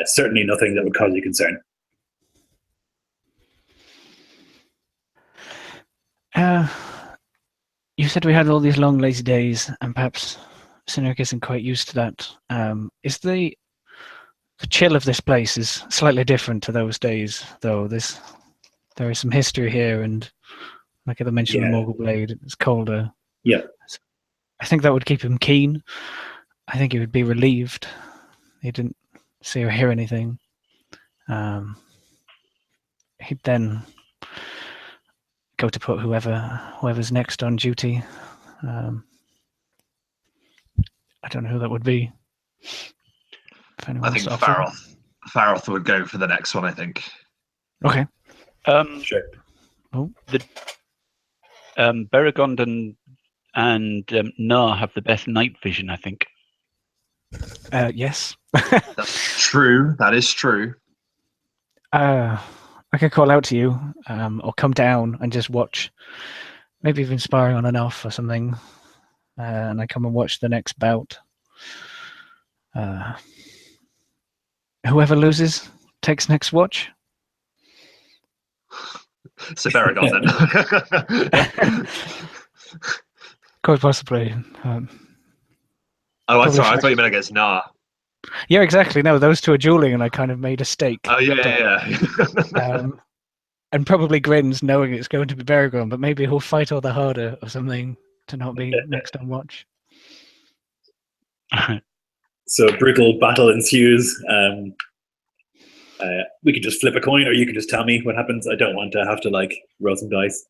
Certainly nothing that would cause you concern. You said we had all these long, lazy days, and perhaps Sinric isn't quite used to that. Is the chill of this place is slightly different to those days, though? There is some history here, and like I mentioned, the Morgul Blade, it's colder. Yeah. I think that would keep him keen. I think he would be relieved. He didn't see or hear anything. He'd then go to put whoever's next on duty. I don't know who that would be. I think Faroth would go for the next one, I think. Okay. Sure. Oh. The Baragond and Nar have the best night vision, I think. Yes. That's true. That is true. I could call out to you, or come down and just watch. Maybe even sparring on and off or something. And I come and watch the next bout. Whoever loses takes next watch. So Baragond then. Quite possibly. Oh, I'm sorry. I thought you meant against Nar. Yeah, exactly. No, those two are dueling, and I kind of made a stake. Oh, yeah. And probably grins, knowing it's going to be Baragond, but maybe he'll fight all the harder or something to not be next on watch. So a brutal battle ensues. We could just flip a coin, or you can just tell me what happens. I don't want to have to like roll some dice.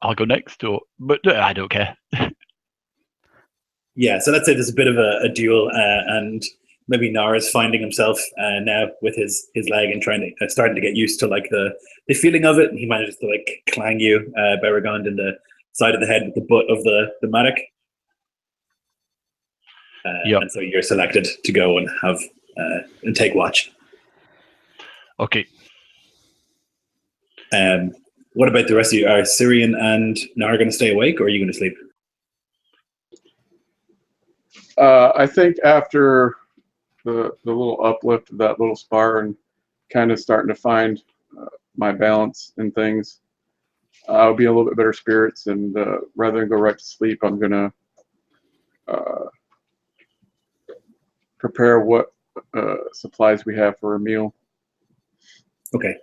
I'll go next, but I don't care. Yeah, so let's say there's a bit of a duel, and maybe Nar is finding himself now with his leg and starting to get used to like the feeling of it, and he manages to like clang you, Baragond, in the side of the head with the butt of the mattock. Yep. And so you're selected to go and have and take watch. Okay. What about the rest of you? Are Syrian and Nar going to stay awake, or are you going to sleep? I think after the little uplift of that little spar and kind of starting to find my balance and things, I'll be in a little bit better spirits, and rather than go right to sleep, I'm going to prepare what supplies we have for a meal. Okay.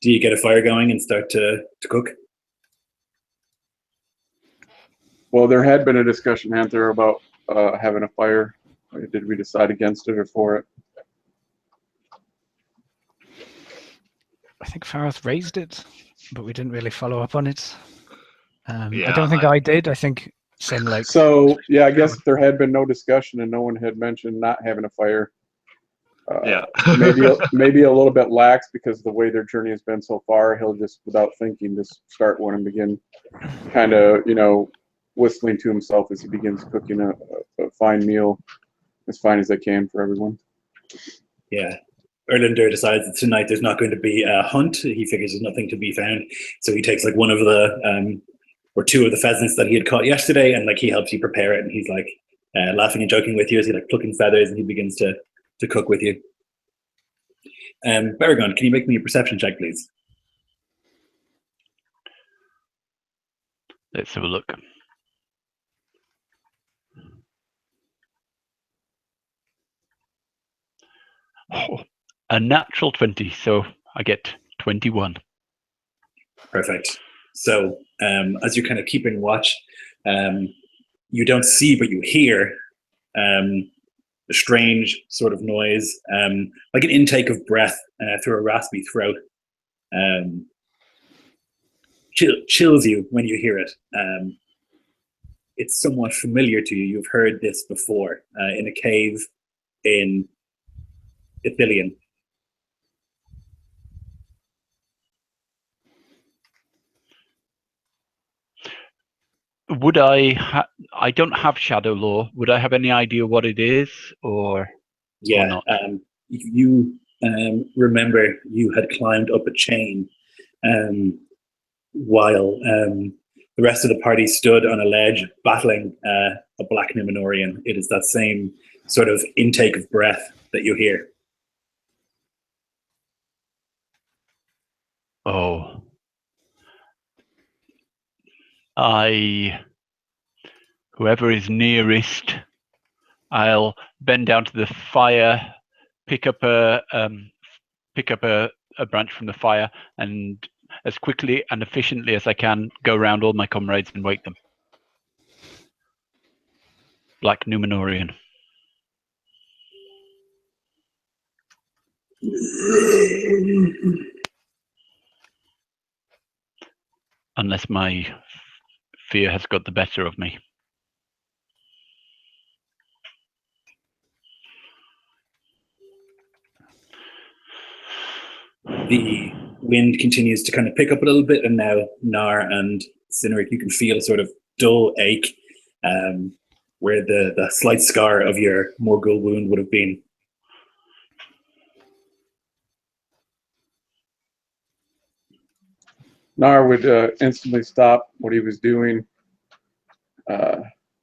Do you get a fire going and start to cook? Well, there had been a discussion, Hanther, about having a fire. Did we decide against it or for it? I think Faroth raised it, but we didn't really follow up on it. Yeah, I don't think I did. I think Sin like. So yeah, I guess if there had been no discussion and no one had mentioned not having a fire, maybe a little bit lax because of the way their journey has been so far. He'll just, without thinking, just start one and begin kind of, whistling to himself as he begins cooking a fine meal, as fine as they can for everyone. Yeah. Erlander decides that tonight there's not going to be a hunt. He figures there's nothing to be found. So he takes like one of the, or two of the pheasants that he had caught yesterday, and like he helps you prepare it. And he's like laughing and joking with you as he like plucking feathers, and he begins to cook with you. Baragond, can you make me a perception check, please? Let's have a look. Oh, a natural 20, so I get 21. Perfect. So as you're kind of keeping watch, you don't see, but you hear a strange sort of noise, like an intake of breath through a raspy throat. Chills you when you hear it. It's somewhat familiar to you. You've heard this before in a cave in Ithilien. Would I don't have shadow law. Would I have any idea what it is, or Yeah, not? You remember you had climbed up a chain while the rest of the party stood on a ledge battling a black Numenorian. It is that same sort of intake of breath that you hear. Oh. Whoever is nearest, I'll bend down to the fire, pick up a branch from the fire, and as quickly and efficiently as I can go around all my comrades and wake them. Black Numenorian. Unless my fear has got the better of me. The wind continues to kind of pick up a little bit, and now Nar and Cynric, you can feel a sort of dull ache where the slight scar of your Morgul wound would have been. Nar would instantly stop what he was doing,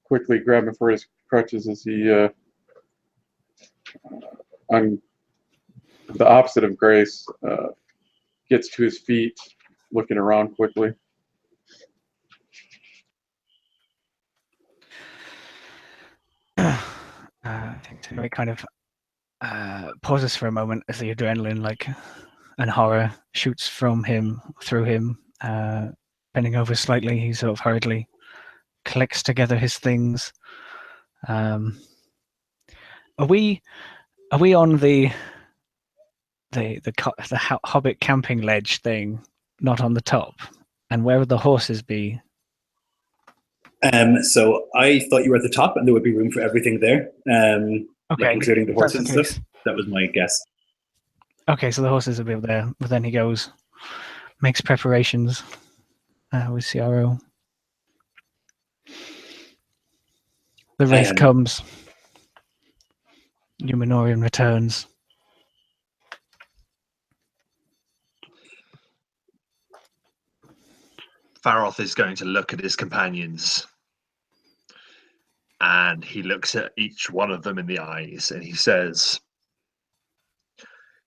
quickly grabbing for his crutches as he, on the opposite of Grace, gets to his feet, looking around quickly. I think so. It kind of pauses for a moment as the adrenaline, and horror shoots from him, through him. Bending over slightly, he sort of hurriedly collects together his things. Are we on the Hobbit camping ledge thing, not on the top? And where would the horses be? So I thought you were at the top, and there would be room for everything there, Okay, including the horses and that's the stuff. case. That was my guess. Okay, so the horses will be up there, but then he goes, makes preparations with CRO. The wraith comes. Numenorian returns. Faroth is going to look at his companions, and he looks at each one of them in the eyes, and he says,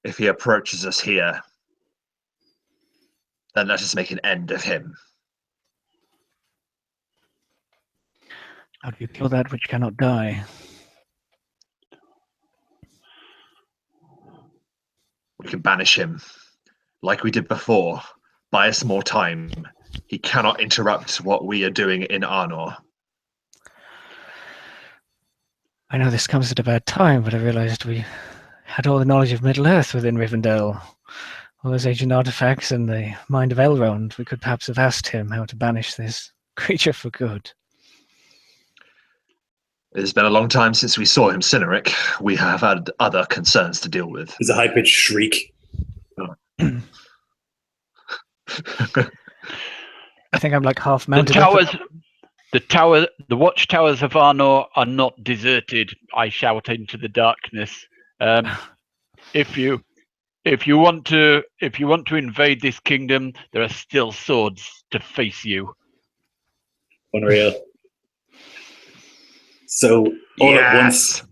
if he approaches us here, then let us make an end of him. How do you kill that which cannot die? We can banish him, like we did before. Buy us more time. He cannot interrupt what we are doing in Arnor. I know this comes at a bad time, but I realized we had all the knowledge of Middle-earth within Rivendell. All those ancient artifacts and the mind of Elrond. We could perhaps have asked him how to banish this creature for good. It has been a long time since we saw him, Cynric. We have had other concerns to deal with. There's a high-pitched shriek. I think I'm half mounted. The watchtowers of Arnor are not deserted. I shout into the darkness. If you want to invade this kingdom, there are still swords to face you. Unreal. So all at once,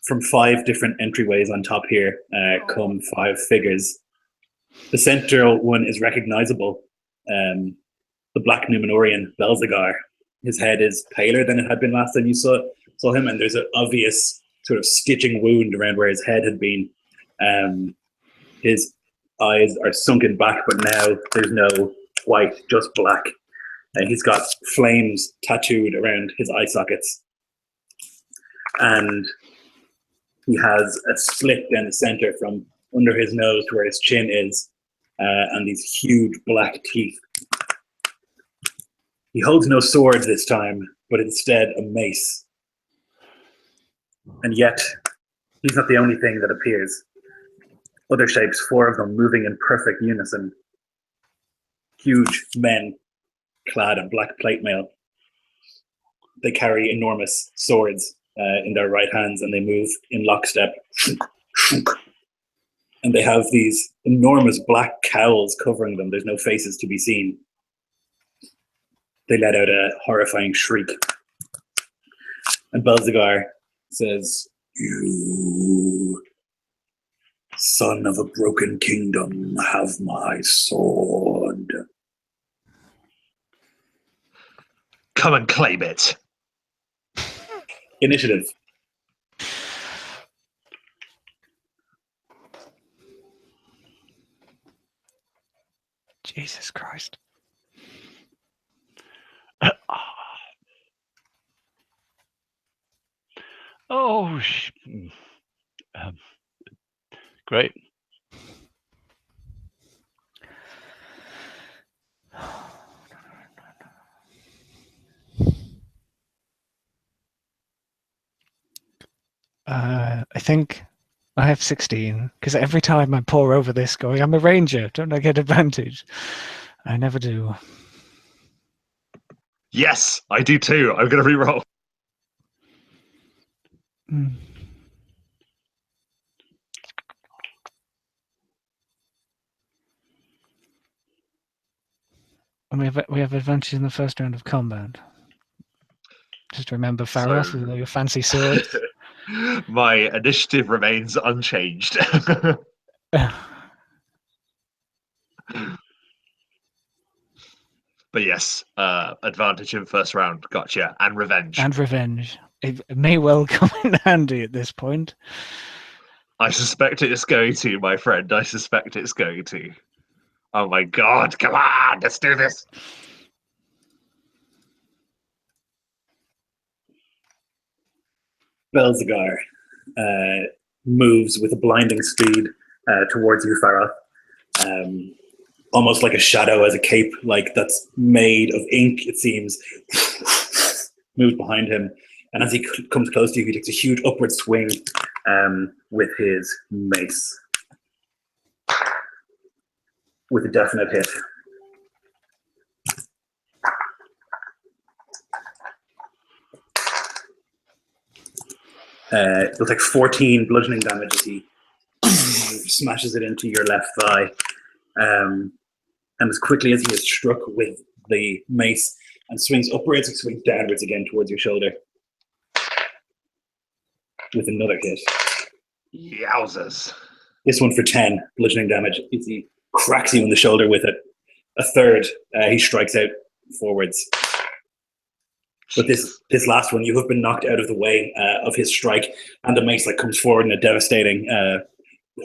from 5 different entryways on top here come 5 figures. The central one is recognizable. The Black Numenorian, Belzegar. His head is paler than it had been last time you saw him, and there's an obvious sort of stitching wound around where his head had been. His eyes are sunken back, but now there's no white, just black. And he's got flames tattooed around his eye sockets. And He has a split down the center from under his nose to where his chin is, and these huge black teeth. He holds no sword this time, but instead a mace. And yet, he's not the only thing that appears. Other shapes, 4 of them moving in perfect unison. Huge men clad in black plate mail. They carry enormous swords in their right hands, and they move in lockstep. And they have these enormous black cowls covering them. There's no faces to be seen. They let out a horrifying shriek. And Belzegar says, "You, son of a broken kingdom, have my sword. Come and claim it." Initiative. Jesus Christ. Oh, great. I think I have 16, because every time I pour over this going, I'm a ranger, don't I get advantage? I never do. Yes, I do too. I'm going to reroll. Mm. And we have advantage in the first round of combat. Just remember Faroth with all your fancy swords. My initiative remains unchanged. But yes, advantage in first round. Gotcha. And revenge. And revenge. It may well come in handy at this point. I suspect it's going to, my friend. I suspect it's going to. Oh my god, come on, let's do this. Belzegar moves with a blinding speed towards you, Faroth. Almost like a shadow as a cape, like that's made of ink, it seems, moves behind him. And as he comes close to you, he takes a huge upward swing with his mace. With a definite hit. It'll take 14 bludgeoning damage as he smashes it into your left thigh. And as quickly as he is struck with the mace and swings upwards, he swings downwards again towards your shoulder. With another hit. Yowzers. This one for 10 bludgeoning damage. He cracks you in the shoulder with it. A third, he strikes out forwards. But this last one, you have been knocked out of the way of his strike, and the mace comes forward in a devastating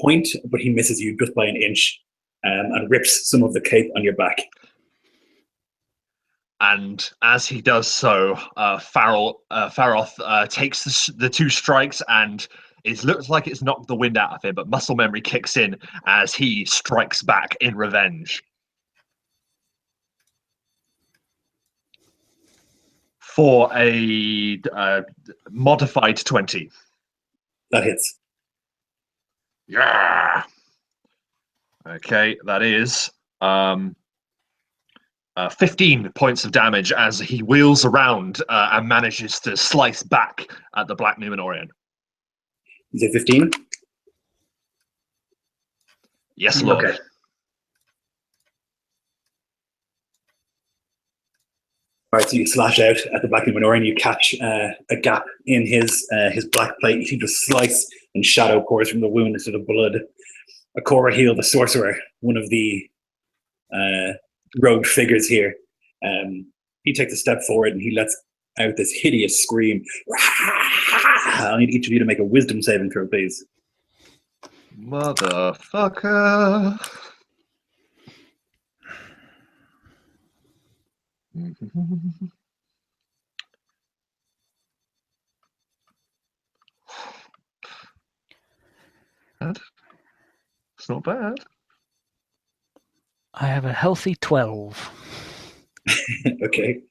point, but he misses you just by an inch and rips some of the cape on your back. And as he does so, Faroth takes the 2 strikes, and it looks like it's knocked the wind out of him, but muscle memory kicks in as he strikes back in revenge. For a modified 20. That hits. Yeah. Okay, that is 15 points of damage as he wheels around and manages to slice back at the Black Numenorian. Is it 15? Yes, Lord. Okay. All right, so you slash out at the Black Numenorian, you catch a gap in his black plate. You see the slice and shadow pours from the wound into the blood. Akora Heel, the sorcerer, one of the rogue figures here, he takes a step forward and he lets out this hideous scream. I need each of you to make a wisdom saving throw, please. Motherfucker. bad. I have a healthy 12. Okay.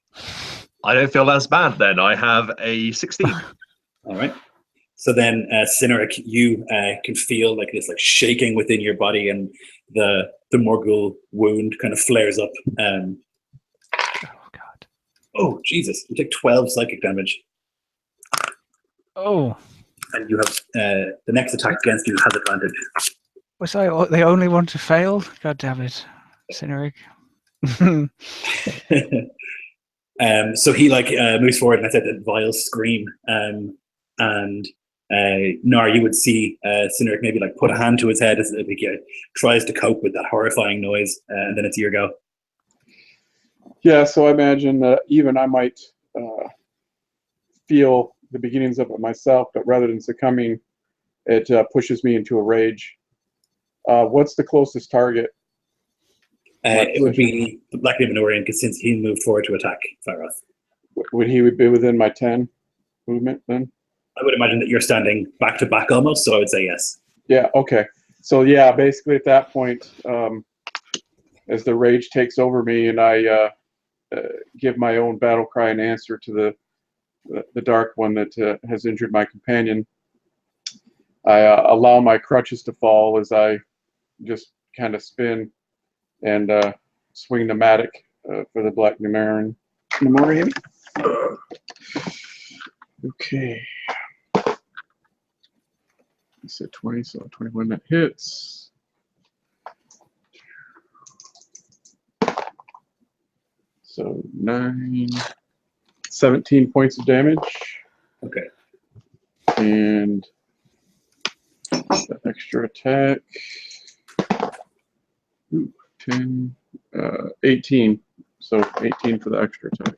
I don't feel as bad then. I have a 16. All right. So then, Cynric, you can feel like this, like shaking within your body, and the Morgul wound kind of flares up. Oh God. Oh Jesus! You take 12 psychic damage, Oh, and you have the next attack against you has advantage. was I the only one to fail? God damn it, Cynric. So he moves forward, and I said that vile scream, and Nar, you would see Cynric maybe like put a hand to his head as he tries to cope with that horrifying noise, and then it's your go. Yeah, so I imagine that even I might feel the beginnings of it myself, but rather than succumbing, it pushes me into a rage. What's the closest target? It would be the Black Nibelungian, because since he moved forward to attack Faroth. Would he be within my 10 movement then? I would imagine that you're standing back to back almost, so I would say yes. Yeah, okay. So yeah, basically at that point, as the rage takes over me and I give my own battle cry and answer to the dark one that has injured my companion, I allow my crutches to fall as I just kind of spin and swing the mattock for the Black Nemorian. Okay. I said 20, so 21 that hits. So 17 points of damage. Okay. And the extra attack. Ooh, 10, 18. So 18 for the extra attack.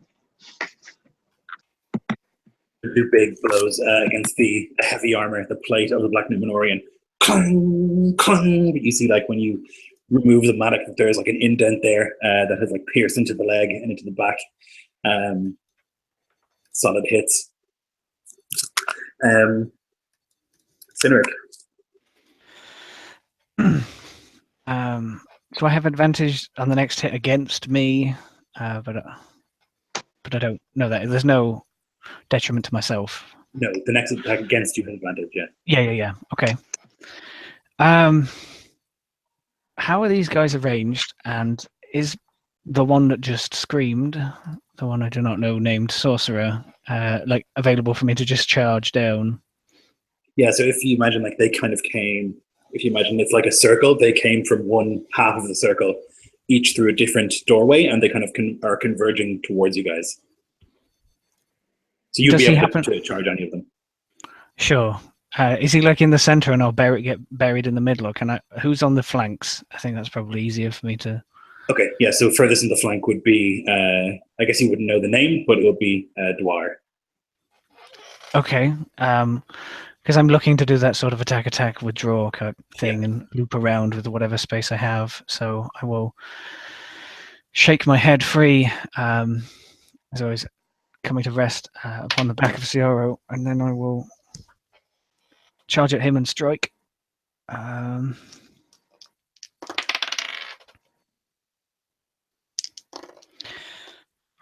Two big blows against the heavy armor, the plate of the Black Nibelungian. Clang, clang. But you see, like when you remove the mattock, there's like an indent there that has like pierced into the leg and into the back. Solid hits. Cynric. Do I have advantage on the next hit against me? But I don't know that. There's no detriment to myself. No, the next attack against you has advantage, yeah. Yeah. Okay. How are these guys arranged? And is the one that just screamed, the one I do not know, named Sorcerer, like available for me to just charge down? Yeah, so if you imagine like they kind of came, if you imagine it's like a circle, they came from one half of the circle, each through a different doorway, and they kind of are converging towards you guys. So you'd be able to charge any of them. Sure. Is he like in the center and I'll get buried in the middle, or can I? Who's on the flanks? I think that's probably easier for me to. Okay, yeah. So furthest in the flank would be, I guess you wouldn't know the name, but it would be Dwar. Okay. Because I'm looking to do that sort of attack withdraw thing and loop around with whatever space I have. So I will shake my head free, as always, coming to rest upon the back of Ciaro, and then I will charge at him and strike.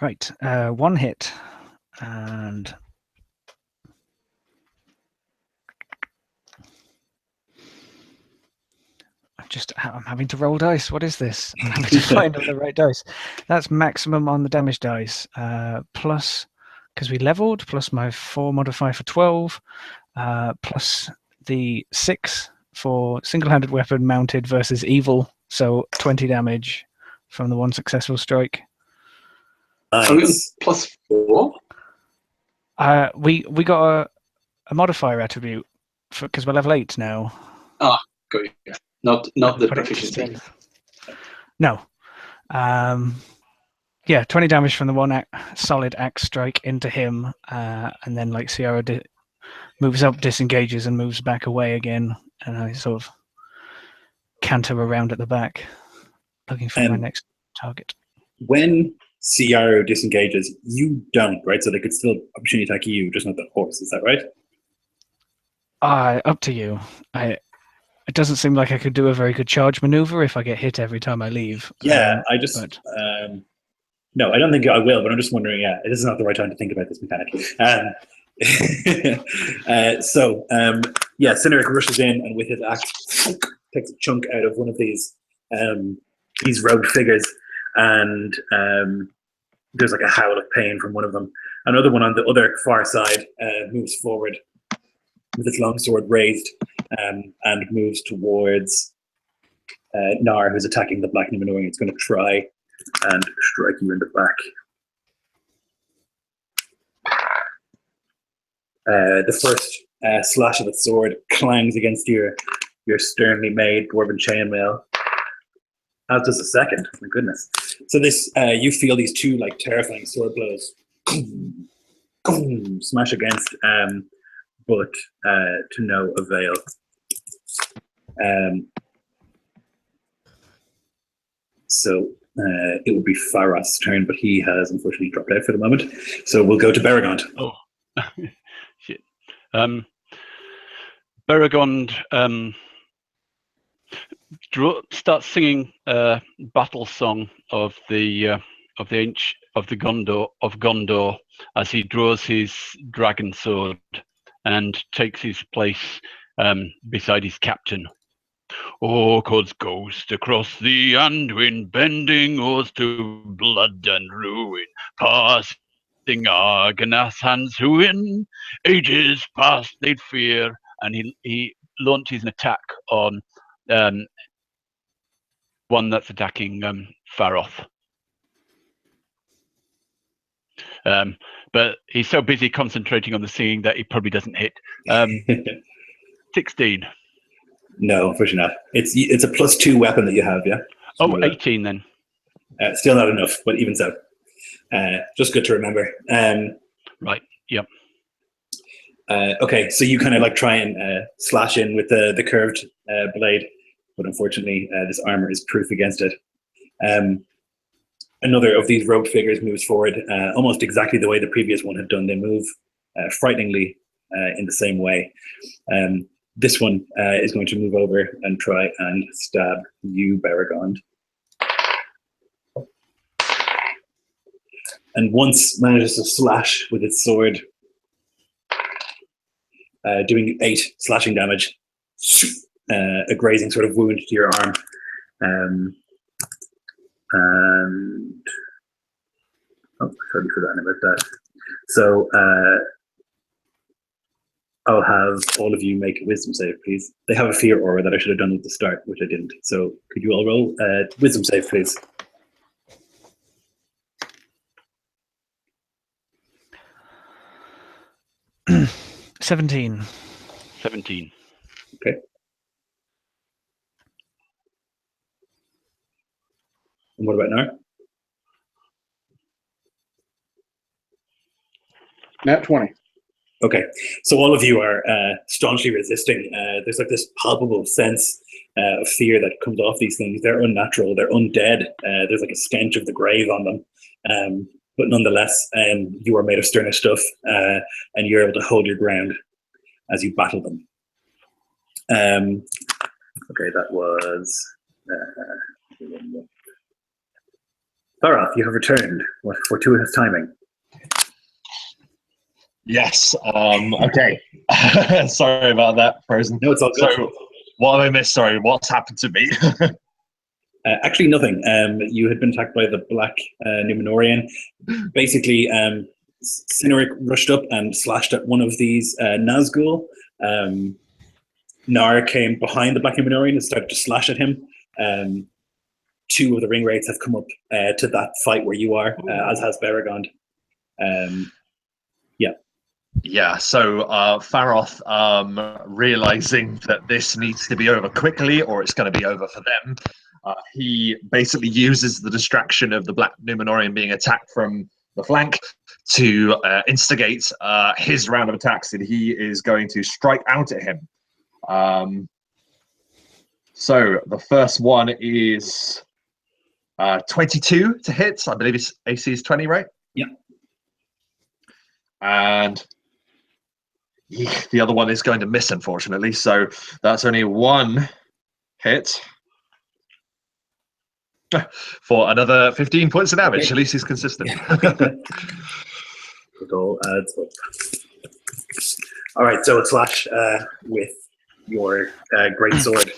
Right, one hit, and I'm having to roll dice. What is this? I'm having to find all the right dice. That's maximum on the damage dice, plus, because we leveled, plus my 4 modifier for 12, plus the 6 for single-handed weapon mounted versus evil, so 20 damage from the one successful strike. Nice. Plus 4? We got a modifier attribute because we're level 8 now. Ah, got you. Not the proficiency. No. Yeah, 20 damage from the one solid axe strike into him, and then like Ciara moves up, disengages, and moves back away again, and I sort of canter around at the back, looking for my next target. When Ciara disengages, you don't, right? So they could still opportunity attack you, just not the horse. Is that right? Up to you. It doesn't seem like I could do a very good charge maneuver if I get hit every time I leave. Yeah, I just but- no, I don't think I will. But I'm just wondering. Yeah, this is not the right time to think about this mechanic. Cyneric rushes in and with his axe takes a chunk out of one of these robed figures, and there's like a howl of pain from one of them. Another one on the other far side moves forward with its long sword raised and moves towards Nar, who's attacking the Black Numenorean. It's going to try and strike you in the back. The first slash of its sword clangs against your sternly made dwarven chainmail, as does the second. My goodness! So this you feel these two like terrifying sword blows smash against, but to no avail. So it would be Faroth's turn, but he has unfortunately dropped out for the moment. So we'll go to Beregond. Oh, shit. Beregond starts singing a battle song of the Gondor as he draws his dragon sword and takes his place beside his captain. Orcod's ghost across the Anduin, bending oars to blood and ruin, passing Argonath's hands who in ages past they'd fear, and he launches an attack on one that's attacking Faroth. But he's so busy concentrating on the singing that he probably doesn't hit. 16. No, unfortunately not. It's a +2 weapon that you have, yeah? Oh, 18 then. Still not enough, but even so. Just good to remember. Right, yep. Okay, so you kind of like try and slash in with the curved blade, but unfortunately this armor is proof against it. Another of these robed figures moves forward almost exactly the way the previous one had done. They move frighteningly in the same way. This one is going to move over and try and stab you, Beregond. And once manages to slash with its sword, doing 8 slashing damage, a grazing sort of wound to your arm. And I totally forgotten about that. So I'll have all of you make a wisdom save, please. They have a fear aura that I should have done at the start, which I didn't. So could you all roll wisdom save, please? Uh, 17. 17. Okay. And what about Nar? Nat 20. Okay, so all of you are staunchly resisting. There's like this palpable sense of fear that comes off these things. They're unnatural, they're undead. There's like a stench of the grave on them. But nonetheless, you are made of sterner stuff, and you're able to hold your ground as you battle them. Okay, that was... Faroth, you have returned. What fortuitous timing. Yes. Okay. Sorry about that, Frozen. No, it's all good. So, what have I missed? Sorry, what's happened to me? Actually, nothing. You had been attacked by the Black Numenorean. Basically, Cyneric rushed up and slashed at one of these Nazgûl. Nar came behind the Black Numenorean and started to slash at him. 2 of the ring wraiths have come up to that fight where you are, as has Beregond. Yeah, so Faroth, realizing that this needs to be over quickly or it's going to be over for them, he basically uses the distraction of the Black Numenorean being attacked from the flank to instigate his round of attacks, and he is going to strike out at him. So the first one is 22 to hit. I believe his AC is 20, right? Yeah. And The other one is going to miss, unfortunately. So that's only one hit for another 15 points of damage. Okay. At least he's consistent. It all adds up. All right, so a slash with your great sword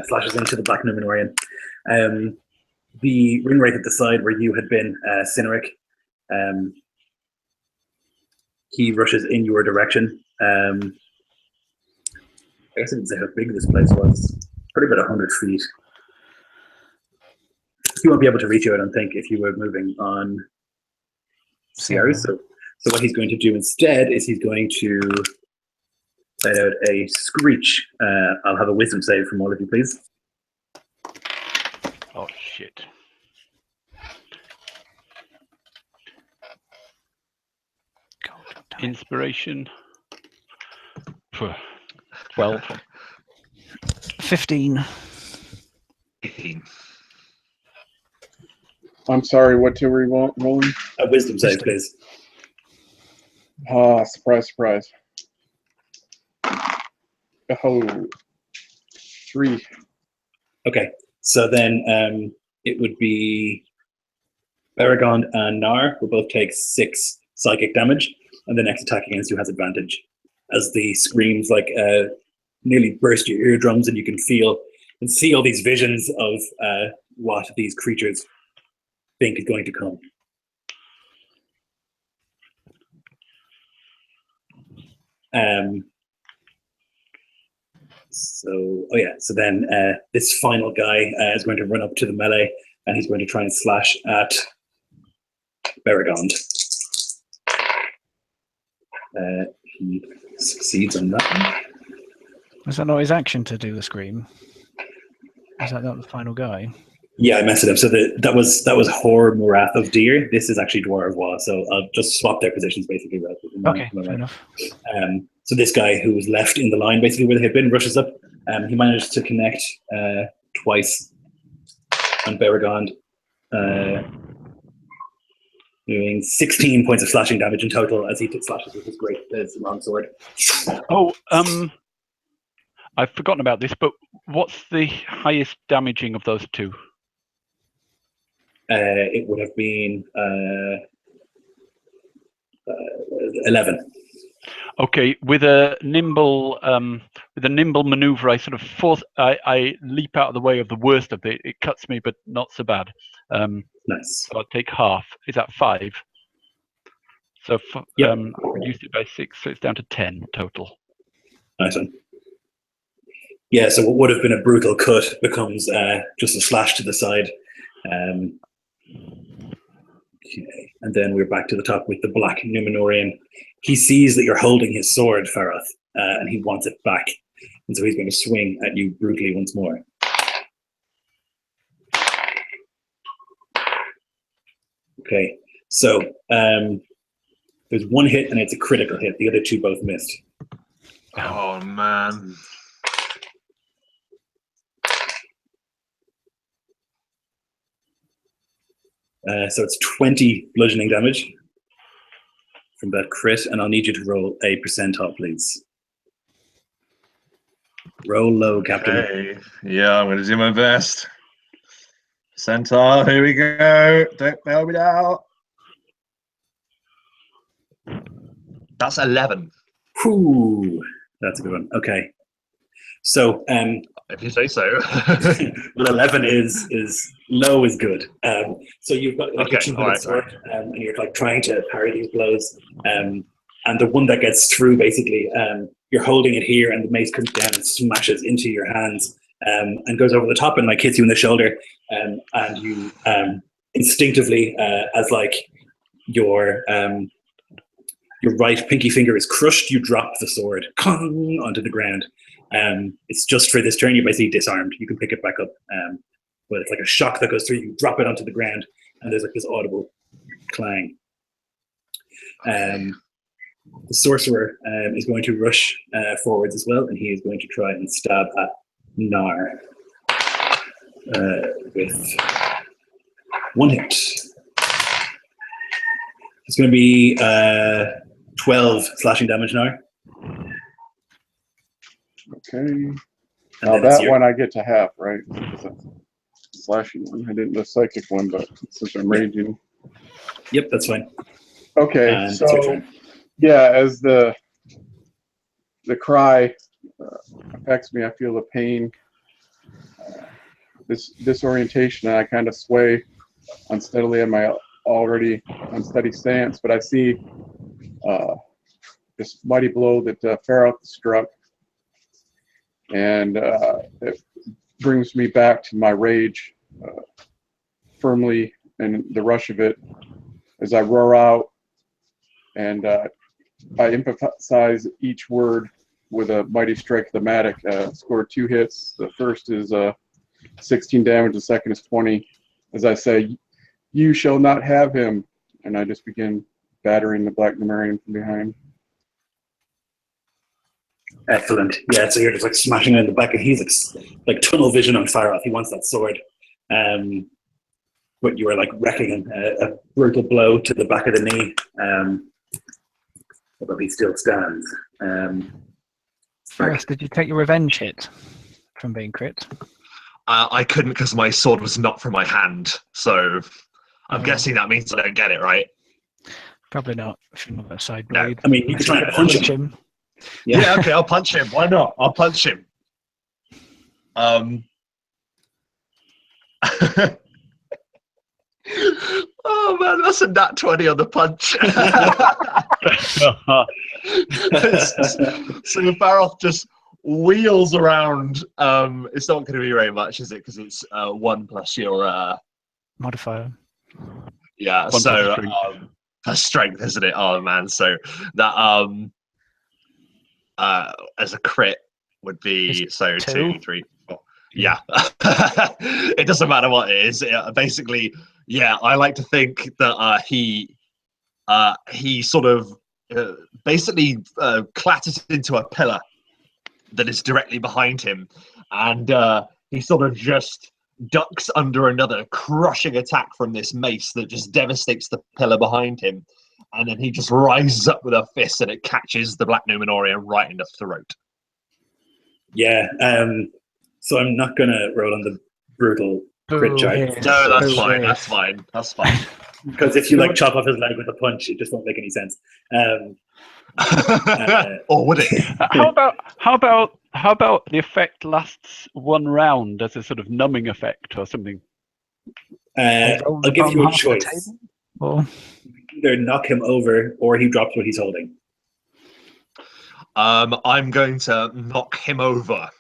flashes into the Black Numenorian. The ring wraith at the side where you had been, Cynric, he rushes in your direction. I guess I didn't say how big this place was. Probably about 100 feet. He won't be able to reach you, I don't think, if you were moving on Sierra. So what he's going to do instead is he's going to let out a screech. I'll have a wisdom save from all of you, please. Oh, shit. Inspiration. 12. 15. 18. I'm sorry, what two were you rolling? A wisdom save, please. Ah, surprise, surprise. Oh, 3. Okay, so then it would be Baragond and Nar will both take 6 psychic damage, and the next attack against you has advantage. As the screams nearly burst your eardrums, and you can feel and see all these visions of what these creatures think is going to come. So then this final guy is going to run up to the melee, and he's going to try and slash at Baragond. He succeeds on that one. Was that not his action to do the scream? Is that not the final guy? Yeah, I messed it up. So that was Hor Morath of Deer. This is actually Dwarf of Wa. So I'll just swap their positions basically. Okay, fair enough. So this guy who was left in the line basically where they had been rushes up. He managed to connect twice on Baragond, doing 16 points of slashing damage in total as he slashes with his long sword. Oh, I've forgotten about this, but what's the highest damaging of those two? It would have been 11. Okay, with a nimble maneuver, I sort of I leap out of the way of the worst of it. It cuts me, but not so bad. Nice. So I'll take half. Is that 5? So Yep. reduced it by 6, so it's down to 10 total. Nice one. Yeah, so what would have been a brutal cut becomes just a slash to the side. Okay. And then we're back to the top with the Black Numenorian. He sees that you're holding his sword, Faroth, and he wants it back. And so he's going to swing at you brutally once more. Okay, so there's one hit and it's a critical hit. The other two both missed. Oh, man. So it's 20 bludgeoning damage from that crit, and I'll need you to roll a percentile, please. Roll low, Captain. Okay. Yeah, I'm going to do my best. Percentile, here we go. Don't fail me now. That's 11. Whew, that's a good one. Okay. So If you say so. well, 11 is low is good. So you've got like Okay, a two-handed alright, sword, and you're like trying to parry these blows. And the one that gets through, basically, you're holding it here, and the mace comes down and smashes into your hands, and goes over the top and like hits you in the shoulder. And you instinctively, as like your right pinky finger is crushed, you drop the sword onto the ground. It's just for this turn, you're basically disarmed. You can pick it back up, but it's like a shock that goes through. You drop it onto the ground, and there's like this audible clang. The sorcerer is going to rush forwards as well, and he is going to try and stab at Nar with one hit. It's going to be 12 slashing damage now. Okay. And Now then it's that your- one I get to half, right? Slashing one. I didn't the psychic one, but since I'm raging. Yep, that's fine. Okay, And it's your so turn. yeah, as the cry affects me, I feel the pain, this disorientation, and I kind of sway unsteadily in my already unsteady stance. But I see this mighty blow that Faroth struck, and it brings me back to my rage firmly in the rush of it as I roar out, and I emphasize each word with a mighty strike of the mattock. Scored 2 hits. The first is 16 damage, the second is 20. As I say, "You shall not have him," and I just begin battering the Black Numerian from behind. Excellent. Yeah, so you're just like smashing it in the back, and he's like tunnel vision on Faroth. He wants that sword. But you are like wrecking him. A brutal blow to the back of the knee. But he still stands. Faroth, did you take your revenge hit from being crit? I couldn't because my sword was not from my hand. So I'm guessing that means I don't get it, right? Probably not. If you're not a side No. blade. I mean, you could try and punch him. Yeah, okay, I'll punch him. Why not? I'll punch him. Oh man, that's a nat 20 on the punch. So Faroth just wheels around. It's not going to be very much, is it? Because it's 1 plus your Modifier. yeah. 1 plus So strength. plus strength, isn't it? Oh man, so that as a crit would be It's so 2? 2, 3, 4. Yeah, it doesn't matter what it is. Basically, yeah, I like to think that he sort of basically clatters into a pillar that is directly behind him, and he sort of just ducks under another crushing attack from this mace that just devastates the pillar behind him, and then he just rises up with a fist and it catches the Black Numenorian right in the throat. Yeah. So I'm not gonna roll on the brutal crit Boo, charge. yes. No, that's Boo, fine. yes. That's fine. That's fine. Because if you like chop off his leg with a punch, it just won't make any sense. Or would it? How about the effect lasts 1 round as a sort of numbing effect or something? Roll the I'll give bottom you a half of the choice. table? Or Either knock him over or he drops what he's holding. I'm going to knock him over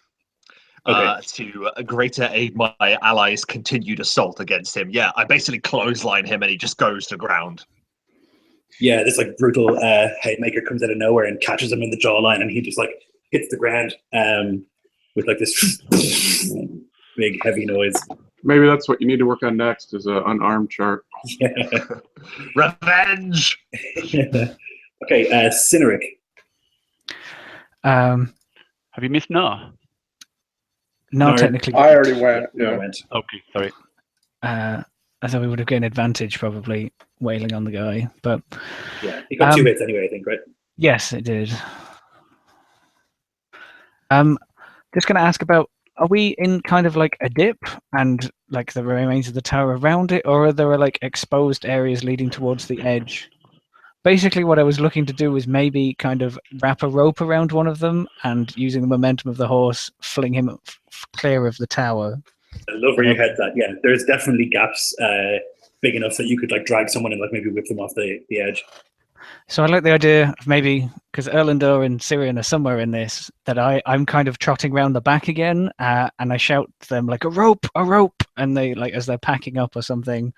Okay. to greater aid my allies' continued assault against him. Yeah, I basically clothesline him and he just goes to ground. Yeah, this like brutal haymaker comes out of nowhere and catches him in the jawline, and he just like hits the ground with like this big heavy noise. Maybe that's what you need to work on next, is an unarmed chart. Yeah. Revenge! Okay, Cyneric. um, Have you missed No? no, No, technically. I already went. No, Yeah. I went. Okay, sorry. I thought we would have gained advantage probably wailing on the guy, but Yeah, he got 2 hits anyway, I think, right? yes, it did. Just going to ask about: are we in kind of like a dip, and like the remains of the tower around it, or are there like exposed areas leading towards the edge? Basically, what I was looking to do was maybe kind of wrap a rope around one of them, and using the momentum of the horse, fling him clear of the tower. I love where your head's at. Yeah, there's definitely gaps big enough that you could like drag someone and like maybe whip them off the edge. So I like the idea of maybe, because Erlandor and Syrian are somewhere in this, that I'm kind of trotting round the back again, and I shout to them like a rope, and they like as they're packing up or something,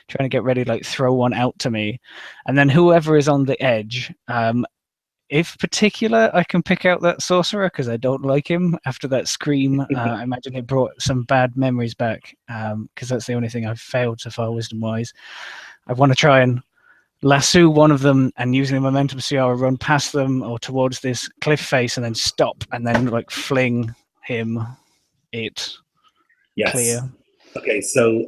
trying to get ready, like throw one out to me, and then whoever is on the edge, if particular, I can pick out that sorcerer because I don't like him after that scream. I imagine it brought some bad memories back, because that's the only thing I've failed so far, wisdom-wise. I want to try and lasso one of them and using the momentum CR run past them or towards this cliff face and then stop and then like fling him Yes. clear. Okay, so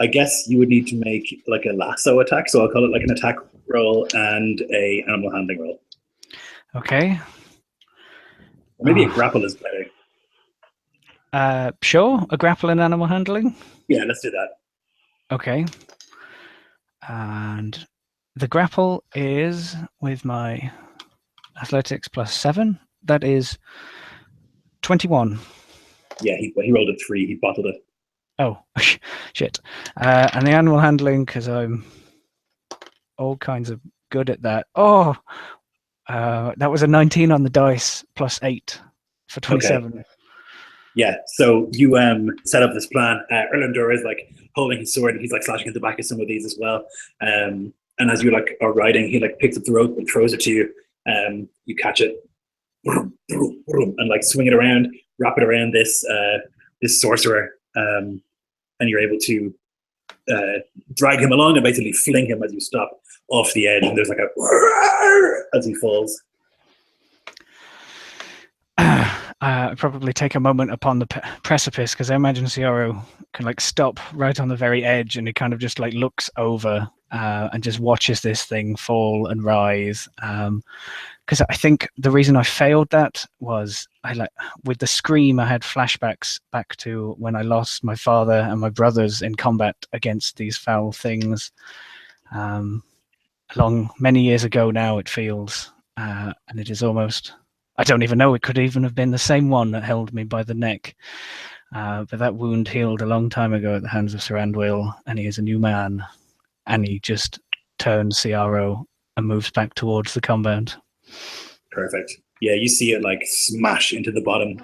I guess you would need to make like a lasso attack. So I'll call it like an attack roll and a animal handling roll. Okay. Or maybe a Oh. grapple is better. Sure. A grapple and animal handling. Yeah, let's do that. Okay. And the grapple is with my athletics +7. That is 21. Yeah, he rolled a 3. He bottled it. Oh, shit. And the animal handling, because I'm all kinds of good at that. Oh, that was a 19 on the dice +8 for 27. Okay. Yeah, so you set up this plan. Erlendur is like holding his sword and he's like slashing at the back of some of these as well. And as you like are riding, he like picks up the rope and throws it to you. You catch it and like swing it around, wrap it around this sorcerer, and you're able to drag him along and basically fling him as you stop off the edge. And there's like a as he falls. Probably take a moment upon the precipice, because I imagine Ciaro can like stop right on the very edge, and he kind of just like looks over and just watches this thing fall and rise. Because I think the reason I failed that was with the scream, I had flashbacks back to when I lost my father and my brothers in combat against these foul things. Long many years ago now, it feels, and it is almost. I don't even know. It could even have been the same one that held me by the neck. But that wound healed a long time ago at the hands of Sir Andwyl, and he is a new man. And he just turns Ciaro and moves back towards the compound. Perfect. Yeah, you see it like smash into the bottom.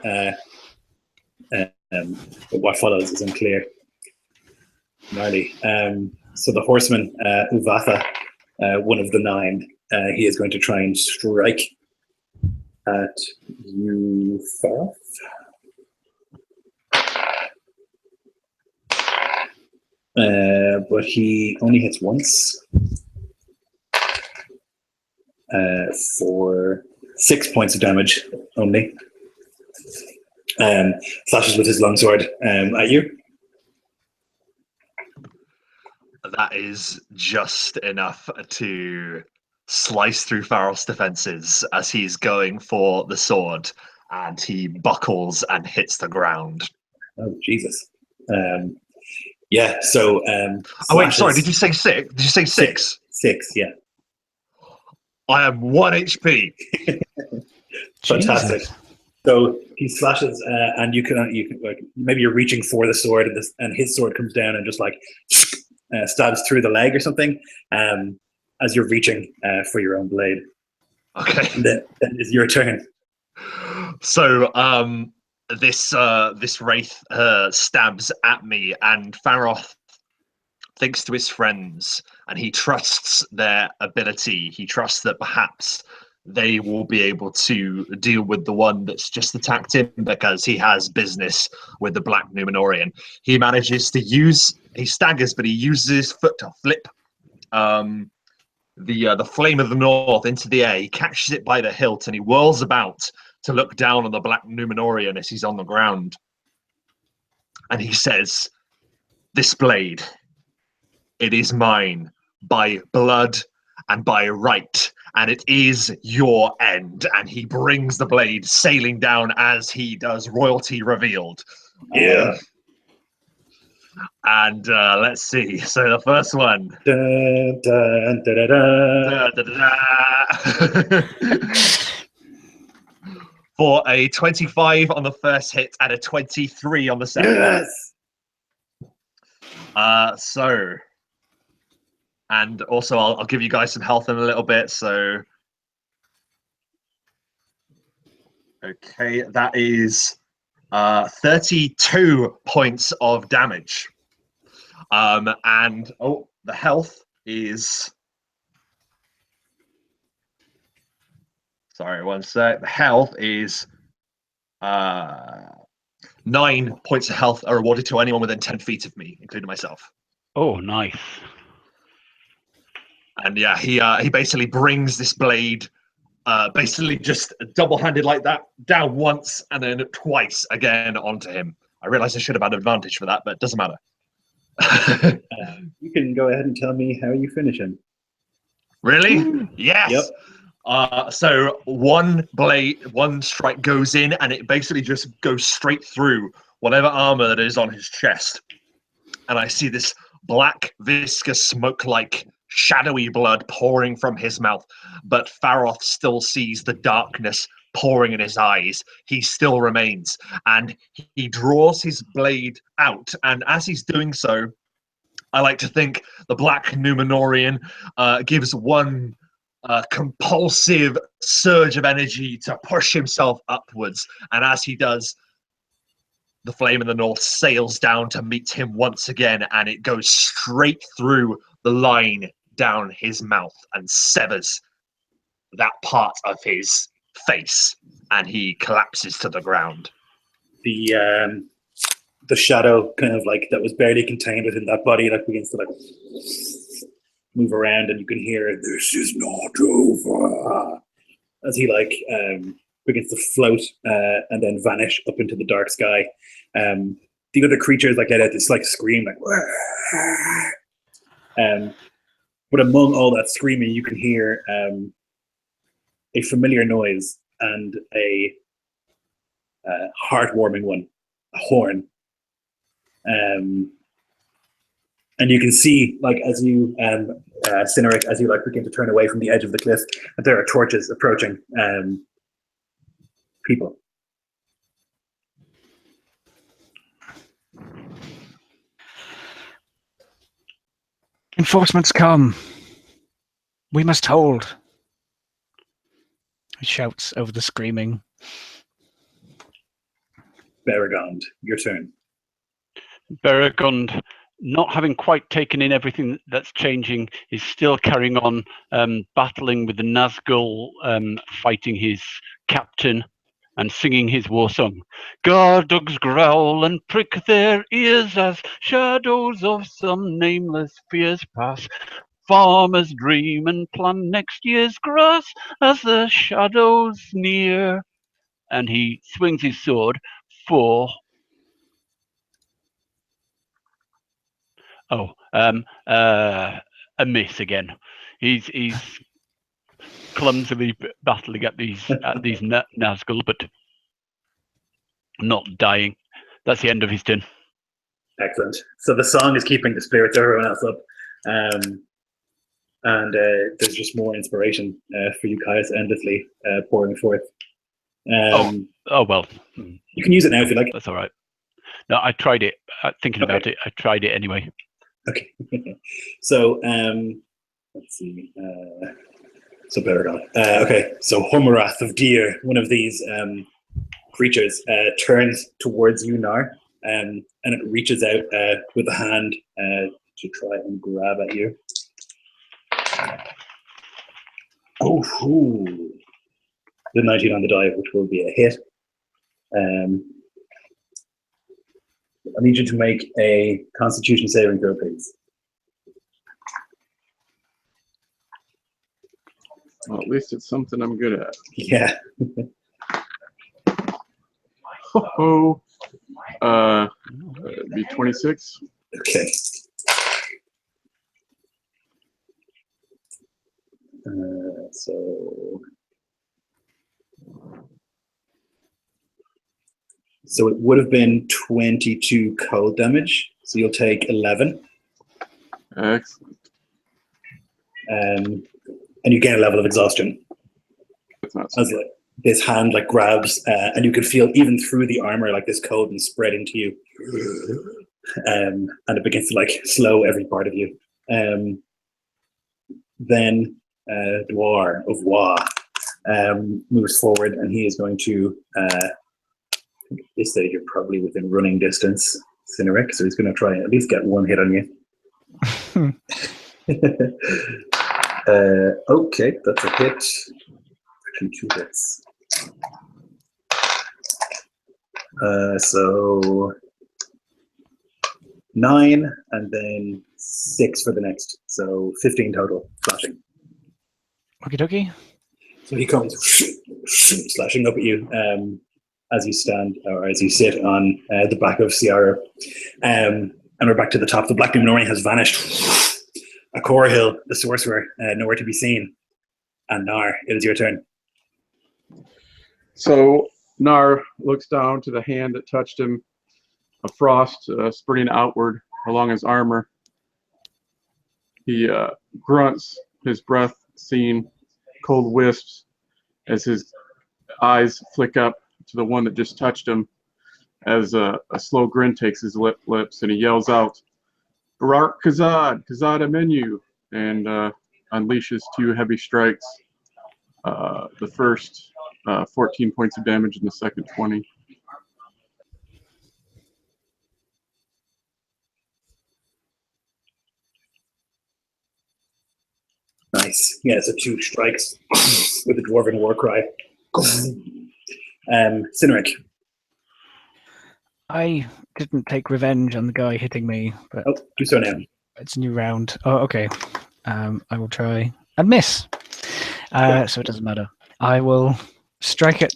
But what follows is unclear. Gnarly. So the horseman, Uvatha, one of the 9, he is going to try and strike at you, Faroth. But he only hits once for 6 points of damage only. Slashes with his longsword at you. That is just enough to slice through Faroth's defenses as he's going for the sword, and he buckles and hits the ground. Oh, Jesus. Yeah, so... oh, wait, sorry, did you say 6? Did you say 6? 6, yeah. I am 1 HP. Fantastic. Jesus. So he slashes, and you can like maybe you're reaching for the sword, and his sword comes down and just like stabs through the leg or something. As you're reaching for your own blade. Okay. And then it's your turn. So this wraith stabs at me, and Faroth thinks to his friends, and he trusts their ability. He trusts that perhaps they will be able to deal with the one that's just attacked him, because he has business with the Black Numenorian. He manages to he staggers, but he uses his foot to flip the Flame of the North into the air. He catches it by the hilt and he whirls about to look down on the Black Numenorian as he's on the ground. And he says, "This blade, it is mine by blood and by right, and it is your end." And he brings the blade sailing down as he does royalty revealed. Yeah. And let's see. So the first one. Dun, dun, dun, dun, dun. For a 25 on the first hit and a 23 on the second. Yes. And also I'll give you guys some health in a little bit. So, okay, that is 32 points of damage. And the health is. Sorry, one sec. The health is 9 points of health are awarded to anyone within 10 feet of me, including myself. Oh, nice. And yeah, he basically brings this blade, basically just double-handed like that, down once and then twice again onto him. I realize I should have had advantage for that, but it doesn't matter. You can go ahead and tell me how you finish him. Really? Yes. Yep. So one strike goes in, and it basically just goes straight through whatever armor that is on his chest. And I see this black, viscous, smoke-like, shadowy blood pouring from his mouth. But Faroth still sees the darkness pouring in his eyes. He still remains, and he draws his blade out. And as he's doing so, I like to think the Black Numenorian gives one compulsive surge of energy to push himself upwards. And as he does, the Flame in the North sails down to meet him once again, and it goes straight through the line down his mouth and severs that part of his face, and he collapses to the ground. The shadow kind of like that was barely contained within that body like begins to like move around, and you can hear "This is not over" as he like begins to float and then vanish up into the dark sky. The other creatures like let out this like scream like but among all that screaming you can hear a familiar noise and a heartwarming one, a horn. And you can see, like, as you, Cineric, as you like begin to turn away from the edge of the cliff, that there are torches approaching people. Reinforcements come. We must hold. He shouts over the screaming. Beregond, your turn. Beregond, not having quite taken in everything that's changing, is still carrying on battling with the Nazgûl, fighting his captain and singing his war song. Gardogs growl and prick their ears as shadows of some nameless fears pass. Farmers dream and plan next year's grass as the shadows near. And he swings his sword for... a miss again. He's clumsily battling at these Nazgûl, but not dying. That's the end of his turn. Excellent. So the song is keeping the spirits of everyone else up. And there's just more inspiration for you, Caius, endlessly pouring forth. Oh well. You can use it now if you like. That's all right. No, I tried it. Thinking about it, I tried it anyway. Okay. So let's see. So Beregond. Okay. So Hormarath of Deer, one of these creatures, turns towards you, Nar, and it reaches out with a hand to try and grab at you. Oh, the 19 on the die, which will be a hit. I need you to make a Constitution saving throw, please. Well, at least it's something I'm good at. Yeah. Ho-ho. Be 26. Okay. So it would have been 22 cold damage. So you'll take 11. Excellent. And you gain a level of exhaustion. That's not so as like, this hand like grabs, and you can feel even through the armor like this cold and spread into you, and it begins to like slow every part of you. Then Dwar of Wa moves forward, and he is going to. I think at this stage you're probably within running distance, Cineric, so he's going to try and at least get one hit on you. Okay, that's a hit. Actually, 2 hits. So 9 and then 6 for the next. So 15 total slashing. Okie dokie. So he comes slashing up at you as you stand or as you sit on the back of Ciara. And we're back to the top. The Black Numenorian has vanished. Akorhil, the sorcerer, nowhere to be seen. And Nar, it is your turn. So Nar looks down to the hand that touched him, a frost spreading outward along his armor. He grunts, his breath seeing cold wisps as his eyes flick up to the one that just touched him, as a slow grin takes his lips, and he yells out, "Barak Kazad, Kazad Amenu," and unleashes 2 heavy strikes. The first 14 points of damage, and the second 20. Nice. Yeah, so 2 strikes with the dwarven war cry. Cynric. I didn't take revenge on the guy hitting me, but Oh, do so now. it's a new round. Oh, okay. I will try and miss. So it doesn't matter. I will strike it.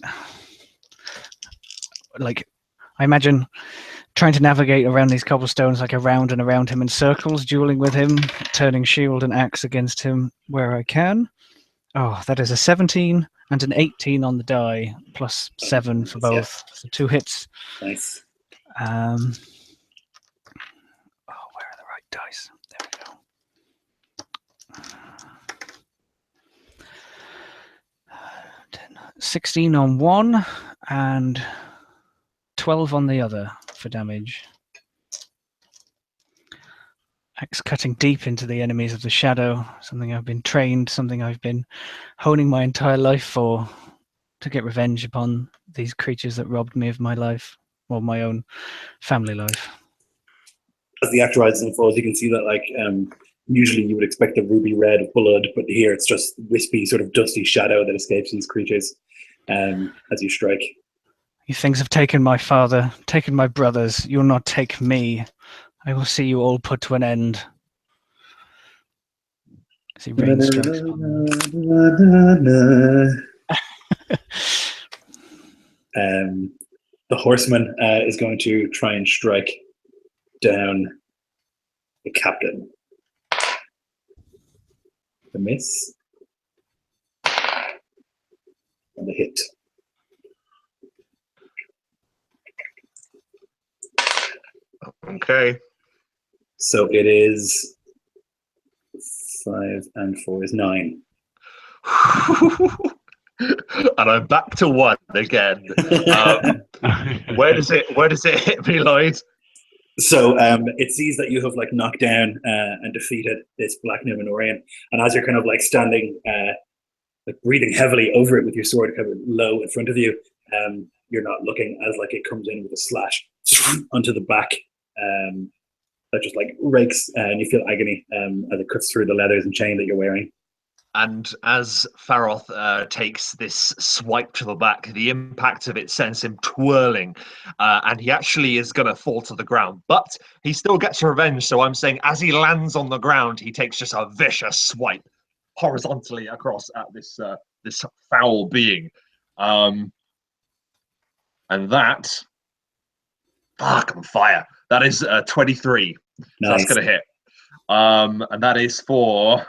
Like, I imagine trying to navigate around these cobblestones, like around and around him in circles, dueling with him, turning shield and axe against him where I can. Oh, that is a 17 and an 18 on the die, plus 7 for both. So 2 hits. Nice. Oh, where are the right dice? There we go. 16 on one and 12 on the other for damage. Axe cutting deep into the enemies of the shadow, something I've been trained, something I've been honing my entire life for, to get revenge upon these creatures that robbed me of my life, or my own family life. As the act rises and falls, you can see that, like, usually you would expect a ruby red of blood, but here it's just wispy, sort of dusty shadow that escapes these creatures as you strike. You things have taken my father, taken my brothers. You'll not take me. I will see you all put to an end. As he rain strikes upon them. The horseman is going to try and strike down the captain. The miss. And the hit. Okay. So it is 5 and 4 is 9. And I'm back to 1 again. Where does it hit me, Lloyd? So it sees that you have like knocked down and defeated this Black Numenorian, and as you're kind of like standing, like breathing heavily over it with your sword kind of low in front of you, you're not looking as like it comes in with a slash onto the back that just like rakes, and you feel agony as it cuts through the leathers and chain that you're wearing. And as Faroth takes this swipe to the back, the impact of it sends him twirling, and he actually is going to fall to the ground. But he still gets revenge, so I'm saying as he lands on the ground, he takes just a vicious swipe horizontally across at this this foul being. And that... Fuck, I'm fire. That is 23. Nice. So that's going to hit. And that is for...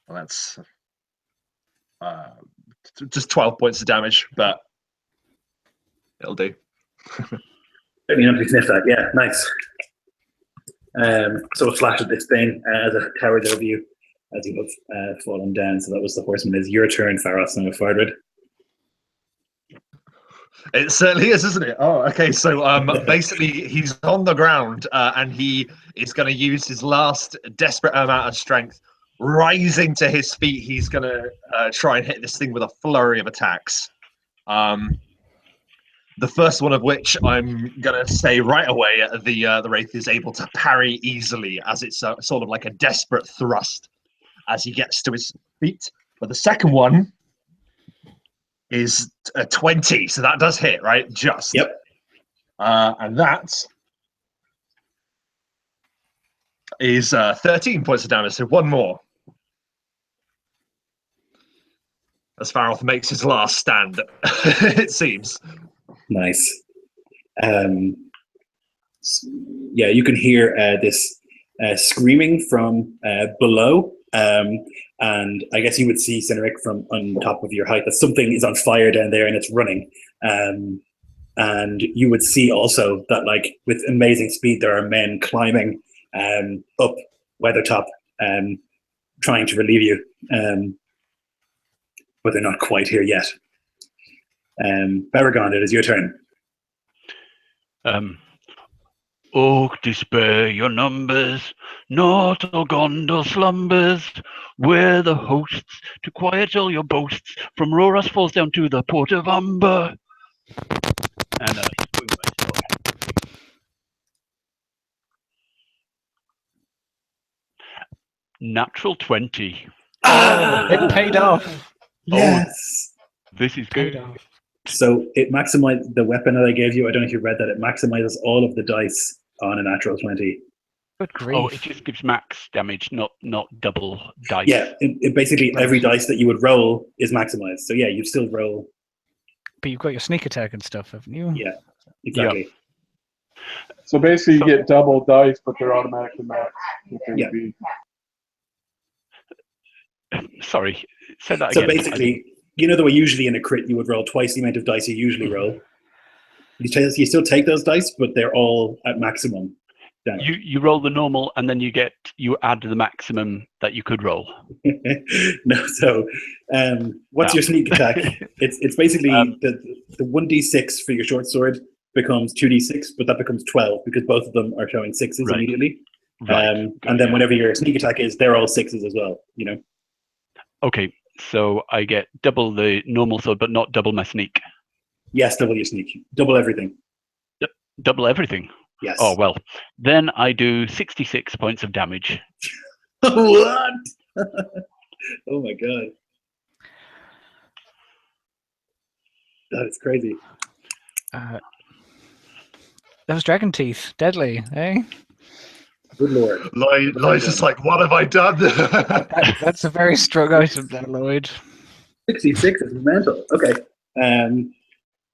Well, that's just 12 points of damage, but it'll do. Don't need to sniff that. Yeah, nice. So it flashes this thing as it towers over you as you have fallen down. So that was the horseman. It's your turn, Faroth, and Fardred. It certainly is, isn't it? Oh, okay. So basically, he's on the ground, and he is going to use his last desperate amount of strength. Rising to his feet, he's going to try and hit this thing with a flurry of attacks. The first one of which I'm going to say right away, the Wraith is able to parry easily, as it's sort of like a desperate thrust as he gets to his feet. But the second one is a 20, so that does hit, right? Just. Yep. And that is 13 points of damage, so 1 more. As Faroth makes his last stand, it seems. Nice. Yeah, you can hear this screaming from below. And I guess you would see Cynric from on top of your height that something is on fire down there and it's running. And you would see also that, like, with amazing speed, there are men climbing up Weathertop, trying to relieve you, but they're not quite here yet. Baragon, it is your turn. Oh, to spare your numbers, not all Gondor slumbers. We're the hosts to quiet all your boasts. From Rhoras falls down to the port of Umber. And swing my sword. Natural 20. It paid off. Yes. This is Paid good. off. So it maximized the weapon that I gave you. I don't know if you read that. It maximizes all of the dice on a natural 20. Good grief. Oh, it just gives max damage, not double dice. Yeah, it basically Right. every dice that you would roll is maximized. So yeah, you'd still roll. But you've got your sneak attack and stuff, haven't you? Yeah, exactly. So basically, you get double dice, but they're automatically maxed. What they would Yeah. be. Sorry, say that So again. basically, you know the way usually in a crit you would roll twice the amount of dice you usually roll. You still take those dice, but they're all at maximum damage. You roll the normal, and then you add the maximum that you could roll. No, so what's No. your sneak attack? It's basically the 1d6 for your short sword becomes 2d6, but that becomes 12 because both of them are showing sixes Right. immediately. Right. And then whenever your sneak attack is, they're all sixes as well. You know. Okay, so I get double the normal sword, but not double my sneak. Yes, double your sneak, double everything. Double everything. Yes. Oh well, then I do 66 points of damage. What? Oh my god. That is crazy. Those dragon teeth, deadly, eh? Good lord. Lloyd's just like, what have I done? That's a very strong item there, Lloyd. 66 is mental. Okay.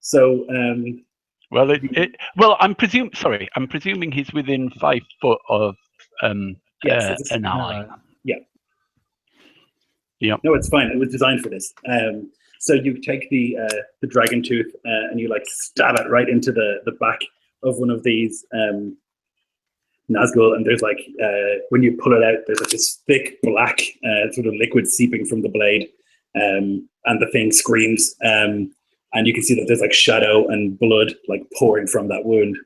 So Well, I'm presuming he's within 5 foot of yes, an ally. Yeah. No, it's fine. It was designed for this. So you take the dragon tooth and you like stab it right into the back of one of these Nazgûl, and there's like when you pull it out, there's like this thick black sort of liquid seeping from the blade, and the thing screams, and you can see that there's like shadow and blood like pouring from that wound.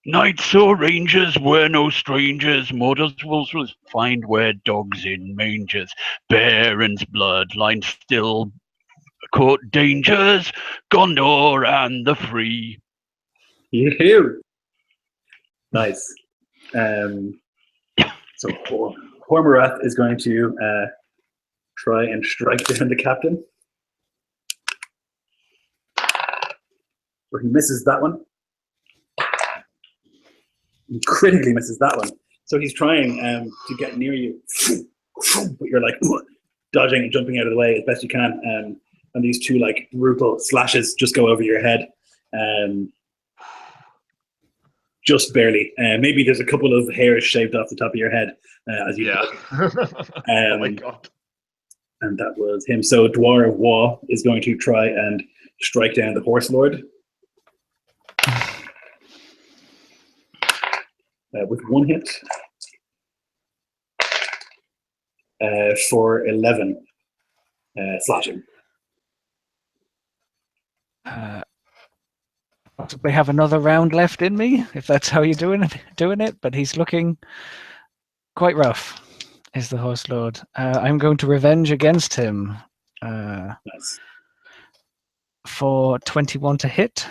Knights or rangers were no strangers. Mordors wolves was find where dogs in mangers. Baron's bloodline still court dangers. Gondor and the free. Yoo-hoo. Nice. So Hormarath is going to try and strike down the captain. Where he misses that one. He critically misses that one. So he's trying to get near you, but you're like dodging and jumping out of the way as best you can. And these two like brutal slashes just go over your head. Just barely. Maybe there's a couple of hairs shaved off the top of your head as you. Yeah. Oh my god. And that was him. So Dwar of Wa is going to try and strike down the Horse Lord. With one hit. For 11 slashing. Possibly have another round left in me, if that's how you're doing it. But he's looking quite rough, is the Horse Lord. I'm going to revenge against him. Nice. For 21 to hit.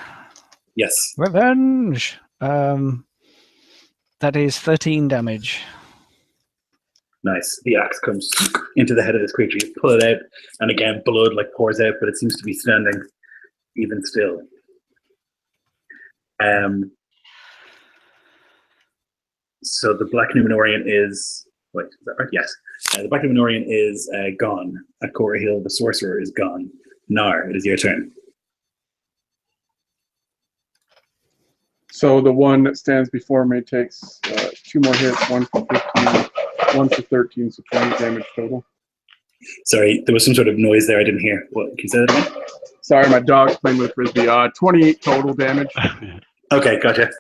Yes. Revenge. That is 13 damage. Nice. The axe comes into the head of this creature. You pull it out, and again, blood like pours out, but it seems to be standing even still. So the Black Numenorian is... Wait, is that right? Yes. The Black Numenorian is gone. At Corahil, the sorcerer is gone. Nar, it is your turn. So the one that stands before me takes 2 more hits, 1 for 15, 1 for 13, so 20 damage total. Sorry, there was some sort of noise there I didn't hear. What, can you say that again? Sorry, my dog's playing with a frisbee. 28 total damage. Okay, gotcha.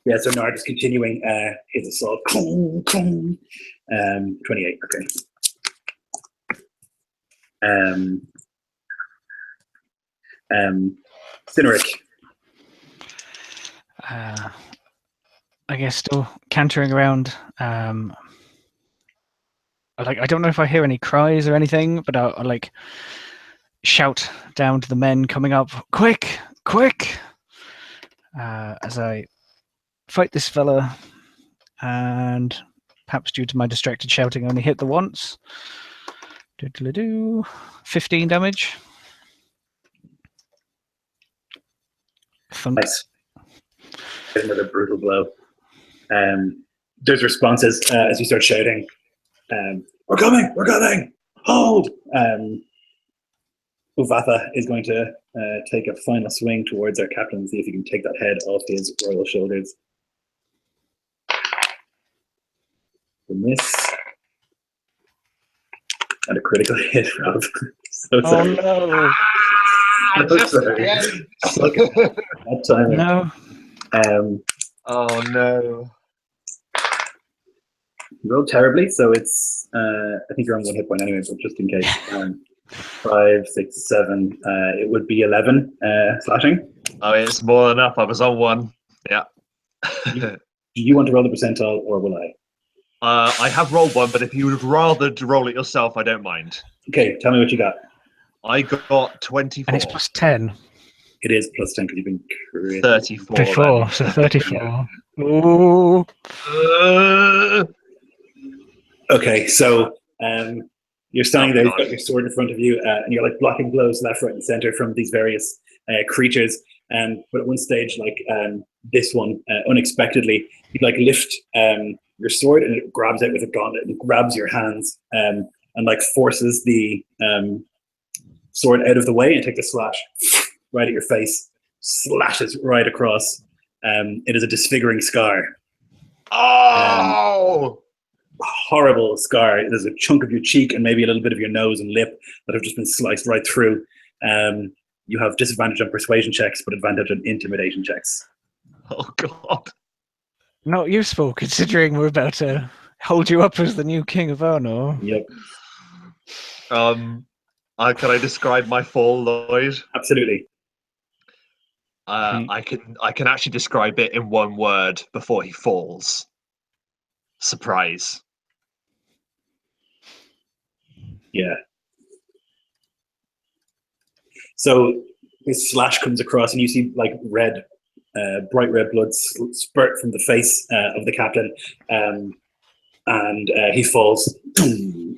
Yeah, so Nard is continuing his assault. 28, okay. Cynric. I guess still cantering around. I don't know if I hear any cries or anything, but I'll like shout down to the men coming up, quick, quick, as I fight this fella, and perhaps due to my distracted shouting, only hit the once. 15 damage. Thunk. Nice. Another brutal blow. There's responses as you start shouting. We're coming! We're coming! Hold! Uvatha is going to take a final swing towards our captain and see if he can take that head off his royal shoulders. A miss. And a critical hit, Rob. So sorry. Oh So sorry. Look at that timing. no! Oh no. You rolled terribly, so it's I think you're on 1 hit point anyway, but just in case. 5, 6, 7. It would be 11 slashing. Oh, it's more than enough. I was on 1. Yeah. Do you want to roll the percentile, or will I? I have rolled 1, but if you would rather roll it yourself, I don't mind. Okay, tell me what you got. I got 24. And it's plus 10. It is plus 10 because you've been crit. 34. 34, so 34. Ooh. Okay, so you're standing there, you've got your sword in front of you, and you're like blocking blows left, right, and center from these various creatures. But at one stage, like this one, unexpectedly, you like lift your sword and it grabs out with a gauntlet and grabs your hands and like forces the sword out of the way and takes a slash right at your face, slashes right across. It is a disfiguring scar. Oh! Horrible scar. There's a chunk of your cheek and maybe a little bit of your nose and lip that have just been sliced right through. You have disadvantage on persuasion checks, but advantage on intimidation checks. Oh god. Not useful, considering we're about to hold you up as the new king of Arnor. Yep, Can I describe my fall, Lloyd? absolutely. I can actually describe it in one word before he falls. Surprise. Yeah. So this slash comes across, and you see like red, bright red blood spurt from the face of the captain, and he falls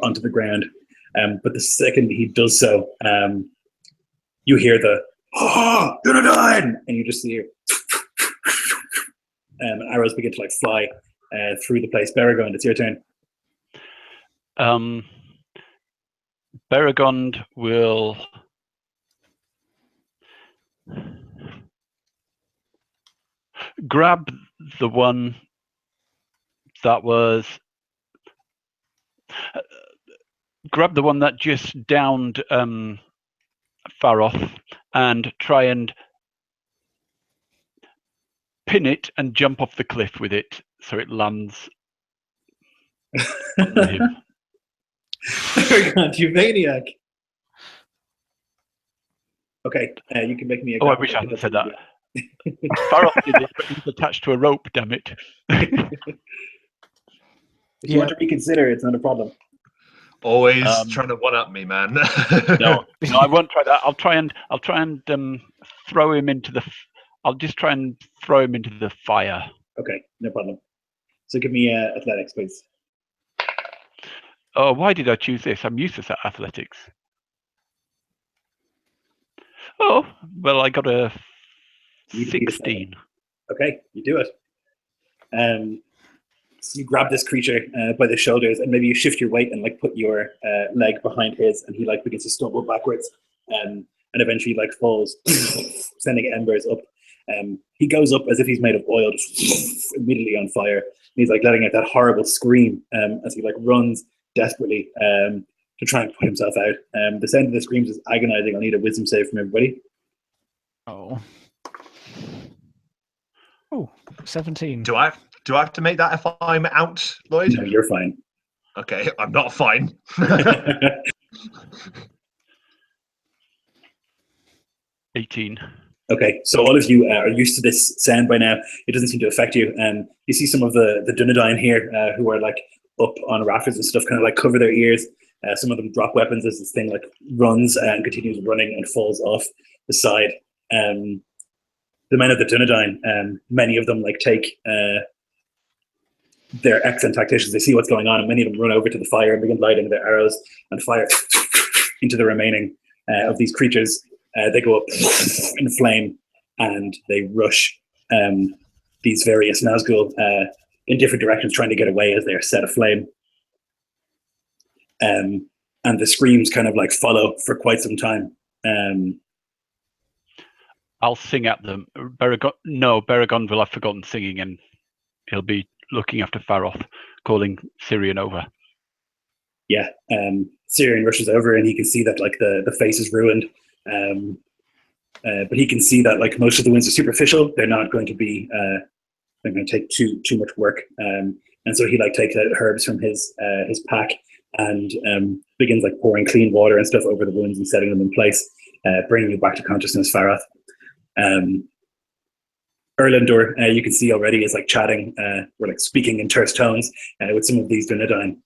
onto the ground. But the second he does so, you hear the "Oh, you're gonna die!" and you just hear arrows begin to like fly through the place. Beregond, it's your turn. Beregond will grab the one that was that just downed Faroth and try and pin it and jump off the cliff with it so it lands on him. Beregond, you maniac. Okay, you can make me a... Oh, I wish I hadn't said that. Faroth did this, but he's attached to a rope, damn it. If you want to reconsider, it's not a problem. Always trying to one-up me, man. No, I won't try that. I'll try and throw him into the. I'll just try and throw him into the fire. Okay, no problem. So give me athletics, please. Oh, why did I choose this? I'm useless at athletics. Oh, well, I got a 16. Okay, you do it. So you grab this creature by the shoulders, and maybe you shift your weight and like put your leg behind his, and he like begins to stumble backwards, and eventually like falls, sending embers up. He goes up as if he's made of oil, just immediately on fire. And he's like letting out that horrible scream as he like runs desperately to try and put himself out. The sound of the screams is agonizing. I'll need a wisdom save from everybody. Oh. Oh, 17. Do I have to make that if I'm out, Lloyd? No, you're fine. Okay, I'm not fine. 18. Okay, so all of you are used to this sound by now. It doesn't seem to affect you. You see some of the Dunedain here who are like up on rafters and stuff, kind of like cover their ears. Some of them drop weapons as this thing like runs and continues running and falls off the side. The men of the Dunedain, many of them like take their excellent tacticians. They see what's going on, and many of them run over to the fire and begin lighting their arrows and fire into the remaining of these creatures. They go up in flame, and they rush these various Nazgûl in different directions, trying to get away as they are set aflame. And the screams kind of like follow for quite some time. I'll sing at them. Baragon will have forgotten singing, and he'll be looking after Faroth, calling Syrian over. Yeah, Syrian rushes over, and he can see that like the face is ruined. But he can see that like most of the wounds are superficial. They're not going to be. They're going to take too much work. And so he like takes out herbs from his pack and begins like pouring clean water and stuff over the wounds and setting them in place, bringing you back to consciousness, Faroth. Erlendur, you can see already is like chatting, or like speaking in terse tones with some of these Dunedain.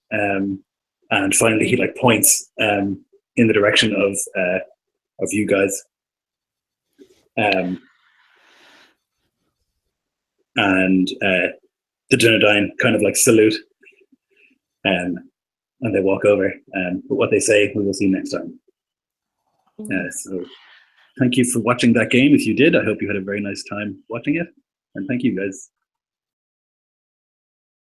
And finally, he like points in the direction of you guys. And the Dunedain kind of like salute, and they walk over. But what they say, we will see next time. So thank you for watching that game. If you did, I hope you had a very nice time watching it. And thank you, guys.